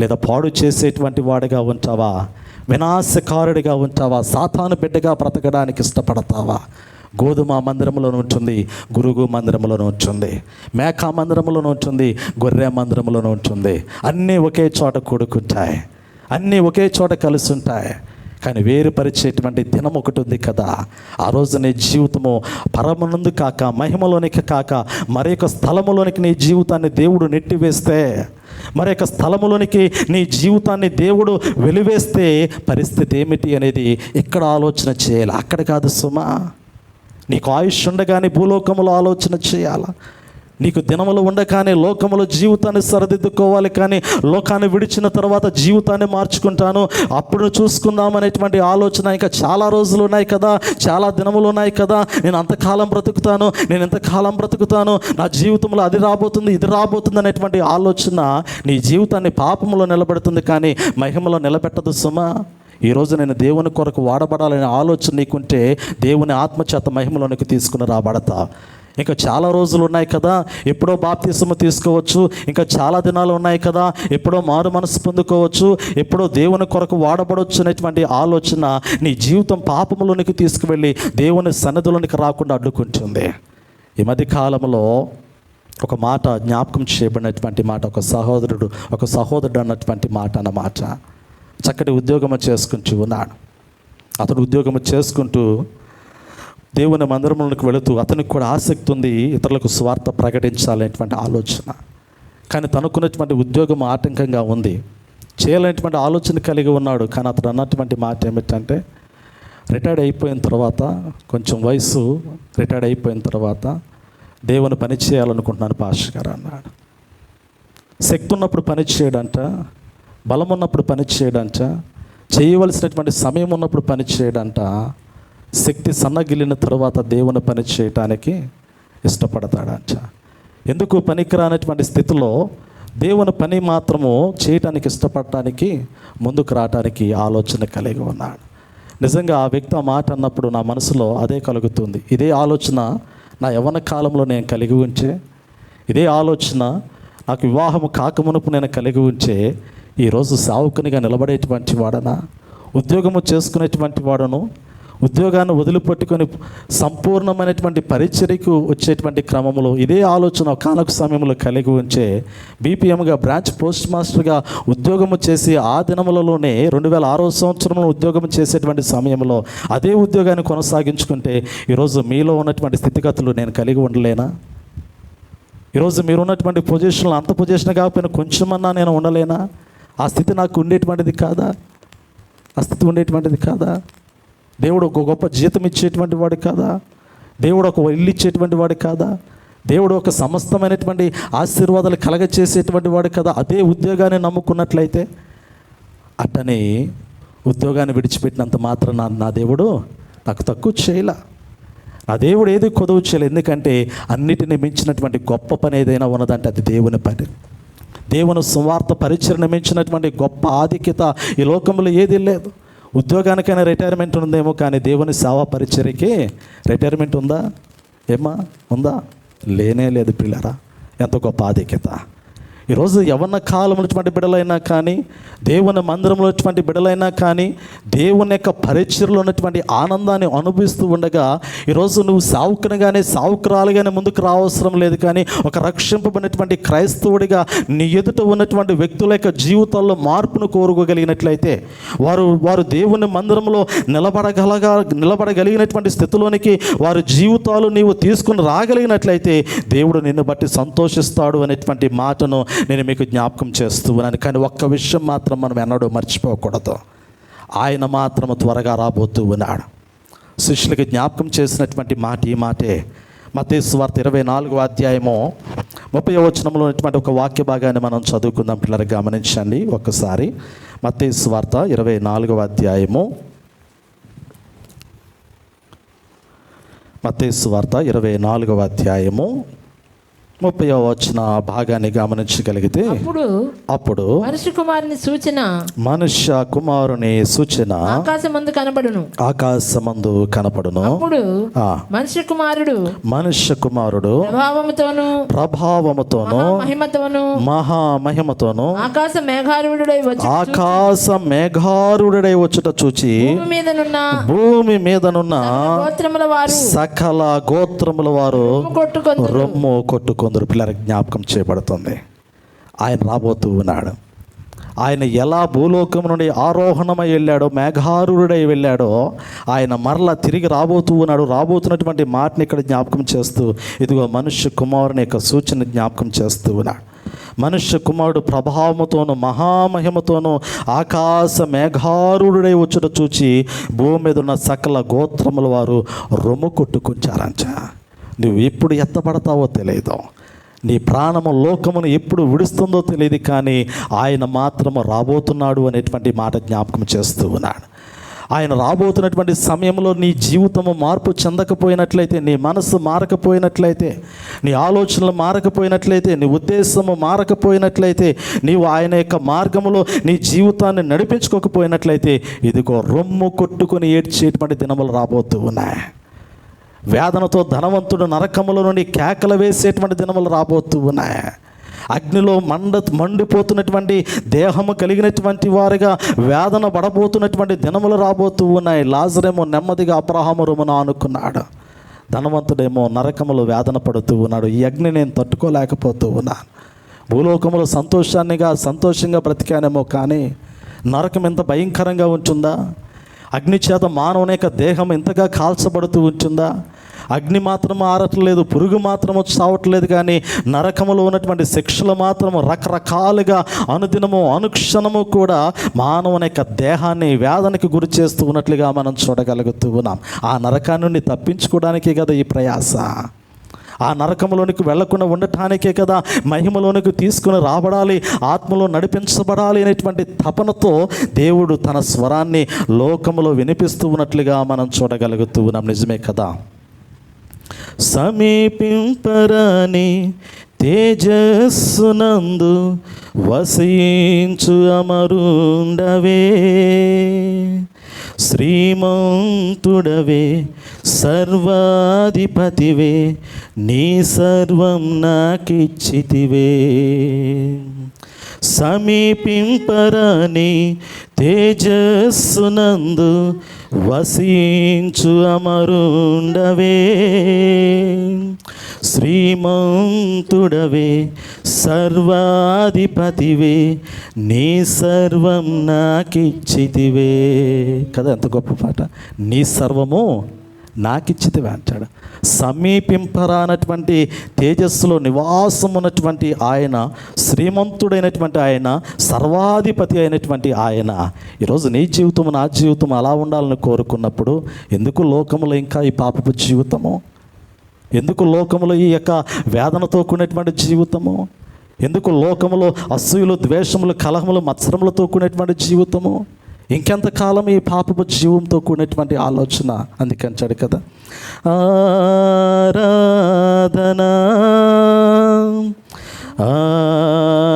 లేదా పాడు చేసేటువంటి వాడిగా ఉంచావా, వినాశకారుడిగా ఉంచావా, సాతాను బిడ్డగా బ్రతకడానికి ఇష్టపడతావా? గోధుమ మందిరంలోనే ఉంటుంది, గురుగు మందిరంలోనే ఉంటుంది, మేకా మందిరంలోనే ఉంటుంది, గొర్రె మందిరంలోనే ఉంటుంది. అన్నీ ఒకే చోట కూడుకుంటాయి, అన్నీ ఒకే చోట కలిసి ఉంటాయి. కానీ వేరుపరిచేటువంటి దినం ఒకటి ఉంది కదా. ఆ రోజు నీ జీవితము పరమనందు కాక, మహిమలోనికి కాక, మరొక స్థలములోనికి నీ జీవితాన్ని దేవుడు నెట్టివేస్తే, మరొక స్థలములోనికి నీ జీవితాన్ని దేవుడు వెలివేస్తే పరిస్థితి ఏమిటి అనేది ఇక్కడ ఆలోచన చేయాలి, అక్కడ కాదు సుమా. నీకు ఆయుష్ ఉండగానే భూలోకములో ఆలోచన చేయాలి. నీకు దినములు ఉండగానే లోకములో జీవితాన్ని సరిదిద్దుకోవాలి. కానీ లోకాన్ని విడిచిన తర్వాత జీవితాన్ని మార్చుకుంటాను, అప్పుడు చూసుకుందాం అనేటువంటి ఆలోచన ఇంకా చాలా రోజులు ఉన్నాయి కదా, చాలా దినములు ఉన్నాయి కదా, నేను అంతకాలం బ్రతుకుతాను, నా జీవితంలో అది రాబోతుంది, ఇది రాబోతుంది అనేటువంటి ఆలోచన నీ జీవితాన్ని పాపములో నిలబెడుతుంది, కానీ మహిమలో నిలబెట్టదు సుమా. ఈరోజు నేను దేవుని కొరకు వాడబడాలనే ఆలోచన నీకుంటే దేవుని ఆత్మచేత మహిమలోనికి తీసుకుని రాబడతా. ఇంకా చాలా రోజులు ఉన్నాయి కదా, ఎప్పుడో బాప్తిసము తీసుకోవచ్చు, ఇంకా చాలా దినాలు ఉన్నాయి కదా, ఎప్పుడో మారు మనసు పొందుకోవచ్చు, ఎప్పుడో దేవుని కొరకు వాడబడవచ్చు అనేటువంటి ఆలోచన నీ జీవితం పాపములోనికి తీసుకువెళ్ళి దేవుని సన్నిధిలోనికి రాకుండా అడ్డుకుంటుంది. ఈ మధ్య కాలంలో ఒక మాట జ్ఞాపకం చేయబడినటువంటి మాట, ఒక సహోదరుడు అన్నటువంటి మాట అన్నమాట. చక్కటి ఉద్యోగము చేసుకుంటూ ఉన్నాడు. అతడు ఉద్యోగము చేసుకుంటూ దేవుని మందిరంలోకి వెళుతూ అతనికి కూడా ఆసక్తి ఉంది, ఇతరులకు స్వార్థ ప్రకటించాలనేటువంటి ఆలోచన. కానీ తనకున్నటువంటి ఉద్యోగం ఆటంకంగా ఉంది, చేయాలనేటువంటి ఆలోచన కలిగి ఉన్నాడు. కానీ అతడు అన్నటువంటి మాట ఏమిటంటే, రిటైర్డ్ అయిపోయిన తర్వాత, కొంచెం వయసు రిటైర్డ్ అయిపోయిన తర్వాత దేవుని పని చేయాలనుకుంటున్నాను పాస్టర్ గారు అన్నాడు. శక్తి ఉన్నప్పుడు పని చేయడంట, బలం ఉన్నప్పుడు పని చేయడంట, చేయవలసినటువంటి సమయం ఉన్నప్పుడు పని చేయడంట, శక్తి సన్నగిలిన తర్వాత దేవుని పని చేయటానికి ఇష్టపడతాడంట. ఎందుకు పనికిరానటువంటి స్థితిలో దేవుని పని మాత్రము చేయటానికి ఇష్టపడటానికి ముందుకు రావటానికి ఆలోచన కలిగి ఉన్నాడు. నిజంగా ఆ వ్యక్తి ఆ మాట అన్నప్పుడు నా మనసులో అదే కలుగుతుంది. ఇదే ఆలోచన నా యవ్వన కాలంలో నేను కలిగి ఉంచే, ఇదే ఆలోచన నాకు వివాహము కాకమునుపు నేను కలిగి ఉంచే ఈరోజు సావుకునిగా నిలబడేటువంటి వాడనా, ఉద్యోగము చేసుకునేటువంటి వాడను, ఉద్యోగాన్ని వదిలిపెట్టుకొని సంపూర్ణమైనటువంటి పరిచర్యకు వచ్చేటువంటి క్రమంలో ఇదే ఆలోచన ఒకానొక సమయంలో కలిగి ఉంచే బీపీఎంగా బ్రాంచ్ పోస్ట్ మాస్టర్గా ఉద్యోగము చేసి ఆ దినములలోనే 2006 సంవత్సరంలో ఉద్యోగం చేసేటువంటి సమయంలో అదే ఉద్యోగాన్ని కొనసాగించుకుంటే ఈరోజు మీలో ఉన్నటువంటి స్థితిగతులు నేను కలిగి ఉండలేనా? ఈరోజు మీరు ఉన్నటువంటి పొజిషన్లో అంత పొజిషన్ కాకపోయినా కొంచెమన్నా నేను ఉండలేనా? ఆ స్థితి నాకు ఉండేటువంటిది కాదా? ఆ స్థితి ఉండేటువంటిది కాదా? దేవుడు ఒక గొప్ప జీతం ఇచ్చేటువంటి వాడు కాదా? దేవుడు ఒక ఇల్లు ఇచ్చేటువంటి వాడు కాదా? దేవుడు ఒక సమస్తమైనటువంటి ఆశీర్వాదాలు కలగచేసేటువంటి వాడు కదా? అదే ఉద్యోగాన్ని నమ్ముకున్నట్లయితే అట్టని ఉద్యోగాన్ని విడిచిపెట్టినంత మాత్రం నా దేవుడు నాకు తక్కువ చేయలే. నా దేవుడు ఏది కొదువు చేయలేదు. ఎందుకంటే అన్నిటిని మించినటువంటి గొప్ప పని ఏదైనా ఉన్నదంటే అది దేవుని పని. దేవుని సువార్త పరిచరణ మించినటువంటి గొప్ప ఆధిక్యత ఈ లోకంలో ఏది లేదు. ఉద్యోగానికైనా రిటైర్మెంట్ ఉందేమో, కానీ దేవుని సేవా పరిచర్యకి రిటైర్మెంట్ ఉందా? ఏమా ఉందా? లేనే లేదు పిల్లరా. ఎంత గొప్ప ఆధిక్యత! ఈరోజు యవ్వన కాలంలో ఉన్నటువంటి బిడ్డలైనా కానీ, దేవుని మందిరంలో ఉన్నటువంటి బిడ్డలైనా కానీ, దేవుని యొక్క పరిచర్యలో ఉన్నటువంటి ఆనందాన్ని అనుభవిస్తూ ఉండగా ఈరోజు నువ్వు సావుకునిగానే సావుకురాలుగానే ముందుకు రావసరం లేదు. కానీ ఒక రక్షింపబడినటువంటి క్రైస్తవుడిగా నీ ఎదుట ఉన్నటువంటి వ్యక్తుల యొక్క జీవితాల్లో మార్పును కోరుకోగలిగినట్లయితే, వారు దేవుని మందిరంలో నిలబడగలిగినటువంటి స్థితిలోనికి వారి జీవితాలు నీవు తీసుకుని రాగలిగినట్లయితే దేవుడు నిన్ను బట్టి సంతోషిస్తాడు అనేటువంటి మాటను నేను మీకు జ్ఞాపకం చేస్తూ ఉన్నాను. కానీ ఒక్క విషయం మాత్రం మనం ఎన్నడూ మర్చిపోకూడదు. ఆయన మాత్రం త్వరగా రాబోతూ ఉన్నాడు. శిష్యులకి జ్ఞాపకం చేసినటువంటి మాట ఈ మాటే. మత్తయి సువార్త 24వ అధ్యాయము 30వ వచనంలో ఉన్నటువంటి ఒక వాక్య భాగాన్ని మనం చదువుకుందాం. పిల్లలు గమనించండి ఒక్కసారి. మత్తయి సువార్త 24వ అధ్యాయము, మత్తయి సువార్త 24వ అధ్యాయము 30వ వచన భాగాన్ని గమనించగలిగితే, అప్పుడు మనుష్య కుమారుని సూచన ఆకాశమందు కనపడును. అప్పుడు మనుష్య కుమారుడు ప్రభావముతోను మహామహిమతోను ఆకాశ మేఘారుడై వచ్చుట చూచి భూమి మీదనున్న సకల గోత్రముల వారు రొమ్ము కొట్టుకొని పిల్లలకు జ్ఞాపకం చేయబడుతుంది. ఆయన రాబోతూ ఉన్నాడు. ఆయన ఎలా భూలోకం నుండి ఆరోహణమై వెళ్ళాడో, మేఘారుడై వెళ్ళాడో, ఆయన మరలా తిరిగి రాబోతూ ఉన్నాడు. రాబోతున్నటువంటి మాటని ఇక్కడ జ్ఞాపకం చేస్తూ, ఇదిగో మనుష్య కుమారుని యొక్క సూచన జ్ఞాపకం చేస్తూ ఉన్నాడు. మనుష్య కుమారుడు ప్రభావముతోను మహామహిమతోను ఆకాశ మేఘారుడై వచ్చుట చూచి భూమి మీద ఉన్న సకల గోత్రముల వారు రొమ్ము కొట్టుకుంటారంట. నువ్వు ఎప్పుడు ఎత్తపడతావో తెలియదు, నీ ప్రాణము లోకమును ఎప్పుడు విడుస్తుందో తెలియదు, కానీ ఆయన మాత్రము రాబోతున్నాడు అనేటువంటి మాట జ్ఞాపకం చేస్తూ ఉన్నాడు. ఆయన రాబోతున్నటువంటి సమయంలో నీ జీవితము మార్పు చెందకపోయినట్లయితే, నీ మనసు మారకపోయినట్లయితే, నీ ఆలోచనలు మారకపోయినట్లయితే, నీ ఉద్దేశము మారకపోయినట్లయితే, నీవు ఆయన యొక్క మార్గములో నీ జీవితాన్ని నడిపించుకోకపోయినట్లయితే, ఇదిగో రొమ్ము కొట్టుకొని ఏడ్చేటువంటి దినములు రాబోతూ ఉన్నాయి. వేదనతో ధనవంతుడు నరకముల నుండి కేకలు వేసేటువంటి దినములు రాబోతూ ఉన్నాయి. అగ్నిలో మండిపోతున్నటువంటి దేహము కలిగినటువంటి వారిగా వేదన పడబోతున్నటువంటి దినములు రాబోతూ ఉన్నాయి. లాజరేమో నెమ్మదిగా అబ్రహాము రొమ్మున ఆనుకున్నాడు. ధనవంతుడేమో నరకములు వేదన పడుతూ ఉన్నాడు. ఈ అగ్ని నేను తట్టుకోలేకపోతూ ఉన్నాను. భూలోకములో సంతోషంగా బ్రతికానేమో, కానీ నరకం ఎంత భయంకరంగా ఉంటుందా? అగ్ని చేత మానవుని యొక్క దేహం ఎంతగా కాల్చబడుతూ ఉంటుందా? అగ్ని మాత్రం ఆరట్లేదు, పురుగు మాత్రము చావట్లేదు, కానీ నరకములో ఉన్నటువంటి శిక్షలు మాత్రము రకరకాలుగా అనుదినము అనుక్షణము కూడా మానవుని యొక్క దేహాన్ని వేదనకి గురి చేస్తూ ఉన్నట్లుగా మనం చూడగలుగుతూ ఉన్నాం. ఆ నరకాన్ని నుండి తప్పించుకోవడానికే కదా ఈ ప్రయాస. ఆ నరకంలోనికి వెళ్లకుండా ఉండటానికే కదా మహిమలోనికి తీసుకుని రాబడాలి, ఆత్మలో నడిపించబడాలి అనేటువంటి తపనతో దేవుడు తన స్వరాన్ని లోకములో వినిపిస్తూ ఉన్నట్లుగా మనం చూడగలుగుతూ ఉన్నాం. నిజమే కదా? సమీపింపరాని తేజస్సునందు వసించు అమరుండవే, శ్రీమంతుడవే, సర్వాధిపతివే, నీ సర్వం నాకిచ్చితివే. సమీపింపరాని తేజస్సునందు వసించు అమరుండవే, శ్రీమంతుడవే సర్వాధిపతివే, నీ సర్వం నాకిచ్చితివే. కదా ఎంత గొప్ప పాట. నీ సర్వము నాకిచ్చితివే అంటాడు. సమీపింపరానటువంటి తేజస్సులో నివాసం ఉన్నటువంటి ఆయన, శ్రీమంతుడైనటువంటి ఆయన, సర్వాధిపతి అయినటువంటి ఆయన, ఈరోజు నీ జీవితం నా జీవితం అలా ఉండాలని కోరుకున్నప్పుడు ఎందుకు లోకములో ఇంకా ఈ పాపపు జీవితము? ఎందుకు లోకములో ఈ యొక్క వేదనతో కూడినటువంటి జీవితము? ఎందుకు లోకములో అసూయలు, ద్వేషములు, కలహములు, మత్సరములతో కూడినటువంటి జీవితము? ఇంకెంతకాలం ఈ పాపపు జీవంతో కూడినటువంటి ఆలోచన? అందుకంటాడు కదా, ఆరాధనా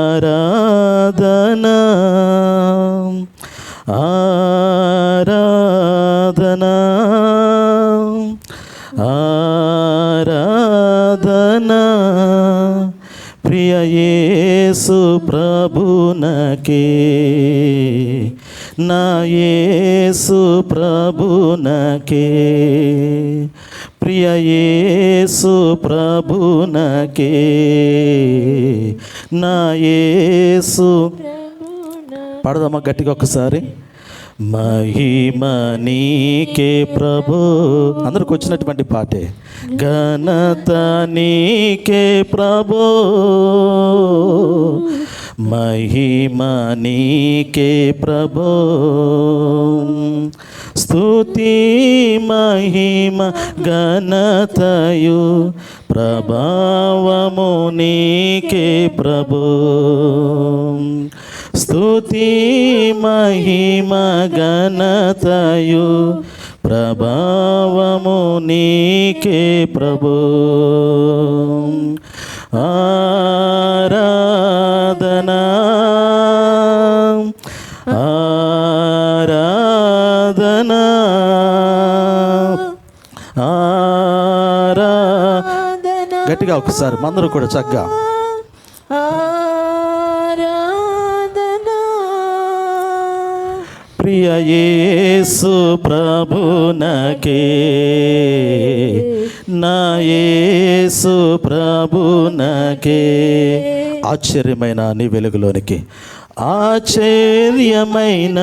ఆరాధనా ఆరాధనా ఆరాధనా ప్రియ యేసు ప్రభునకే, నా యేసు ప్రభునకే, ప్రియ యేసు ప్రభునకే, నా యేసు. పాడదామా గట్టిగా ఒకసారి. మహిమ నీకే ప్రభు, అందరికి వచ్చినటువంటి పాటే. ఘనత నీకే ప్రభు, మహిమ నీకే ప్రభు, స్తుతి మహిమ ఘనతయు ప్రభావము నీకే ప్రభు, స్తుతి మహిమ ఘనతయు ప్రభావము నీకే ప్రభు. ఆరాధనా ఆరాధనా ఆరాధనా. గట్టిగా ఒకసారి అందరూ కూడా చక్కగా. ప్రియ యేసు ప్రభునకే, నా యేసు ప్రభునకే. ఆశ్చర్యమైన నీ వెలుగులోనికి, ఆశ్చర్యమైన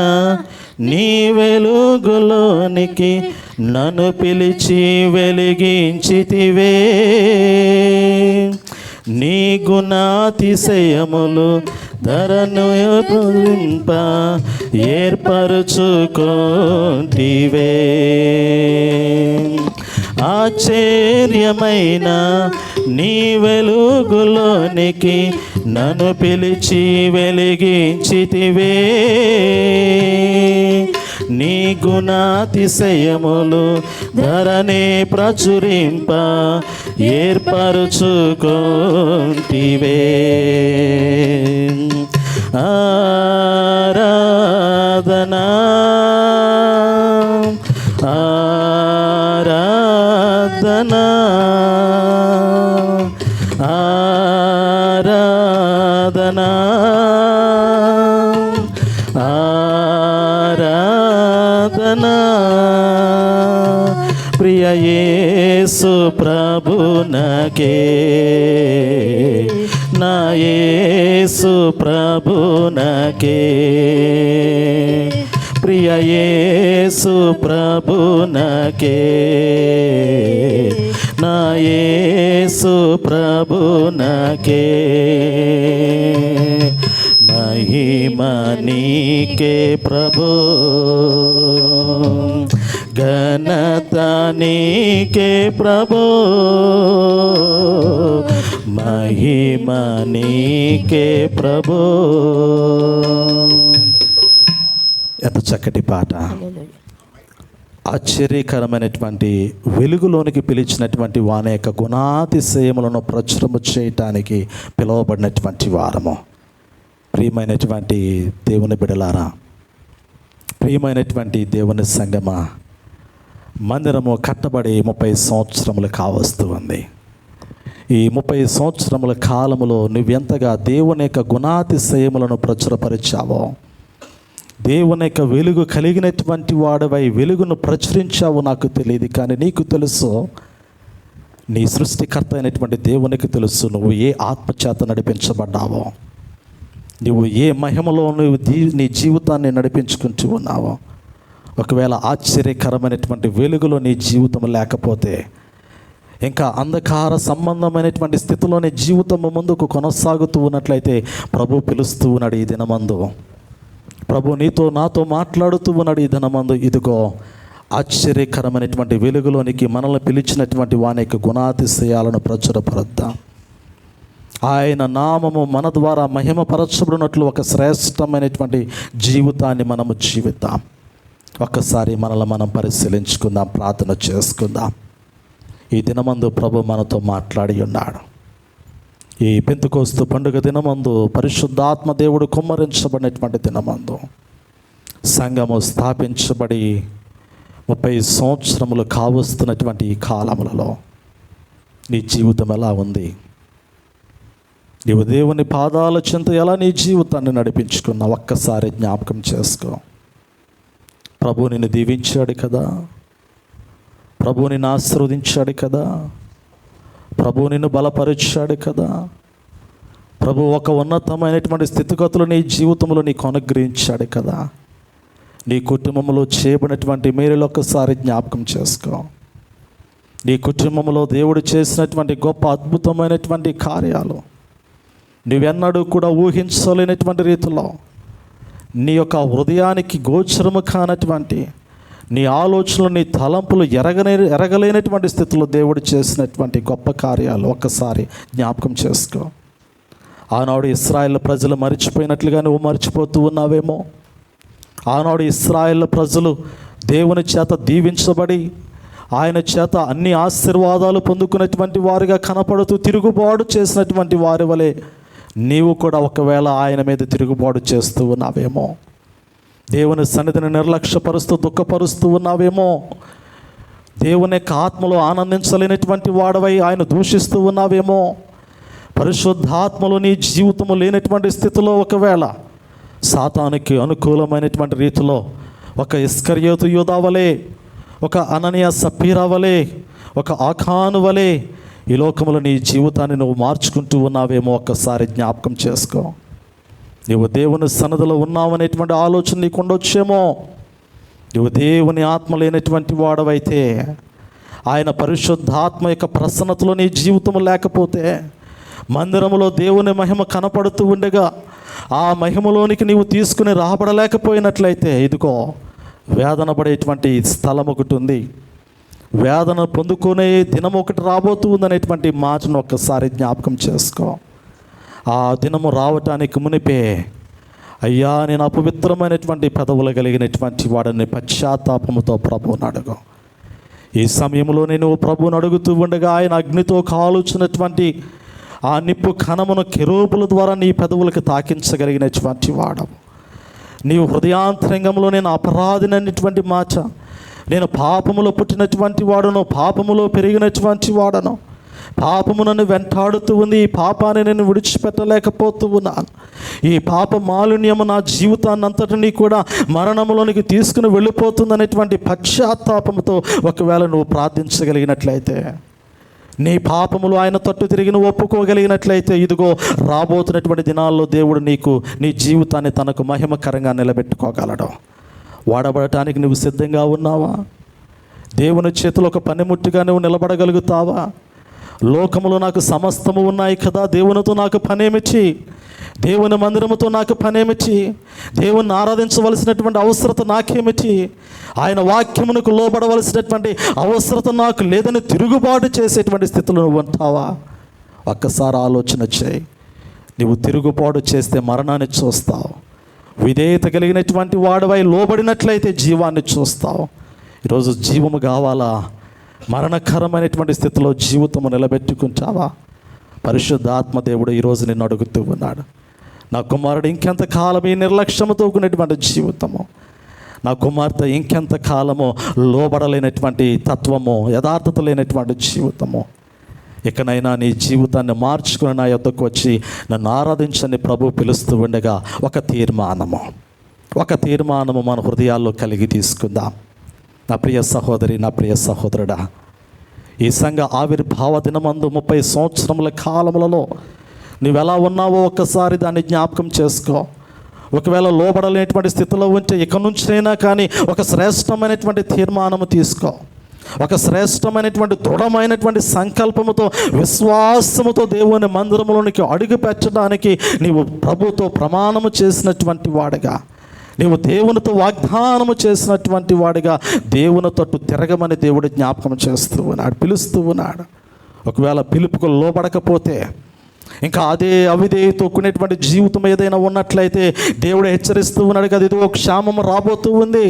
నీ వెలుగులోనికి నన్ను పిలిచి వెలిగించితివే, నీ గుణాతిశయములు ధరను పూరింప ఏర్పరచుకొంటివే. ఆశ్చర్యమైన నీ వెలుగులోనికి నన్ను పిలిచి వెలిగించితివే, నీ గుణాతిశయములు ధరనే ప్రచురింప ఏర్పరచుకొంటివే. ఆరాధనా ఆరాధనా ఆరాధనా ఆరాధనా ప్రియ యేసు ప్రభునకే, నా యేసు ప్రభునకే, ప్రియ యేసు ప్రభునకే, నా యేసు ప్రభునకే. మహిమ నీకే ప్రభు, ఘనత నీకే ప్రభు, మహిమ నీకే ప్రభు. ఎంత చక్కటి పాట. ఆశ్చర్యకరమైనటువంటి వెలుగులోనికి పిలిచినటువంటి వాని యొక్క గుణాతిశయములను ప్రచురము చేయటానికి పిలువబడినటువంటి వారము. ప్రియమైనటువంటి దేవుని బిడలారా, ప్రియమైనటువంటి దేవుని సంగమా, మందిరము కట్టబడి 30 సంవత్సరములు కావస్తూ ఉంది. ఈ 30 సంవత్సరముల కాలములో నువ్వెంతగా దేవుని యొక్క గుణాతిశయములను ప్రచురపరిచావో, దేవుని యొక్క వెలుగు కలిగినటువంటి వాడవై వెలుగును ప్రచురించావు నాకు తెలియదు, కానీ నీకు తెలుసు, నీ సృష్టికర్త అయినటువంటి దేవునికి తెలుసు నువ్వు ఏ ఆత్మచేత నడిపించబడ్డావో, నువ్వు ఏ మహిమలో నువ్వు నీ జీవితాన్ని నడిపించుకుంటూ ఉన్నావో. ఒకవేళ ఆశ్చర్యకరమైనటువంటి వెలుగులో నీ జీవితం లేకపోతే, ఇంకా అంధకార సంబంధమైనటువంటి స్థితిలో నీ జీవితం ముందుకు కొనసాగుతూ ఉన్నట్లయితే ప్రభు పిలుస్తూ ఉన్నాడు ఈ దినమందు. ప్రభు నీతో నాతో మాట్లాడుతూ ఉన్నాడు ఈ దినమందు. ఇదిగో ఆశ్చర్యకరమైనటువంటి వెలుగులోనికి మనల్ని పిలిచినటువంటి వాని యొక్క గుణాతిశయాలను ప్రచురపరుద్దాం. ఆయన నామము మన ద్వారా మహిమపరచబడినట్లు ఒక శ్రేష్టమైనటువంటి జీవితాన్ని మనము జీవిద్దాం. ఒక్కసారి మనల్ని మనం పరిశీలించుకుందాం, ప్రార్థన చేసుకుందాం. ఈ దినమందు ప్రభు మనతో మాట్లాడి ఉన్నాడు. ఈ పెంతెకోస్తు పండుగ దినమందు, పరిశుద్ధాత్మ దేవుడు కుమ్మరించబడినటువంటి దినమందు, సంఘము స్థాపించబడి 30 సంవత్సరములు కావస్తున్నటువంటి ఈ కాలములలో నీ జీవితం ఎలా ఉంది? నీవు దేవుని పాదాల చెంత ఎలా నీ జీవితాన్ని నడిపించుకున్నావు? ఒక్కసారి జ్ఞాపకం చేసుకో. ప్రభు నిన్ను దీవించాడు కదా, ప్రభు నిన్ను ఆశీర్వదించాడు కదా, ప్రభు నిన్ను బలపరిచాడు కదా, ప్రభు ఒక ఉన్నతమైనటువంటి స్థితిగతులు నీ జీవితంలో నీకు అనుగ్రహించాడు కదా. నీ కుటుంబంలో చేయబడినటువంటి మేలులు ఒక్కసారి జ్ఞాపకం చేసుకో. నీ కుటుంబంలో దేవుడు చేసినటువంటి గొప్ప అద్భుతమైనటువంటి కార్యాలు నువ్వెన్నడూ కూడా ఊహించలేనటువంటి రీతిలో, నీ యొక్క హృదయానికి గోచరము కానటువంటి నీ ఆలోచనలు, నీ తలంపులు ఎరగలేనటువంటి స్థితిలో దేవుడు చేసినటువంటి గొప్ప కార్యాలు ఒక్కసారి జ్ఞాపకం చేసుకో. ఆనాడు ఇశ్రాయేల్ ప్రజలు మరిచిపోయినట్లుగా నువ్వు మర్చిపోతూ ఉన్నావేమో. ఆనాడు ఇశ్రాయేల్ ప్రజలు దేవుని చేత దీవించబడి ఆయన చేత అన్ని ఆశీర్వాదాలు పొందుకున్నటువంటి వారుగా కనపడుతూ తిరుగుబాటు చేసినటువంటి వారి వలె నీవు కూడా ఒకవేళ ఆయన మీద తిరుగుబాటు చేస్తూ ఉన్నావేమో. దేవుని సన్నిధిని నిర్లక్ష్యపరుస్తూ దుఃఖపరుస్తూ ఉన్నావేమో. దేవుని యొక్క ఆత్మలో ఆనందించలేనటువంటి వాడవై ఆయన దూషిస్తూ ఉన్నావేమో. పరిశుద్ధాత్మలో నీ జీవితము లేనటువంటి స్థితిలో ఒకవేళ సాతానికి అనుకూలమైనటువంటి రీతిలో ఒక ఇస్కరియోతు యూదా వలె, ఒక అననీయ సప్పీరా వలె, ఒక ఆఖాను వలె ఈ లోకంలో నీ జీవితాన్ని నువ్వు మార్చుకుంటూ ఉన్నావేమో. ఒక్కసారి జ్ఞాపకం చేసుకో. నువ్వు దేవుని సన్నిధిలో ఉన్నావనేటువంటి ఆలోచన నీకు ఉండొచ్చేమో. నువ్వు దేవుని ఆత్మ లేనటువంటి వాడవైతే, ఆయన పరిశుద్ధాత్మ యొక్క ప్రసన్నతలో నీ జీవితం లేకపోతే, మందిరములో దేవుని మహిమ కనపడుతూ ఉండగా ఆ మహిమలోనికి నీవు తీసుకుని రాబడలేకపోయినట్లయితే, ఇదిగో వేదన పడేటువంటి స్థలం ఒకటి ఉంది. వేదన పొందుకునే దినం ఒకటి రాబోతూ ఉందనేటువంటి మాటను ఒక్కసారి జ్ఞాపకం చేసుకో. ఆ దినము రావటానికి మునిపే, అయ్యా నేను అపవిత్రమైనటువంటి పెదవులు కలిగినటువంటి వాడిని పశ్చాత్తాపముతో ప్రభువుని అడుగు. ఈ సమయంలో నేను ప్రభువుని అడుగుతూ ఉండగా ఆయన అగ్నితో కాలుచున్నటువంటి ఆ నిప్పు కణమును కెరూబుల ద్వారా నీ పెదవులకు తాకించగలిగినటువంటి వాడవు. నీవు హృదయాంతరంగంలో నేను అపరాధినటువంటి మాట, నేను పాపములో పుట్టినటువంటి వాడను, పాపములో పెరిగినటువంటి వాడను, పాపము నన్ను వెంటాడుతూ ఉంది, ఈ పాపాన్ని నేను విడిచిపెట్టలేకపోతూ ఉన్నాను, ఈ పాప మాలిన్యము నా జీవితాన్ని అంతటినీ కూడా మరణములోనికి తీసుకుని వెళ్ళిపోతుందనేటువంటి పశ్చాత్తాపంతో ఒకవేళ నువ్వు ప్రార్థించగలిగినట్లయితే, నీ పాపములు ఆయన తట్టు తిరిగి నువ్వు ఒప్పుకోగలిగినట్లయితే, ఇదిగో రాబోతున్నటువంటి దినాల్లో దేవుడు నీకు నీ జీవితాన్ని తనకు మహిమకరంగా నిలబెట్టుకోగలడు. వాడబడటానికి నువ్వు సిద్ధంగా ఉన్నావా? దేవుని చేతిలో ఒక పనిముట్టుగా నువ్వు నిలబడగలుగుతావా? లోకములో నాకు సమస్తము ఉన్నాయి కదా, దేవునితో నాకు పనేమిటి? దేవుని మందిరముతో నాకు పనేమిటి? దేవుణ్ణి ఆరాధించవలసినటువంటి అవసరత నాకేమిటి? ఆయన వాక్యమునకు లోబడవలసినటువంటి అవసరత నాకు లేదని తిరుగుబాటు చేసేటువంటి స్థితిలో నువ్వు ఉంటావా? ఒక్కసారి ఆలోచన చేయి. నువ్వు తిరుగుబాటు చేస్తే మరణాన్ని చూస్తావు. విధేయత కలిగినటువంటి వాడివై లోబడినట్లయితే జీవాన్ని చూస్తావు. ఈరోజు జీవము కావాలా? మరణకరమైనటువంటి స్థితిలో జీవితము నిలబెట్టుకుంటావా? పరిశుద్ధాత్మ దేవుడు ఈరోజు నిన్ను అడుగుతూ ఉన్నాడు, నా కుమారుడు ఇంకెంత కాలం ఈ నిర్లక్ష్యముతో కూడినటువంటి జీవితము, నా కుమార్తె ఇంకెంత కాలము లోబడలేనటువంటి తత్వము, యథార్థత లేనటువంటి జీవితము, ఇకనైనా నీ జీవితాన్ని మార్చుకుని నా యొద్దకు వచ్చి నన్ను ఆరాధించని ప్రభు పిలుస్తూ ఉండగా ఒక తీర్మానము మన హృదయాల్లో కలిగి తీసుకుందాం. నా ప్రియ సహోదరి, నా ప్రియ సహోదరుడా, ఈ సంఘ ఆవిర్భావ దినమందు 30 సంవత్సరముల కాలములలో నువ్వెలా ఉన్నావో ఒక్కసారి దాన్ని జ్ఞాపకం చేసుకో. ఒకవేళ లోబడలేనటువంటి స్థితిలో ఉంటే ఇక నుంచైనా కానీ ఒక శ్రేష్టమైనటువంటి తీర్మానము తీసుకో. ఒక శ్రేష్టమైనటువంటి దృఢమైనటువంటి సంకల్పముతో, విశ్వాసముతో దేవుని మందిరంలోనికి అడుగు పెట్టడానికి నీవు ప్రభుతో ప్రమాణము చేసినటువంటి వాడిగా, నీవు దేవునితో వాగ్దానము చేసినటువంటి వాడిగా దేవుని తట్టు తిరగమని దేవుడు జ్ఞాపకం చేస్తూ ఉన్నాడు, పిలుస్తూ ఉన్నాడు. ఒకవేళ పిలుపుకు లోబడకపోతే, ఇంకా అదే అవిధేయతో కూడినటువంటి జీవితం ఏదైనా ఉన్నట్లయితే దేవుడు హెచ్చరిస్తూ ఉన్నాడు కదా, ఇదిగో క్షామం రాబోతూ ఉంది,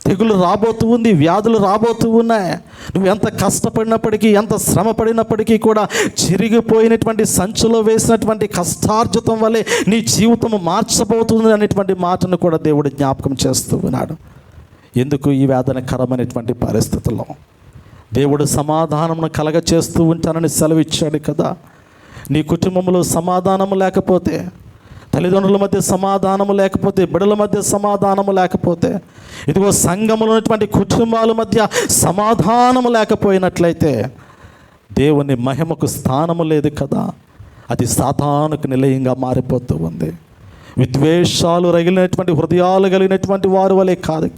తెగులు రాబోతూ ఉంది, వ్యాధులు రాబోతూ ఉన్నాయి. నువ్వు ఎంత కష్టపడినప్పటికీ, ఎంత శ్రమ పడినప్పటికీ కూడా చిరిగిపోయినటువంటి సంచులో వేసినటువంటి కష్టార్జితం వల్లే నీ జీవితం మార్చబోతుంది అనేటువంటి మాటను కూడా దేవుడు జ్ఞాపకం చేస్తూ ఉన్నాడు. ఎందుకు ఈ వేదనకరమైనటువంటి పరిస్థితుల్లో దేవుడు సమాధానమును కలగ చేస్తూ ఉంటానని సెలవిచ్చాడు కదా. నీ కుటుంబంలో సమాధానము లేకపోతే, తల్లిదండ్రుల మధ్య సమాధానము లేకపోతే, బిడ్డల మధ్య సమాధానము లేకపోతే, ఇదిగో సంఘములో ఉన్నటువంటి కుటుంబాల మధ్య సమాధానము లేకపోయినట్లయితే దేవుని మహిమకు స్థానము లేదు కదా. అది సాతానుకు నిలయంగా మారిపోతూ ఉంది. విద్వేషాలు రగిలినటువంటి హృదయాలు కలిగినటువంటి వారి వలె కాదు,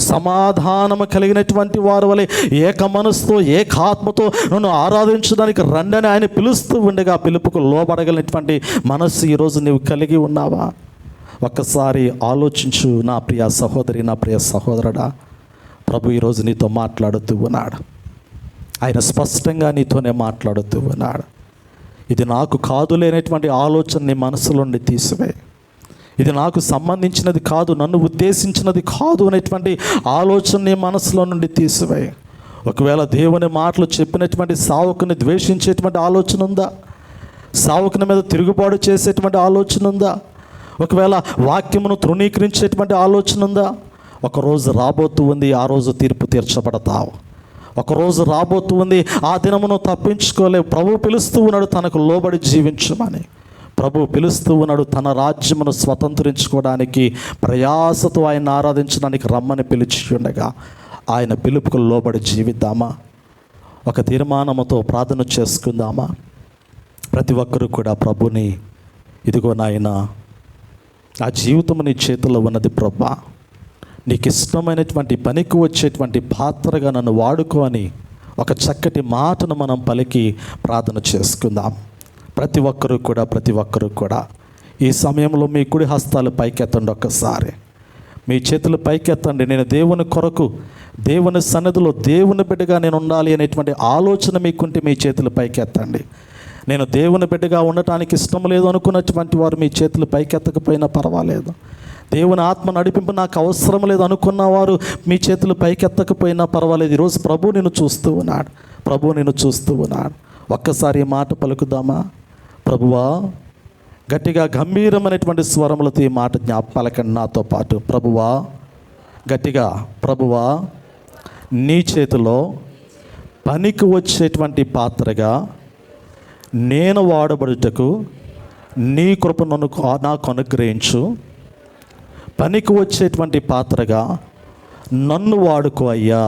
సమాధానము కలిగినటువంటి వారి వలె ఏక మనసుతో, ఏకాత్మతో నన్ను ఆరాధించడానికి రండని ఆయన పిలుస్తూ ఉండగా పిలుపుకు లోబడగలిగినటువంటి మనస్సు ఈరోజు నీవు కలిగి ఉన్నావా? ఒక్కసారి ఆలోచించు నా ప్రియ సహోదరి, నా ప్రియ సహోదరుడా. ప్రభు ఈరోజు నీతో మాట్లాడుతూ ఉన్నాడు. ఆయన స్పష్టంగా నీతోనే మాట్లాడుతూ ఉన్నాడు. ఇది నాకు కాదులేనటువంటి ఆలోచన నీ మనసులో నుండి తీసివే. ఇది నాకు సంబంధించినది కాదు, నన్ను ఉద్దేశించినది కాదు అనేటువంటి ఆలోచన నీ మనసులో నుండి తీసివే. ఒకవేళ దేవుని మాటలు చెప్పినటువంటి సావుకుని ద్వేషించేటువంటి ఆలోచన ఉందా? సావుకుని మీద తిరుగుబాటు చేసేటువంటి ఆలోచన ఉందా? ఒకవేళ వాక్యమును తృణీకరించేటువంటి ఆలోచన ఉందా? ఒకరోజు రాబోతూ ఉంది, ఆ రోజు తీర్పు తీర్చబడతావు. ఒకరోజు రాబోతూ ఉంది, ఆ దినమును తప్పించుకోలేవు. ప్రభు పిలుస్తూ ఉన్నాడు తనకు లోబడి జీవించమని. ప్రభు పిలుస్తూ ఉన్నాడు తన రాజ్యమును స్వతంత్రించుకోవడానికి, ప్రయాసతో ఆయన ఆరాధించడానికి రమ్మని పిలిచి ఉండగా ఆయన పిలుపుకు లోబడి జీవిద్దామా? ఒక తీర్మానముతో ప్రార్థన చేసుకుందామా? ప్రతి ఒక్కరూ కూడా ప్రభుని, ఇదిగో నాయనా, ఆ జీవితం నీ చేతిలో ఉన్నది ప్రభా, నీకు ఇష్టమైనటువంటి పనికి వచ్చేటువంటి పాత్రగా నన్ను వాడుకో అని ఒక చక్కటి మాటను మనం పలికి ప్రార్థన చేసుకుందాం. ప్రతి ఒక్కరూ కూడా ఈ సమయంలో మీ కుడి హస్తాలు పైకెత్తండి. ఒక్కసారి మీ చేతులు పైకెత్తండి. నేను దేవుని కొరకు, దేవుని సన్నిధిలో దేవుని బిడ్డగా నేను ఉండాలి అనేటువంటి ఆలోచన మీకుంటే మీ చేతులు పైకెత్తండి. నేను దేవుని బిడ్డగా ఉండటానికి ఇష్టం లేదు అనుకున్నటువంటి వారు మీ చేతులు పైకెత్తకపోయినా పర్వాలేదు. దేవుని ఆత్మ నడిపింపు నాకు అవసరం లేదు అనుకున్నవారు మీ చేతులు పైకెత్తకపోయినా పర్వాలేదు. ఈరోజు ప్రభు నిన్ను చూస్తూ ఉన్నాడు. ఒక్కసారి ఈ మాట పలుకుదామా? ప్రభువా, గట్టిగా గంభీరమైనటువంటి స్వరములతో ఈ మాట పలకండి నాతో పాటు. ప్రభువా, గట్టిగా, ప్రభువా, నీ చేతిలో పనికి వచ్చేటువంటి పాత్రగా నేను వాడబడుటకు నీ కృప నాకు అనుగ్రహించు. పనికి వచ్చేటువంటి పాత్రగా నన్ను వాడుకో అయ్యా.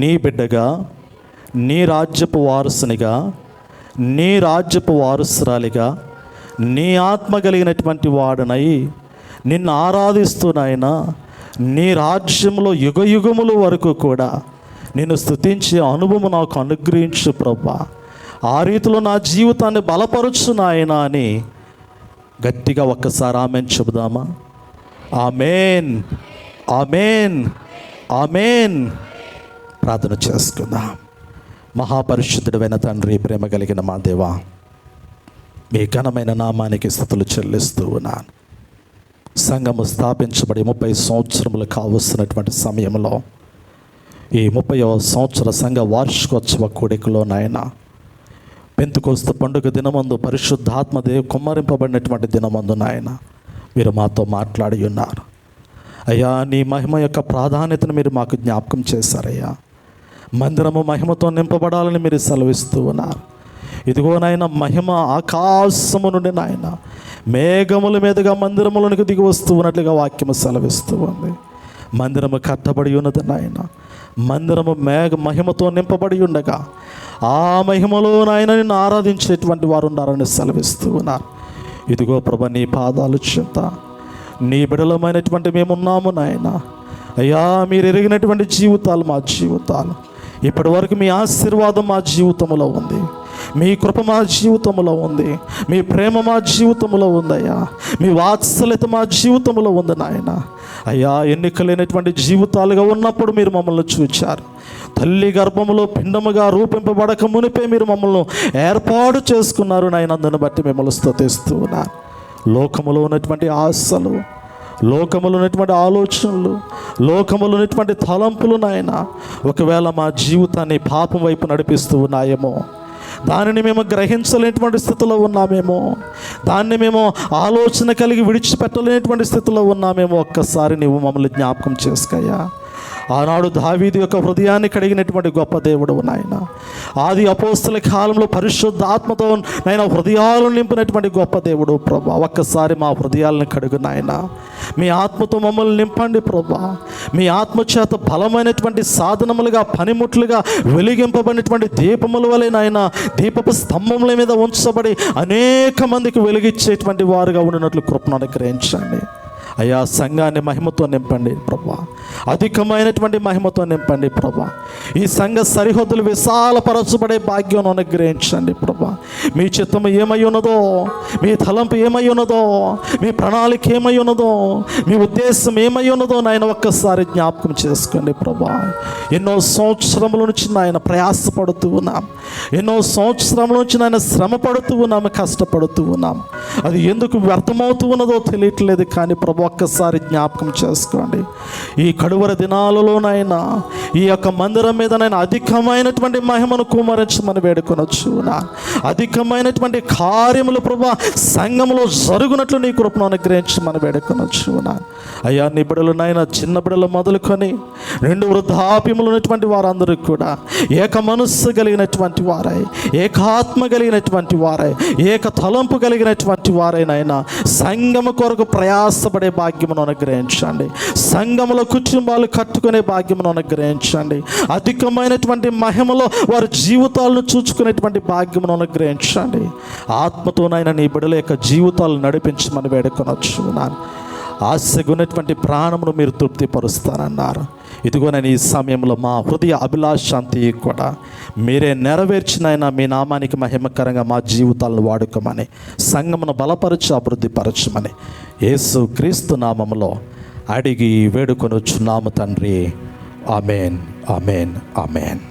నీ బిడ్డగా, నీ రాజ్యపు వారసునిగా, నీ రాజ్యపు వారసురాలిగా, నీ ఆత్మ కలిగినటువంటి వాడనై నిన్ను ఆరాధిస్తున్నాయినా నీ రాజ్యంలో యుగయుగముల వరకు కూడా నిన్ను స్తుతించే అనుభవం నాకు అనుగ్రహించు ప్రభా. ఆ రీతిలో నా జీవితాన్ని బలపరచు నాయనా అని గట్టిగా ఒక్కసారి ఆమెన్ చెబుదామా? Amen, amen, amen. ప్రార్థన చేసుకుందాం. మహాపరిశుద్ధుడైన తండ్రి, ప్రేమ కలిగిన మా దేవా, మీ ఘనమైన నామానికి స్తుతులు చెల్లిస్తూ ఉన్నాను. సంఘము స్థాపించబడి 30 సంవత్సరములు కావస్తున్నటువంటి సమయంలో ఈ 30వ సంవత్సర సంఘ వార్షికోత్సవ కూడికలో నాయన, పెంతెకోస్తు పండుగ దినమందు, పరిశుద్ధాత్మ కుమ్మరింపబడినటువంటి దినమందు నాయన మీరు మాతో మాట్లాడి ఉన్నారు. అయ్యా, నీ మహిమ యొక్క ప్రాధాన్యతను మీరు మాకు జ్ఞాపకం చేశారయ్యా. మందిరము మహిమతో నింపబడాలని మీరు సెలవిస్తూ ఉన్నారు. ఇదిగో నాయన, మహిమ ఆకాశము నుండి నాయన మేఘముల మీదుగా మందిరములోనికి దిగి వస్తూ ఉన్నట్లుగా వాక్యము సెలవిస్తూ ఉంది. మందిరము కట్టబడి ఉన్నది నాయన. మందిరము మహిమతో నింపబడి ఉండగా ఆ మహిమలో నాయన నిన్ను ఆరాధించేటువంటి వారు ఉన్నారని సెలవిస్తూ ఉన్నారు. ఇదిగో ప్రభు, నీ పాదాలు చెంత నీ బిడలమైనటువంటి మేమున్నాము నాయన. అయ్యా, మీరు ఎరిగినటువంటి జీవితాలు మా జీవితాలు. ఇప్పటి వరకు మీ ఆశీర్వాదం మా జీవితంలో ఉంది, మీ కృప మా జీవితంలో ఉంది, మీ ప్రేమ మా జీవితంలో ఉందయ్యా, మీ వాత్సల్యత మా జీవితంలో ఉంది నాయన. అయ్యా, ఎన్నికలేనటువంటి జీవితాలుగా ఉన్నప్పుడు మీరు మమ్మల్ని చూచారు. తల్లి గర్భములో పిండముగా రూపింపబడక మునిపే మీరు మమ్మల్ని ఏర్పాటు చేసుకున్నారు నాయన. అందుని బట్టి మిమ్మల్ని స్తుతిస్తూ ఉన్నారు. లోకములో ఉన్నటువంటి ఆశలు, లోకములో ఉన్నటువంటి ఆలోచనలు, లోకములో ఉన్నటువంటి తలంపులు నాయన ఒకవేళ మా జీవితాన్ని పాపం వైపు నడిపిస్తూ ఉన్నాయేమో, దానిని మేము గ్రహించలేనటువంటి స్థితిలో ఉన్నామేమో, దాన్ని మేము ఆలోచన కలిగి విడిచిపెట్టలేనటువంటి స్థితిలో ఉన్నామేమో. ఒక్కసారి నీవు మమ్మల్ని జ్ఞాపకం చేసుకోయ్యా. ఆనాడు దావీదు యొక్క హృదయాన్ని కడిగినటువంటి గొప్ప దేవుడు నాయన. ఆది అపోస్తల కాలంలో పరిశుద్ధాత్మతో నాయన హృదయాలను నింపినటువంటి గొప్ప దేవుడు ప్రభా. ఒక్కసారి మా హృదయాలను కడుగు నాయన. మీ ఆత్మతో మమ్మల్ని నింపండి ప్రభా. మీ ఆత్మ చేత బలమైనటువంటి సాధనములుగా, పనిముట్లుగా వెలిగింపబడినటువంటి దీపముల వలె నాయన దీపపు స్తంభముల మీద ఉంచబడి అనేక మందికి వెలిగించేటువంటి వారుగా ఉండినట్లు కృపను అనుగ్రహించండి అయ్యా. సంఘాన్ని మహిమతో నింపండి ప్రభా. అధికమైనటువంటి మహిమతో నింపండి ప్రభా. ఈ సంఘ సరిహద్దులు విశాలపరచబడే భాగ్యం అనుగ్రహించండి ప్రభా. మీ చిత్తము ఏమై ఉన్నదో, మీ తలంపు ఏమై ఉన్నదో, మీ ప్రణాళిక ఏమై ఉన్నదో, మీ ఉద్దేశం ఏమై ఉన్నదో నాయన ఒక్కసారి జ్ఞాపకం చేసుకోండి ప్రభా. ఎన్నో సంవత్సరముల నుంచి నాయన ప్రయాసపడుతూ ఉన్నాం, ఎన్నో సంవత్సరముల నుంచి నాయన శ్రమ పడుతూ ఉన్నాము, కష్టపడుతూ ఉన్నాం. అది ఎందుకు వ్యర్థమవుతూ ఉన్నదో తెలియట్లేదు. కానీ ప్రభా, ఒక్కసారి జ్ఞాపకం చేసుకోండి. ఈ కడువర దినాలలోనైనా ఈ యొక్క మందిరం మీద నైనా అధికమైనటువంటి మహిమను కుమరించమని వేడుకొనొచ్చు. అధికమైనటువంటి కార్యములు ప్రభా సంఘములో జరుగునట్లు నీ కృపను అనుగ్రహించమని వేడుకొనొచ్చు. అయ్యా, నీ బిడ్డలు నాయన, చిన్న బిడ్డలు మొదలుకొని 2 వృద్ధాప్యములు ఉన్నటువంటి వారందరికీ కూడా ఏక మనస్సు కలిగినటువంటి వారై, ఏకాత్మ కలిగినటువంటి వారై, ఏక తలంపు కలిగినటువంటి వారైనా సంఘము కొరకు ప్రయాసపడే భాగ్యమును అనుగ్రహించండి. సంఘములో కుటుంబాలు కట్టుకునే భాగ్యమును అనుగ్రహించండి. అధికమైనటువంటి మహిమలో వారి జీవితాలను చూచుకునేటువంటి భాగ్యమును అనుగ్రహించండి. ఆత్మతోనైనా నీ బిడ్డల యొక్క జీవితాలను నడిపించమని వేడుకొనొచ్చు. ఆశగున్నటువంటి ప్రాణమును మీరు తృప్తిపరుస్తారన్నారు. ఇదిగో నేను ఈ సమయంలో మా హృదయ అభిలాషాంతి కూడా మీరే నెరవేర్చినైనా మీ నామానికి మహిమకరంగా మా జీవితాలను వాడుకోమని, సంఘమును బలపరచి అభివృద్ధిపరచమని యేసు క్రీస్తు నామములో అడిగి వేడుకొనొచ్చున్నాము తండ్రి. Amen, amen, amen.